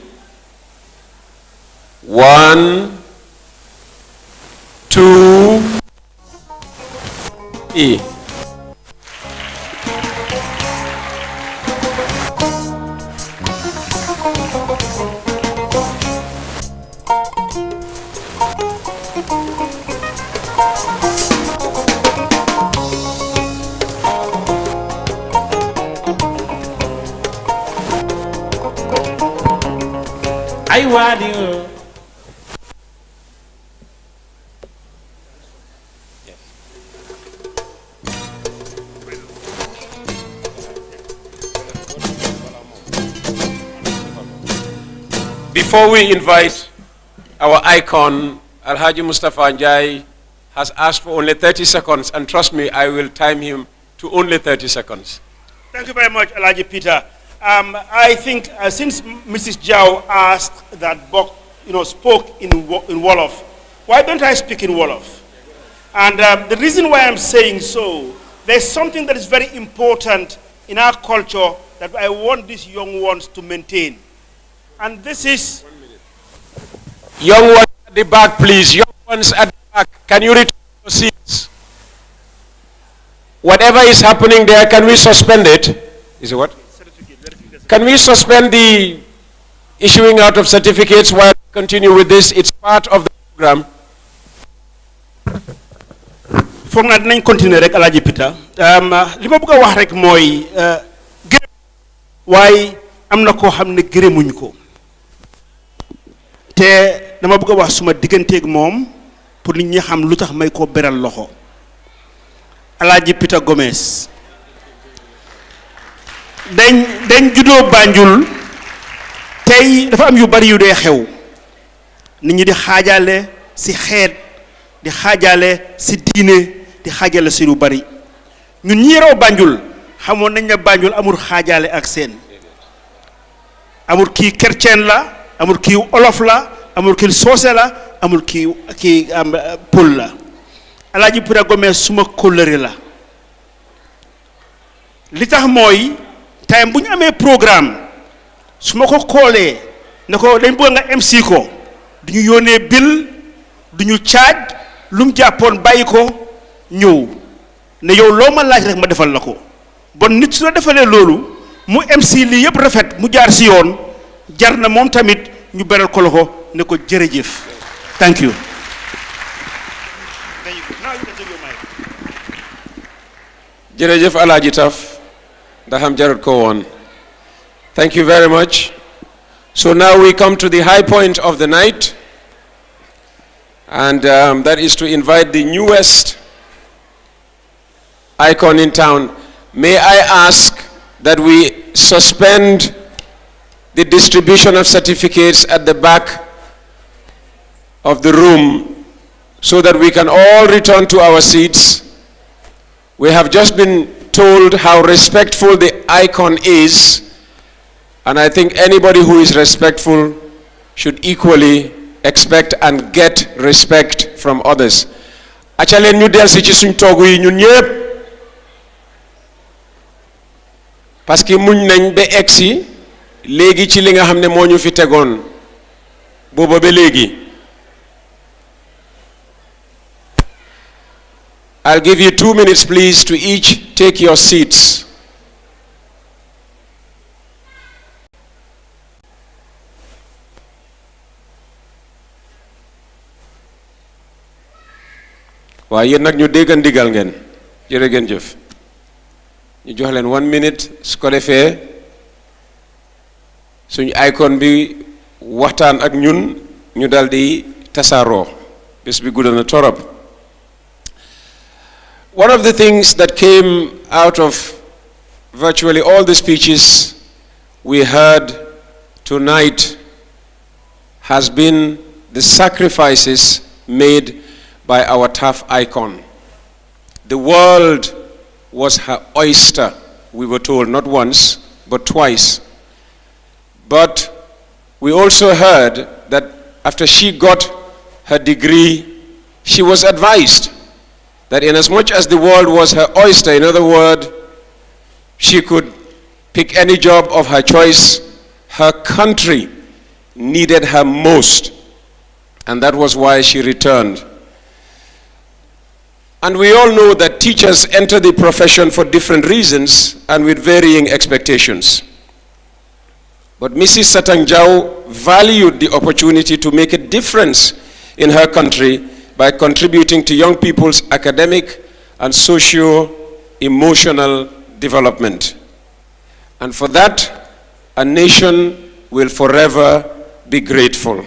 1, 2, 3. Before we invite our icon, Alhaji Mustafa Njai has asked for only 30 seconds, and trust me, I will time him to only 30 seconds. Thank you very much, Alhaji Peter. I think since Mrs. Jao asked that Bok, spoke in Wolof, why don't I speak in Wolof? And the reason why I'm saying so, there's something that is very important in our culture that that I want these young ones to maintain. And this is... Young ones at the back, please. Young ones at the back. Can you return to your seats? Whatever is happening there, can we suspend it? Is it what? Can we suspend the issuing out of certificates while we continue with this? It's part of the program. foog naa dinañ continuer rek Alaaji Peter li ma bëgg a wax rek mooy gërëm waaye am na koo xam ne gërëmuñ ko te dama bëgg a wax suma digganteeg moom pour nit ñi xam lu tax may koo beral loxo Alaaji Peter Gomez dañ juddoo Banjul tey dafa am yu bari yu dee xew nit ñi di xaajaale si xeet di xaajaale si diine di xaajale si lu bari ñun ñi raw Banjul xamoon nañ ne Banjul amul xaajaale ak seen amul kii chrétien la amul kii olof la amul kii soose la amul kii pël la Alaaji Peter Gomez suma kóllëre la li tax mooy time bu ñu amee programme su ma ko koolee ne ko dañ bëgg nga MC ko du ñu yónnee bill du ñu caaj lu mu jàppoon bàyyi ko ñëw ne yow loo ma laaj rek ma defal la ko bon nit su la defalee loolu mu MC lii yëpp rafet mu jaar si yoon jar na moom tamit ñu beral ko loxo ne ko jërëjëf thank you. Jërëjëf Alaaji Taf ndax am jarut ko woon. Thank you very much. So now we come to the high point of the night, and that is to invite the newest icon in town. May I ask that we suspend the distribution of certificates at the back of the room so that we can all return to our seats. We have just been told how respectful the icon is, and I think anybody who is respectful should equally expect and get respect from others. Actually, ñu del si ci suñ toogu yi ñun ñëpp parce que muñ nañ ba egsi léegi ci li nga xam ne moo ñu fi tegoon booba ba léegi. I'll give you 2 minutes, please, to each take your seats. waaye yéen nag ñu déggan digal ngeen jërë ngeen jëf ñu jox leen 1 minute su ko defee suñu icon bi waxtaan ak ñun ñu daldi tasaaroo bés bi gudda na torop. One of the things that came out of virtually all the speeches we heard tonight has been the sacrifices made by our TAF icon. The world was her oyster, we were told, not once, but twice. But we also heard that after she got her degree, she was advised that inasmuch as the world was her oyster, in other words, she could pick any job of her choice, her country needed her most, and that was why she returned. And we all know that teachers enter the profession for different reasons and with varying expectations. But Mrs. Satang Jau valued the opportunity to make a difference in her country by contributing to young people's academic and socio-emotional development. And for that, a nation will forever be grateful.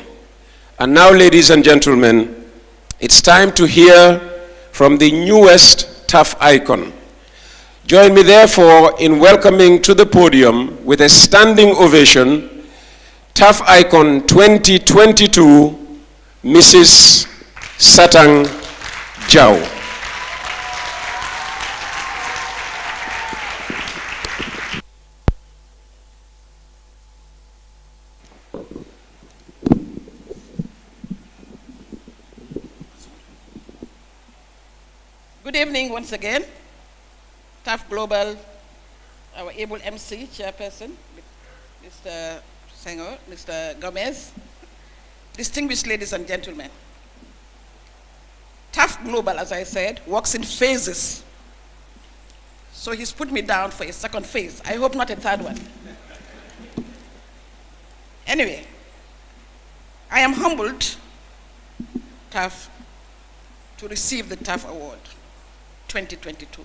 And now, ladies and gentlemen, it's time to hear from the newest TAF icon. Join me, therefore, in welcoming to the podium with a standing ovation, TAF icon 2022, Mrs. Satang Jau. Good evening once again, TAF Global our able MC, chairperson, Mr. Senghor, Mr. Gomez, distinguished ladies and gentlemen. TAF Global, as I said, works in phases. So he's put me down for a second phase. I hope not a third one. Anyway, I am humbled, TAF, to receive the TAF Award 2022.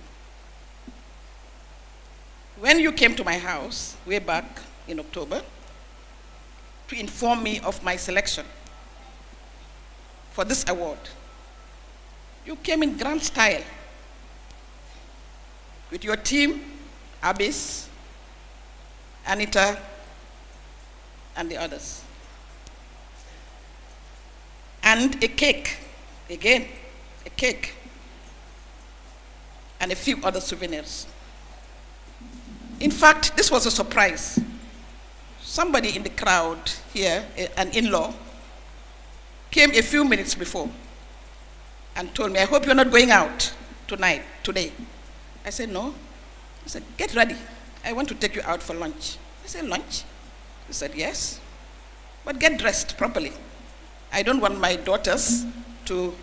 When you came to my house way back in October to inform me of my selection for this award, you came in grand style with your team, Abis, Anita, and the others. And a cake, again, a cake, and a few other souvenirs. In fact, this was a surprise. Somebody in the crowd here, an in-law, came a few minutes before and told me, I hope you're not going out today. I said, no. He said, get ready. I want to take you out for lunch. I said, lunch? He said, yes. But get dressed properly. I don't want my daughters to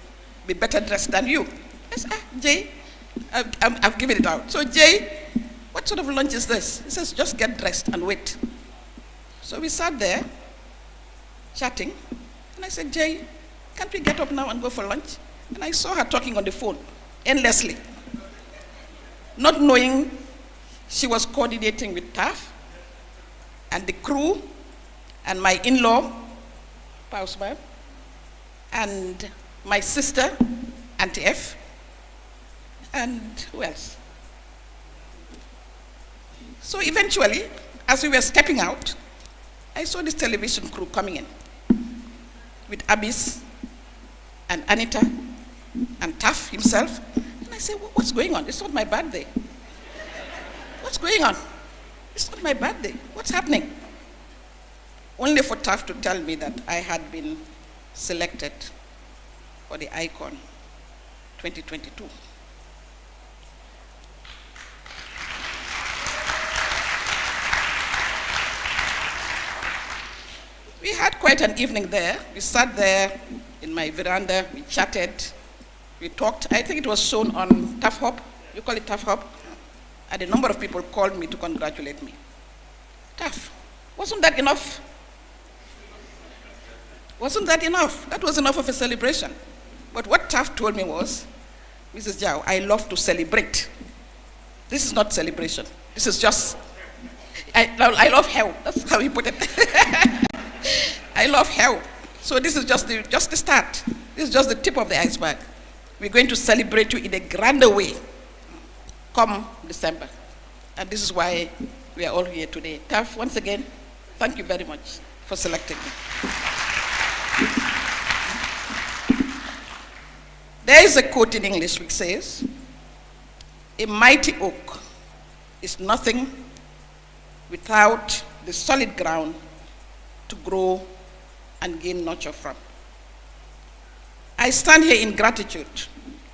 be better dressed than you. I said, Jay, I've given it out. So Jay, what sort of lunch is this? He says, just get dressed and wait. So we sat there, chatting, and I said, Jay, can't we get up now and go for lunch? And I saw her talking on the phone, endlessly, not knowing she was coordinating with TAF and the crew and my in-law, Pausman, and my sister, Auntie F, and who else? So eventually, as we were stepping out, I saw this television crew coming in with Abis and Anita and TAF himself. And I said, what's going on? It's not my birthday. What's going on? It's not my birthday. What's happening? Only for TAF to tell me that I had been selected for the Icon 2022. We had quite an evening there. We sat there in my veranda, we chatted, we talked. I think it was shown on TAF Hub. You call it TAF Hub? And a number of people called me to congratulate me. TAF, wasn't that enough? Wasn't that enough? That was enough of a celebration. But what TAF told me was, Mrs. Jau, I love to celebrate. This is not celebration. This is just, I love hell. That's how he put it. I love hell. So this is just the start. This is just the tip of the iceberg. We're going to celebrate you in a grander way come December. And this is why we are all here today. TAF, once again, thank you very much for selecting me. There is a quote in English which says, a mighty oak is nothing without the solid ground to grow and gain nurture from. I stand here in gratitude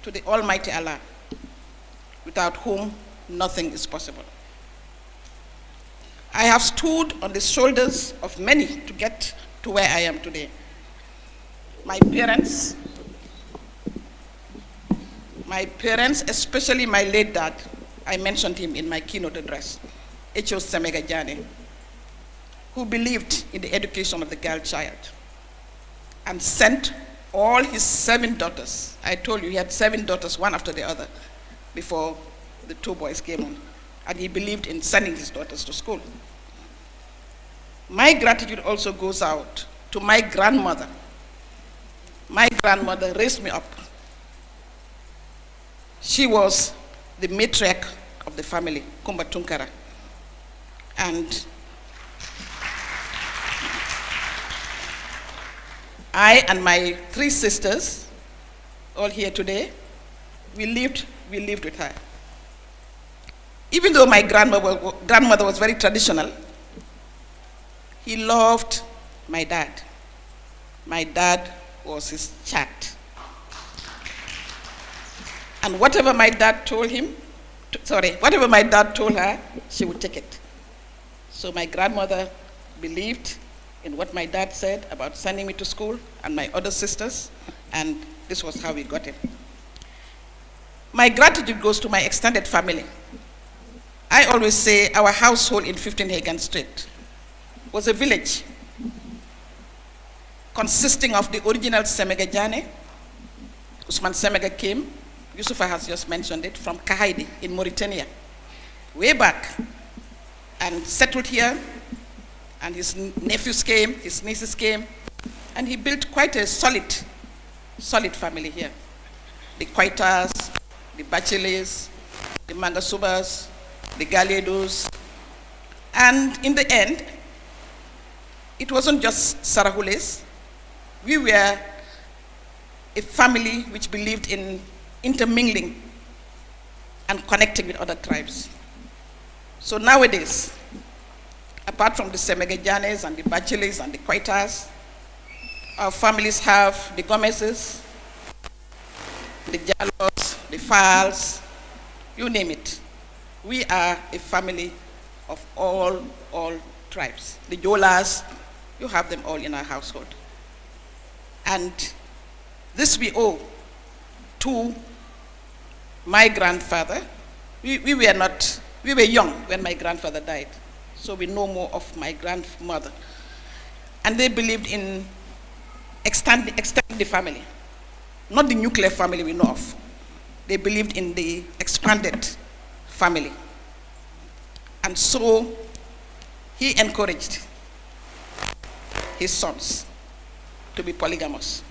to the Almighty Allah, without whom nothing is possible. I have stood on the shoulders of many to get to where I am today. My parents, especially my late dad, I mentioned him in my keynote address, H.O. Semega Jane, who believed in the education of the girl child and sent all his 7 daughters. I told you he had 7 daughters, one after the other, before the 2 boys came on. And he believed in sending his daughters to school. My gratitude also goes out to my grandmother. My grandmother raised me up. She was the matriarch of the family, Kumba Tunkara. And I and my 3 sisters, all here today, we lived with her. Even though my grandmother was very traditional, he loved my dad. My dad was his chat. And whatever my dad told him, whatever my dad told her, she would take it. So my grandmother believed in what my dad said about sending me to school and my other sisters, and this was how we got it. My gratitude goes to my extended family. I always say our household in 15 Hagan Street was a village consisting of the original Semega Jammeh. Usman Semega came, Yusufa has just mentioned it, from Kahaidi in Mauritania, way back, and settled here, and his nephews came, his nieces came, and he built quite a solid family here. The Quaitas, the Bacheles, the Mangasubas, the Galedos, and in the end, it wasn't just Sarahules. We were a family which believed in intermingling and connecting with other tribes. So nowadays, apart from the Semegajanes and the Bacheles and the Quaitas, our families have the Gomezes, the Jalos, the Fals, you name it. We are a family of all tribes. The Jolas, you have them all in our household. And this we owe to my grandfather. We were young when my grandfather died, so we know more of my grandmother. And they believed in extending the family, not the nuclear family we know of. They believed in the expanded family. And so he encouraged his sons to be polygamous.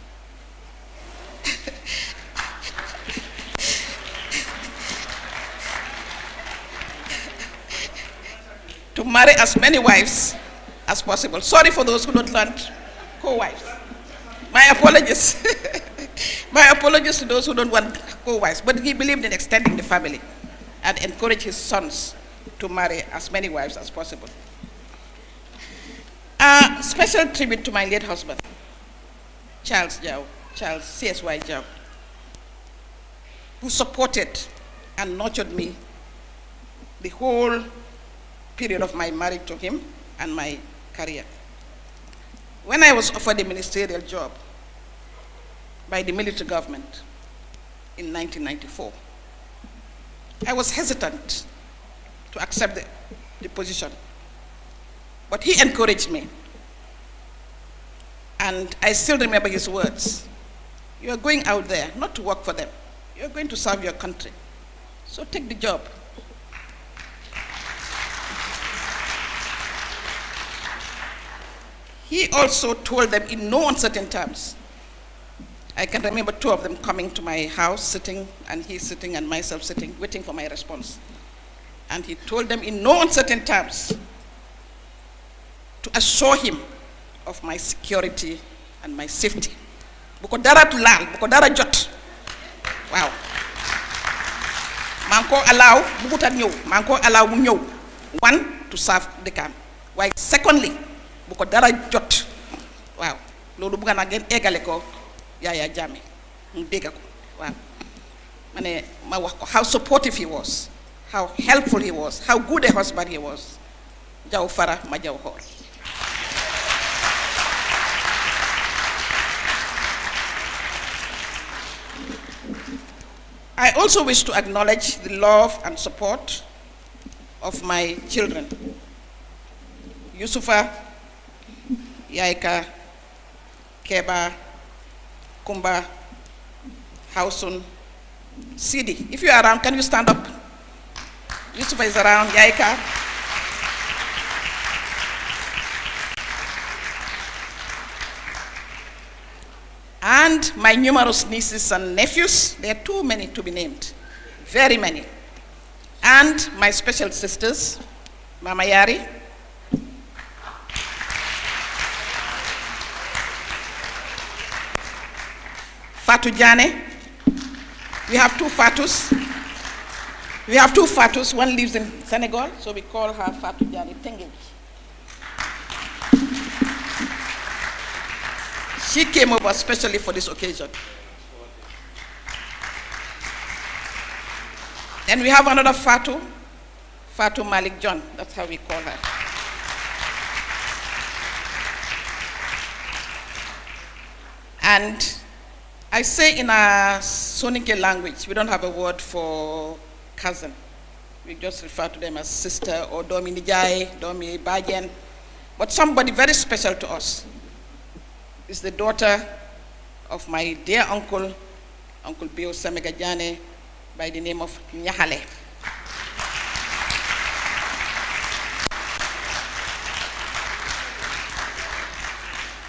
To marry as many wives as possible. Sorry for those who don't want co-wives. My apologies. My apologies to those who don't want co-wives. But he believed in extending the family and encouraged his sons to marry as many wives as possible. A special tribute to my late husband, Charles C.S.Y. Jau, who supported and nurtured me the whole period of my marriage to him and my career. When I was offered a ministerial job by the military government in 1994, I was hesitant to accept the position. But he encouraged me. And I still remember his words. You are going out there not to work for them. You are going to serve your country. So take the job. He also told them in no uncertain terms. I can remember two of them coming to my house, sitting, and he sitting and myself sitting, waiting for my response. And he told them in no uncertain terms to assure him of my security and my safety. Buko dara tulal, buko dara jot. Wow. Manko allow, bukutan ñew, manko allow mu ñew. One, to serve the camp. Why? Secondly, buko dara jot. Wow. Lolu buga na gen egale ko Yahya Jammeh. Mu dega ko. Wow. Mane ma wax ko how supportive he was, how helpful he was, how good a husband he was. Jaw fara ma jaw hor. I also wish to acknowledge the love and support of my children. Yusufa, Yaika, Keba, Kumba, Hausun, Sidi. If you are around, can you stand up? Yusufa is around, Yaika. And my numerous nieces and nephews, there are too many to be named, very many. And my special sisters, Mama Yari, Fatou Jane. We have two Fatus. One lives in Senegal, so we call her Fatou Jane Tengej. She came over especially for this occasion. Then we have another Fatu, Fatu Malik John, that's how we call her. And I say in our Soninke language, we don't have a word for cousin. We just refer to them as sister or Domi Nijai, Domi Bajen. But somebody very special to us is the daughter of my dear uncle, Uncle Bio Semegajane, by the name of Nyahale.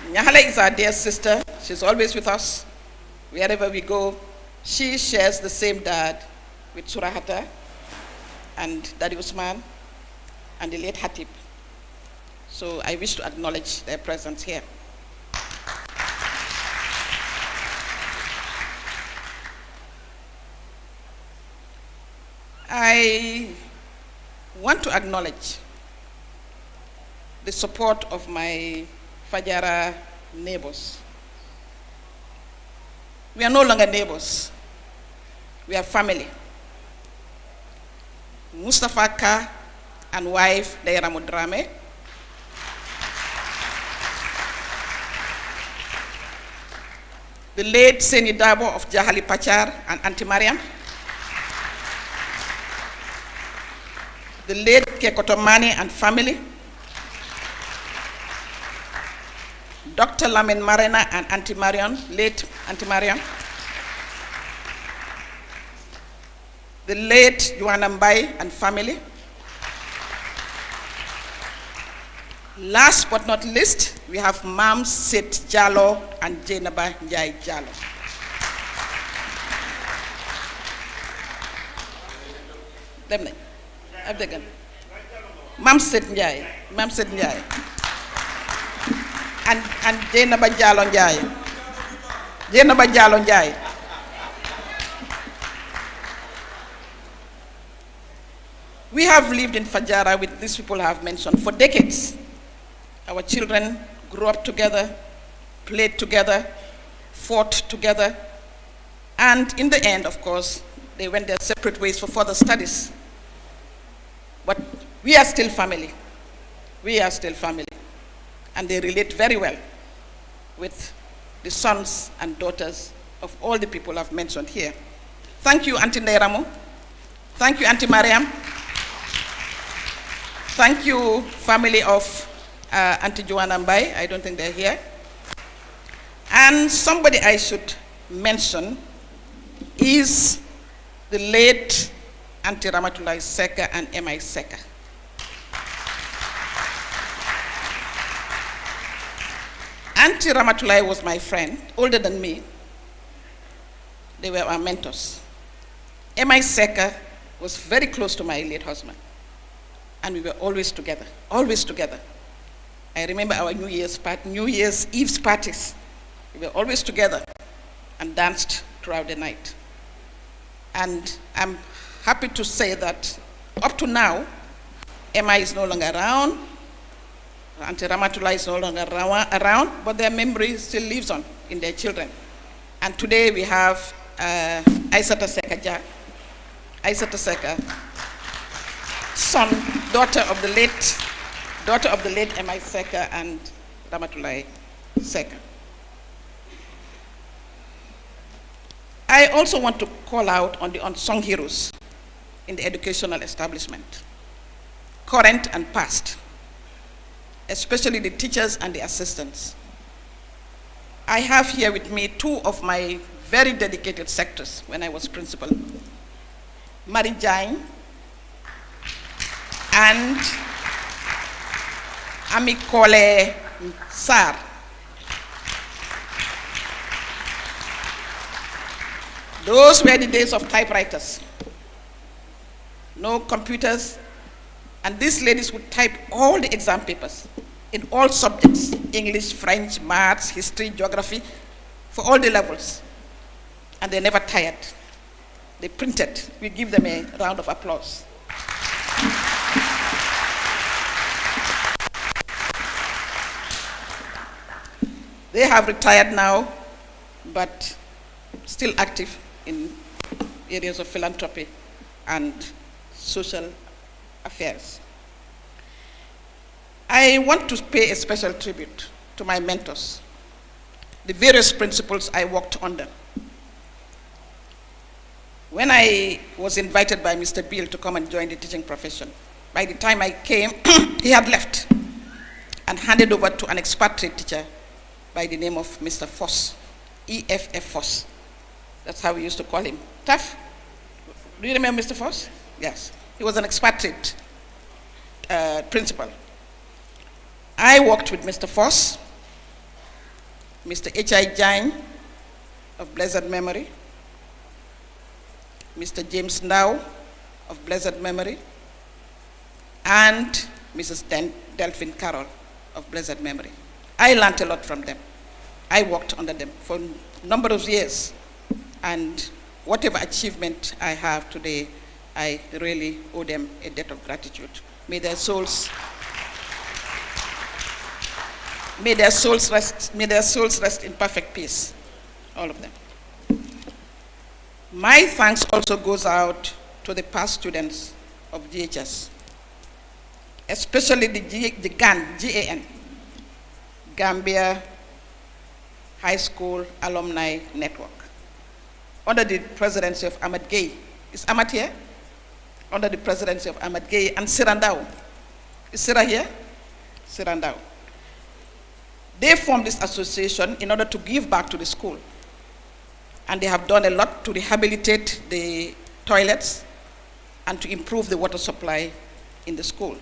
Nyahale is our dear sister. She's always with us. Wherever we go, she shares the same dad with Surahata and Daddy Usman and the late Hatip. So I wish to acknowledge their presence here. I want to acknowledge the support of my Fajara neighbors. We are no longer neighbors. We are family. Mustafa Ka and wife Daira Mudrame, the late Seni Dabo of Jahali Pachar and Auntie Mariam, the late Kekotomani and family, Dr. Lamin Marena and Auntie Mariam, late Auntie Mariam, the late Joanna Mbai and family. Last but not least, we have Mam Sit Jalo and Jenaba Njai Jalo. Them Abdegan. Mam Sit Njai, Mam Sit Njai. And Jenaba Jalo Njai. Jenaba Jalo Njai. We have lived in Fajara with these people I have mentioned for decades. Our children grew up together, played together, fought together, and in the end, of course, they went their separate ways for further studies. But we are still family. We are still family. And they relate very well with the sons and daughters of all the people I've mentioned here. Thank you, Auntie Nairamu. Thank you, Auntie Mariam. Thank you, family of Auntie Joanna Mbai. I don't think they're here. And somebody I should mention is the late Auntie Ramatulai Seka and M.I. Seka. Auntie Ramatulai was my friend, older than me. They were our mentors. M.I. Seka was very close to my late husband. And we were always together, always together. I remember our New Year's Eve's parties. We were always together and danced throughout the night. And I'm happy to say that up to now, Emma is no longer around, Auntie Ramatullah is no longer around, but their memory still lives on in their children. And today we have Aissata Seka, son, daughter of the late M.I. Seka and Ramatullah Seka. I also want to call out on the unsung heroes in the educational establishment, current and past, especially the teachers and the assistants. I have here with me two of my very dedicated sectors when I was principal, Mari Jain and Amikole Sar. Those were the days of typewriters. No computers. And these ladies would type all the exam papers in all subjects, English, French, maths, history, geography, for all the levels. And they never tired. They printed. We give them a round of applause. They have retired now, but still active in areas of philanthropy and social affairs. I want to pay a special tribute to my mentors, the various principals I worked under. When I was invited by Mr. Beale to come and join the teaching profession, by the time I came, he had left and handed over to an expatriate teacher by the name of Mr. Foss, EFF Foss. That's how we used to call him. TAF? Do you remember Mr. Foss? Yes. He was an expatriate principal. I worked with Mr. Foss, Mr. Yahya Jammeh of blessed memory, Mr. James Now of blessed memory, and Mrs. Delphine Carroll of blessed memory. I learned a lot from them. I worked under them for a number of years, and whatever achievement I have today, I really owe them a debt of gratitude. May their souls rest in perfect peace, all of them. My thanks also goes out to the past students of GHS, especially the GAN, Gambia High School Alumni Network, under the presidency of Ahmad Gay. Is Ahmad here? Under the presidency of Ahmad Gay and Sirandao. Is Sira here? Sirandao. They formed this association in order to give back to the school. And they have done a lot to rehabilitate the toilets and to improve the water supply in the school.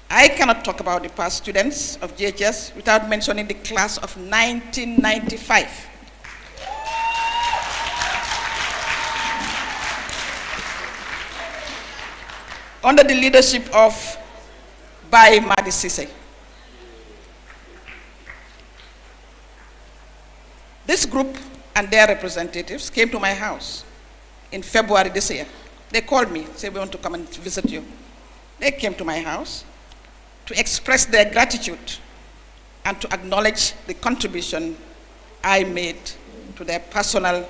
I cannot talk about the past students of GHS without mentioning the class of 1995. Under the leadership of Bai Madi Sise. This group and their representatives came to my house in February this year. They called me, said, we want to come and visit you. They came to my house to express their gratitude and to acknowledge the contribution I made to their personal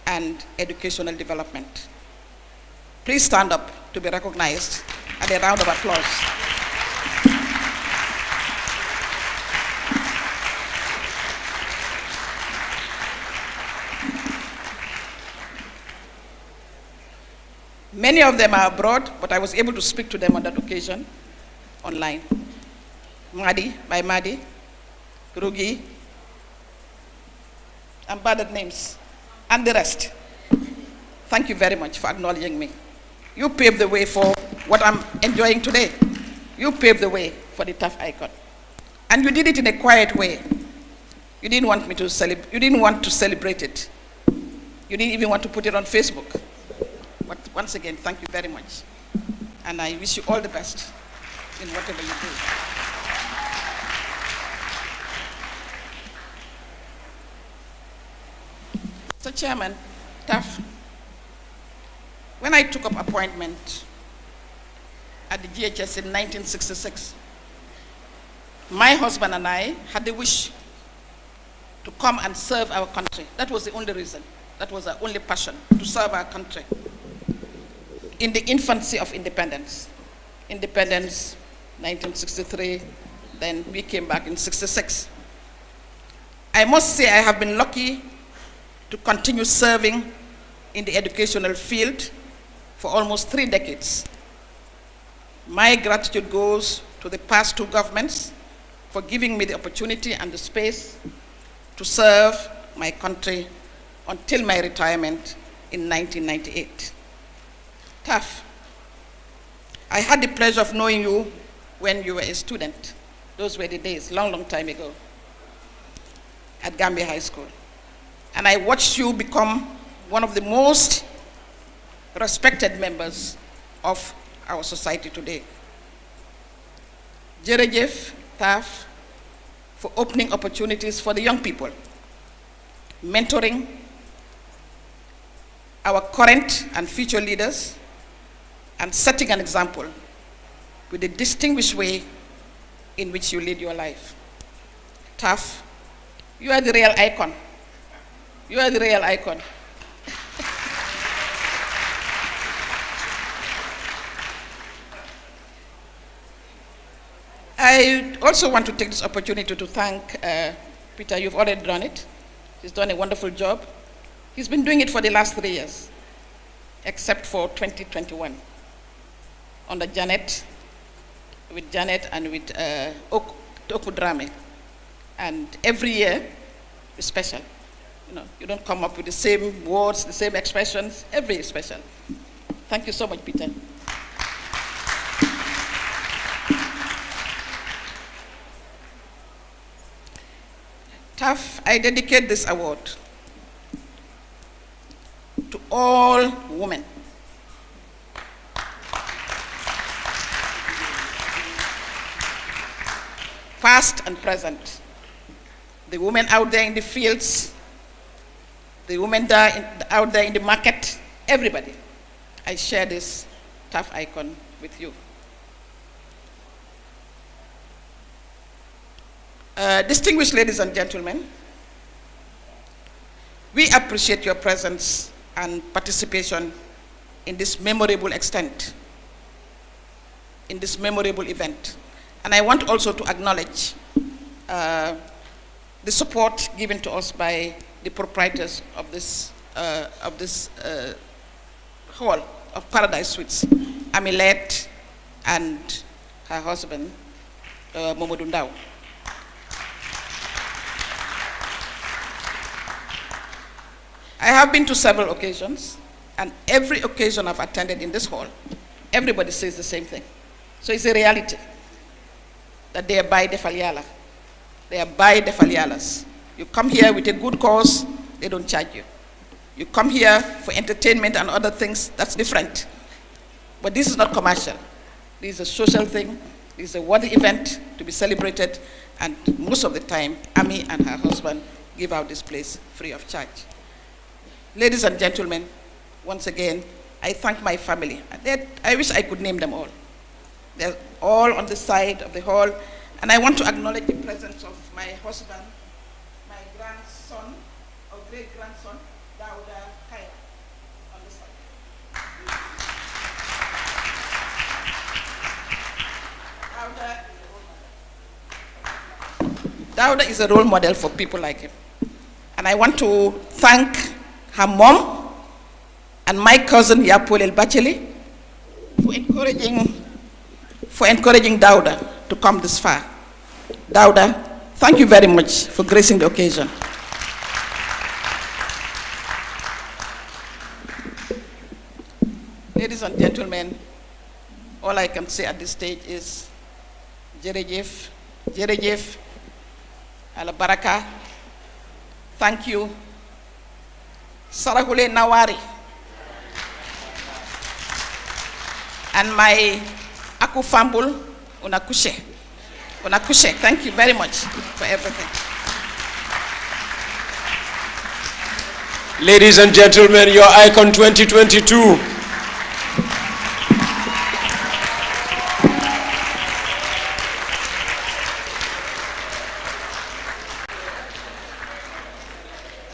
and educational development. Please stand up to be recognized at a round of applause. Many of them are abroad, but I was able to speak to them on that occasion online. Madi, by Madi, Rugi, and bad names, and the rest. Thank you very much for acknowledging me. You paved the way for what I'm enjoying today. You paved the way for the TAF icon. And you did it in a quiet way. You didn't want me to celebrate. You didn't want to celebrate it. You didn't even want to put it on Facebook. But once again, thank you very much. And I wish you all the best in whatever you do. Mr. Chairman, TAF, when I took up appointment at the GHS in 1966, my husband and I had the wish to come and serve our country. That was the only reason. That was our only passion, to serve our country. In the infancy of independence. Independence, 1963, then we came back in 66. I must say I have been lucky to continue serving in the educational field for almost 3 decades. My gratitude goes to the past 2 governments for giving me the opportunity and the space to serve my country until my retirement in 1998. TAF, I had the pleasure of knowing you when you were a student. Those were the days, long, long time ago, at Gambia High School. And I watched you become one of the most respected members of our society today. Jerejef, TAF, for opening opportunities for the young people, mentoring our current and future leaders, and setting an example with the distinguished way in which you lead your life. TAF, you are the real icon. You are the real icon. I also want to take this opportunity to thank Peter. You've already done it. He's done a wonderful job. He's been doing it for the last 3 years, except for 2021, under Janet, with Janet and with Okudrame. And every year is special. You know, you don't come up with the same words, the same expressions. Every year is special. Thank you so much, Peter. TAF, I dedicate this award to all women. Past and present. The women out there in the fields, the women out there in the market, everybody. I share this TAF icon with you. Distinguished ladies and gentlemen, we appreciate your presence and participation in this memorable extent, in this memorable event. And I want also to acknowledge the support given to us by the proprietors of this hall of Paradise Suites, Amilet and her husband, Momodou Ndao. I have been to several occasions, and every occasion I've attended in this hall, everybody says the same thing. So it's a reality that they are by the Faliala. They are by the Falialas. You come here with a good cause, they don't charge you. You come here for entertainment and other things, that's different. But this is not commercial. This is a social thing. This is a worthy event to be celebrated, and most of the time, Ami and her husband give out this place free of charge. Ladies and gentlemen, once again, I thank my family. I wish I could name them all. They're all on the side of the hall, and I want to acknowledge the presence of my husband, my grandson, or great-grandson, Dauda Kaya, on the side. Dauda is a role model for people like him. And I want to thank her mom and my cousin Yapol El Bacheli for encouraging Dauda to come this far. Dauda, thank you very much for gracing the occasion. Ladies and gentlemen, all I can say at this stage is Jerejef, Jerejef, Ala Baraka, thank you. Sarahule Nawari and my Aku Fambul Unakushe. Unakushe, thank you very much for everything. Ladies and gentlemen, your icon 2022.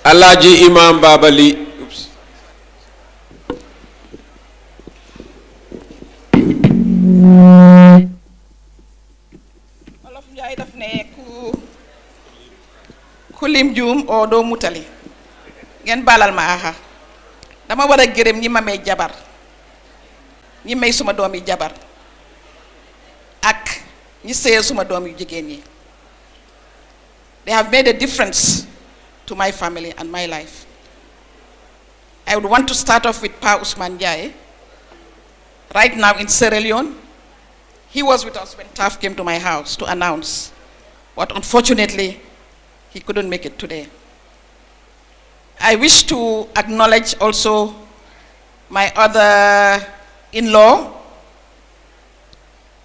Alaji Imam Babali. Oops. Olof Njaay daf ne ku lim juum o doo mutali. Ngeen balal ma aha. Dama war a gërëm ñi ma may jabar. Ñi may suma doom yi jabar. Ak ñi sey suma doom yu jigéen yi. They have made a difference to my family and my life. I would want to start off with Pa Usman Jai, right now in Sierra Leone. He was with us when TAF came to my house to announce, but unfortunately, he couldn't make it today. I wish to acknowledge also my other in-law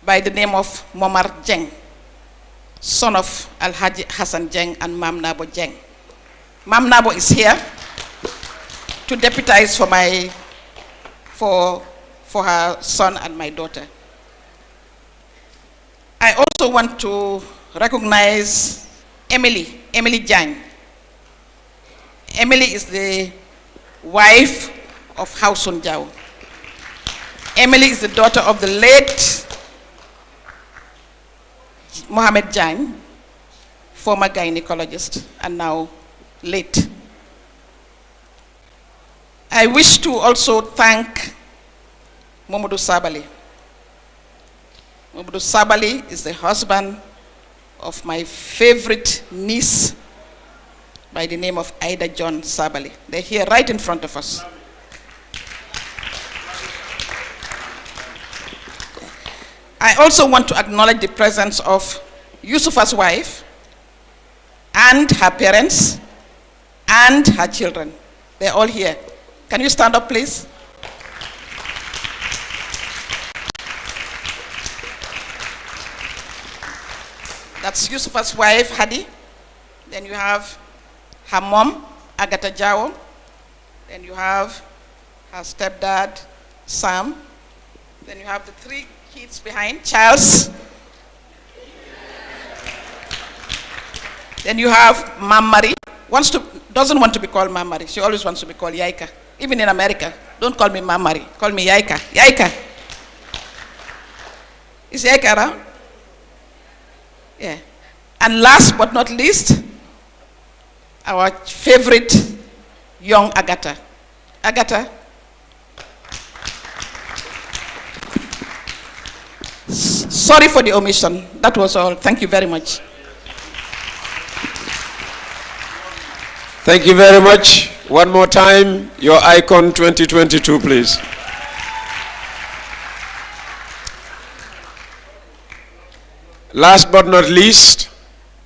by the name of Momar Jeng, son of Al-Haji Hassan Jeng and Mam Nabo Jeng. Mam Nabo is here to deputize for her son and my daughter. I also want to recognize Emily Jang. Emily is the wife of Hausun Jau. Emily is the daughter of the late Mohamed Jagne, former gynecologist and now late. I wish to also thank Mamadou Sabali. Mamadou Sabali is the husband of my favorite niece by the name of Ida John Sabali. They're here right in front of us. I also want to acknowledge the presence of Yusufa's wife and her parents and her children. They're all here. Can you stand up, please? That's Yusufa's wife, Hadi. Then you have her mom, Agatha Jao. Then you have her stepdad, Sam. Then you have the three kids behind, Charles. Then you have Mam Marie. Doesn't want to be called Mam Marie. She always wants to be called Yaika. Even in America, don't call me Mam Marie. Call me Yaika. Yaika. Is Yaika around? Yeah. And last but not least, our favorite young Agatha. Agatha. Sorry for the omission. That was all. Thank you very much. Thank you very much. One more time, your icon 2022, please. Last but not least,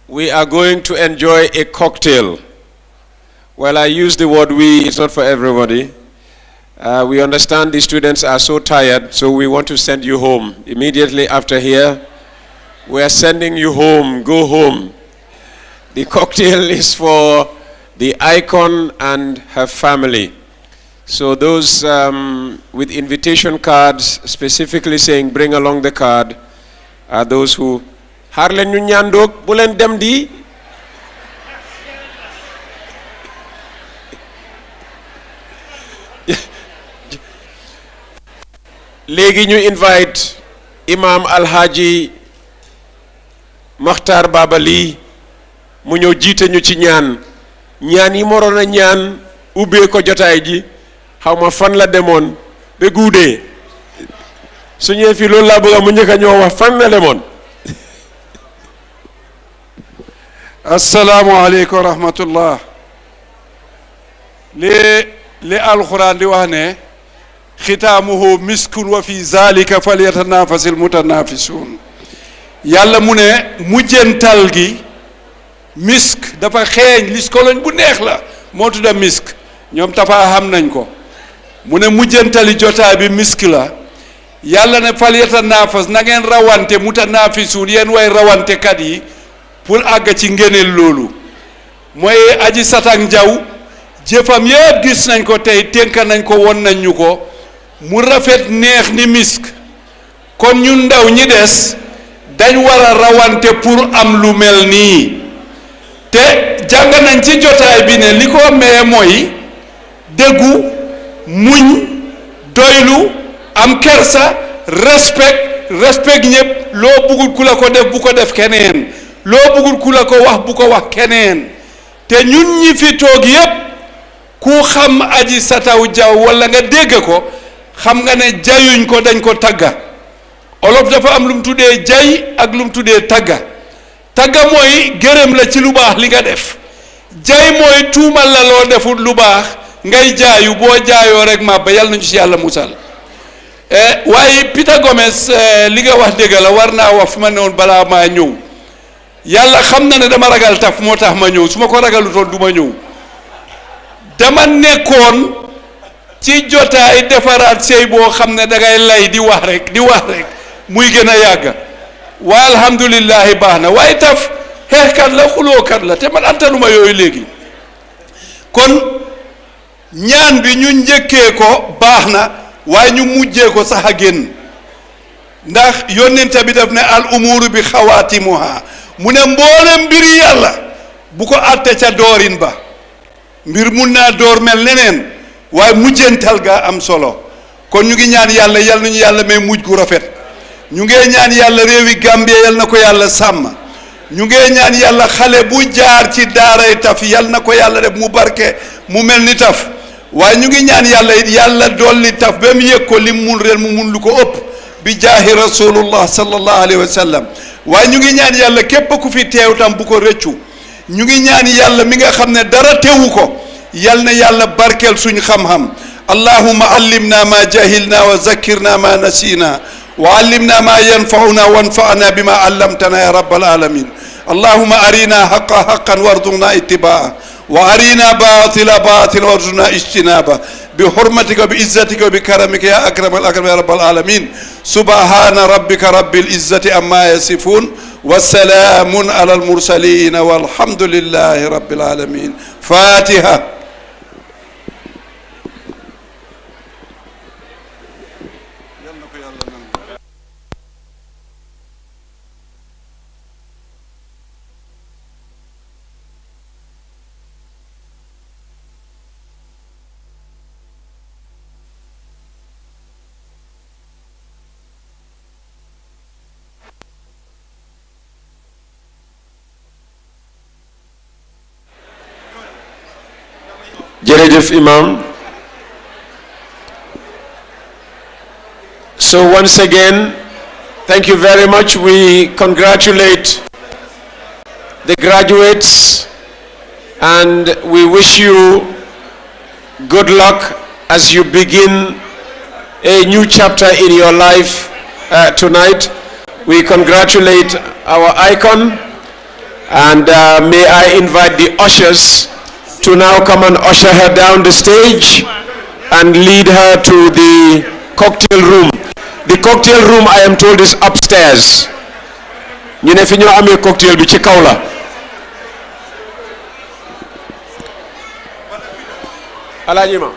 we are going to enjoy a cocktail. Well, I use the word we, it's not for everybody. We understand the students are so tired, so we want to send you home. Immediately after here, we are sending you home. Go home. The cocktail is for the icon and her family. So those with invitation cards specifically saying bring along the card are those who harlen ñu ñandok bu len dem di léegi ñu invite Imam Alhaji Makhtar Babali mu ñëw jiite ñu ci ñaan yi moroon a ñaan ubbee ko jotaay ji xawma fan la demoon ba guudee su ñëwee fii loolu laa bëgg mu njëkk a ñoo wax fan la demoon. Assalamu aleykum wa rahmatullah. li alquran di wax ne xitaamuhu miskun wa fi zalika falyatanafasil mutanafisun. yàlla mu ne mujjental gi misk dafa xeeñ liskoloñ bu neex la moo tudda misk ñoom tafa xam nañ ko mu ne mujjentali jotaay bi misk la yàlla ne falyatanafas na ngeen rawante mutanafisun yéen way rawante kat yi pour àgg ci ngeeneel loolu mooy aji satang jaw jëfam yépp gis nañ ko tey tënka nañ ko won nañ ñu ko mu rafet neex ni misk kon ñun ndaw ñi des dañ war a rawante pour am lu mel nii te jàng nañ ci jotaay bi ne li ko mee mooy déggu muñ doylu am kersa respect ñëpp loo bëggul ku la ko def bu ko def keneen loo bëggul ku la ko wax bu ko wax keneen te ñun ñi fi toog yépp ku xam aji sataw jaw walla nga dégg ko xam nga ne jayuñ ko dañ ko tagga olof dafa am lu mu tuddee jay ak lu mu tuddee tagga mooy gërëm la ci lu baax li nga def jay mooy tuumal la loo deful lu baax ngay jaayu boo jaayoo rek ma ba yàlla nañu ci yàlla musal waaye Peter Gomez li nga wax dëgg la war naa wax fi ma ne woon balaa maa ñëw yàlla xam na ne dama ragal taf moo tax ma ñëw su ma ko ragalutoon du ma ñëw dama nekkoon ci jotaay defaraat sëy boo xam ne dangay lay di wax rek muy gën a yàgg waaye alhamdulillahi baax na waaye taf xeexkat la xulookat la te man antanuma yooyu léegi kon ñaan bi ñu njëkkee ko baax na waaye ñu mujjee ko sax a génn ndax yónnent bi daf ne al umuru bi xawaatimuha mu ne mboolem mbiri yàlla bu ko àtte ca doorin ba mbir mun naa door mel neneen waaye mujjental ga am solo kon ñu ngi ñaan yàlla nañu yàlla may mujj gu rafet ñu ngi ñaan yàlla réewi Gambia yal na ko yàlla sàmm ñu ngi ñaan yàlla xale bu jaar ci daaray TAF yal na ko yàlla def mu barke mu mel ni TAF waaye ñu ngi ñaan yàlla it yàlla dolli TAF ba mu yëg ko lim mun ren mu mun lu ko ëpp bi jaahi rasulullah sallallahu alayhi wa sallam waaye ñu ngi ñaan yàlla képp ku fi teew tam bu ko rëccu ñu ngi ñaan yàlla mi nga xam ne dara teewu ko yal na yàlla barkeel suñ xam-xam allahumma allimna ma jahilna wa zakkirna ma nasina wa allimna ma yanfauna wanfa'na bima allamtana ya rabbal alamin اللهم أرنا حقا حقا وارزقنا اتباعه وأرنا باطلا باطلا وارزقنا اجتنابه بحرمتك وبعزتك وبكرمك يا أكرم الأكرم يا رب العالمين سبحان ربك رب العزة عما يصفون والسلام على المرسلين والحمد لله رب العالمين فاتحة Jerejef Imam. So once again, thank you very much. We congratulate the graduates and we wish you good luck as you begin a new chapter in your life tonight. We congratulate our icon and may I invite the ushers to now come and usher her down the stage and lead her to the cocktail room. The cocktail room, I am told, is upstairs. ñu ne fi ñoo amee cocktail bi ci kaw la. Alaaji ma.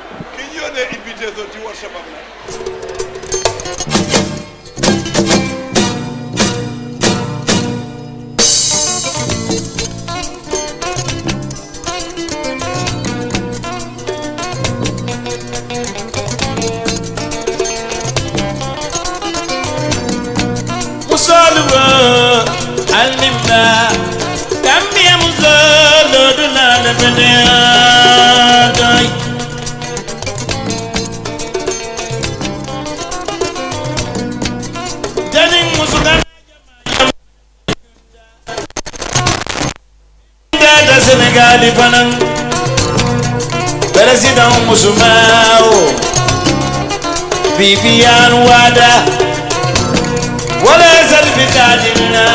Musalwa alimna Gambia musalo duna na benay Daning musugan da Senegal fanan President Musumao Vivian Wada ولا زل بتاجنا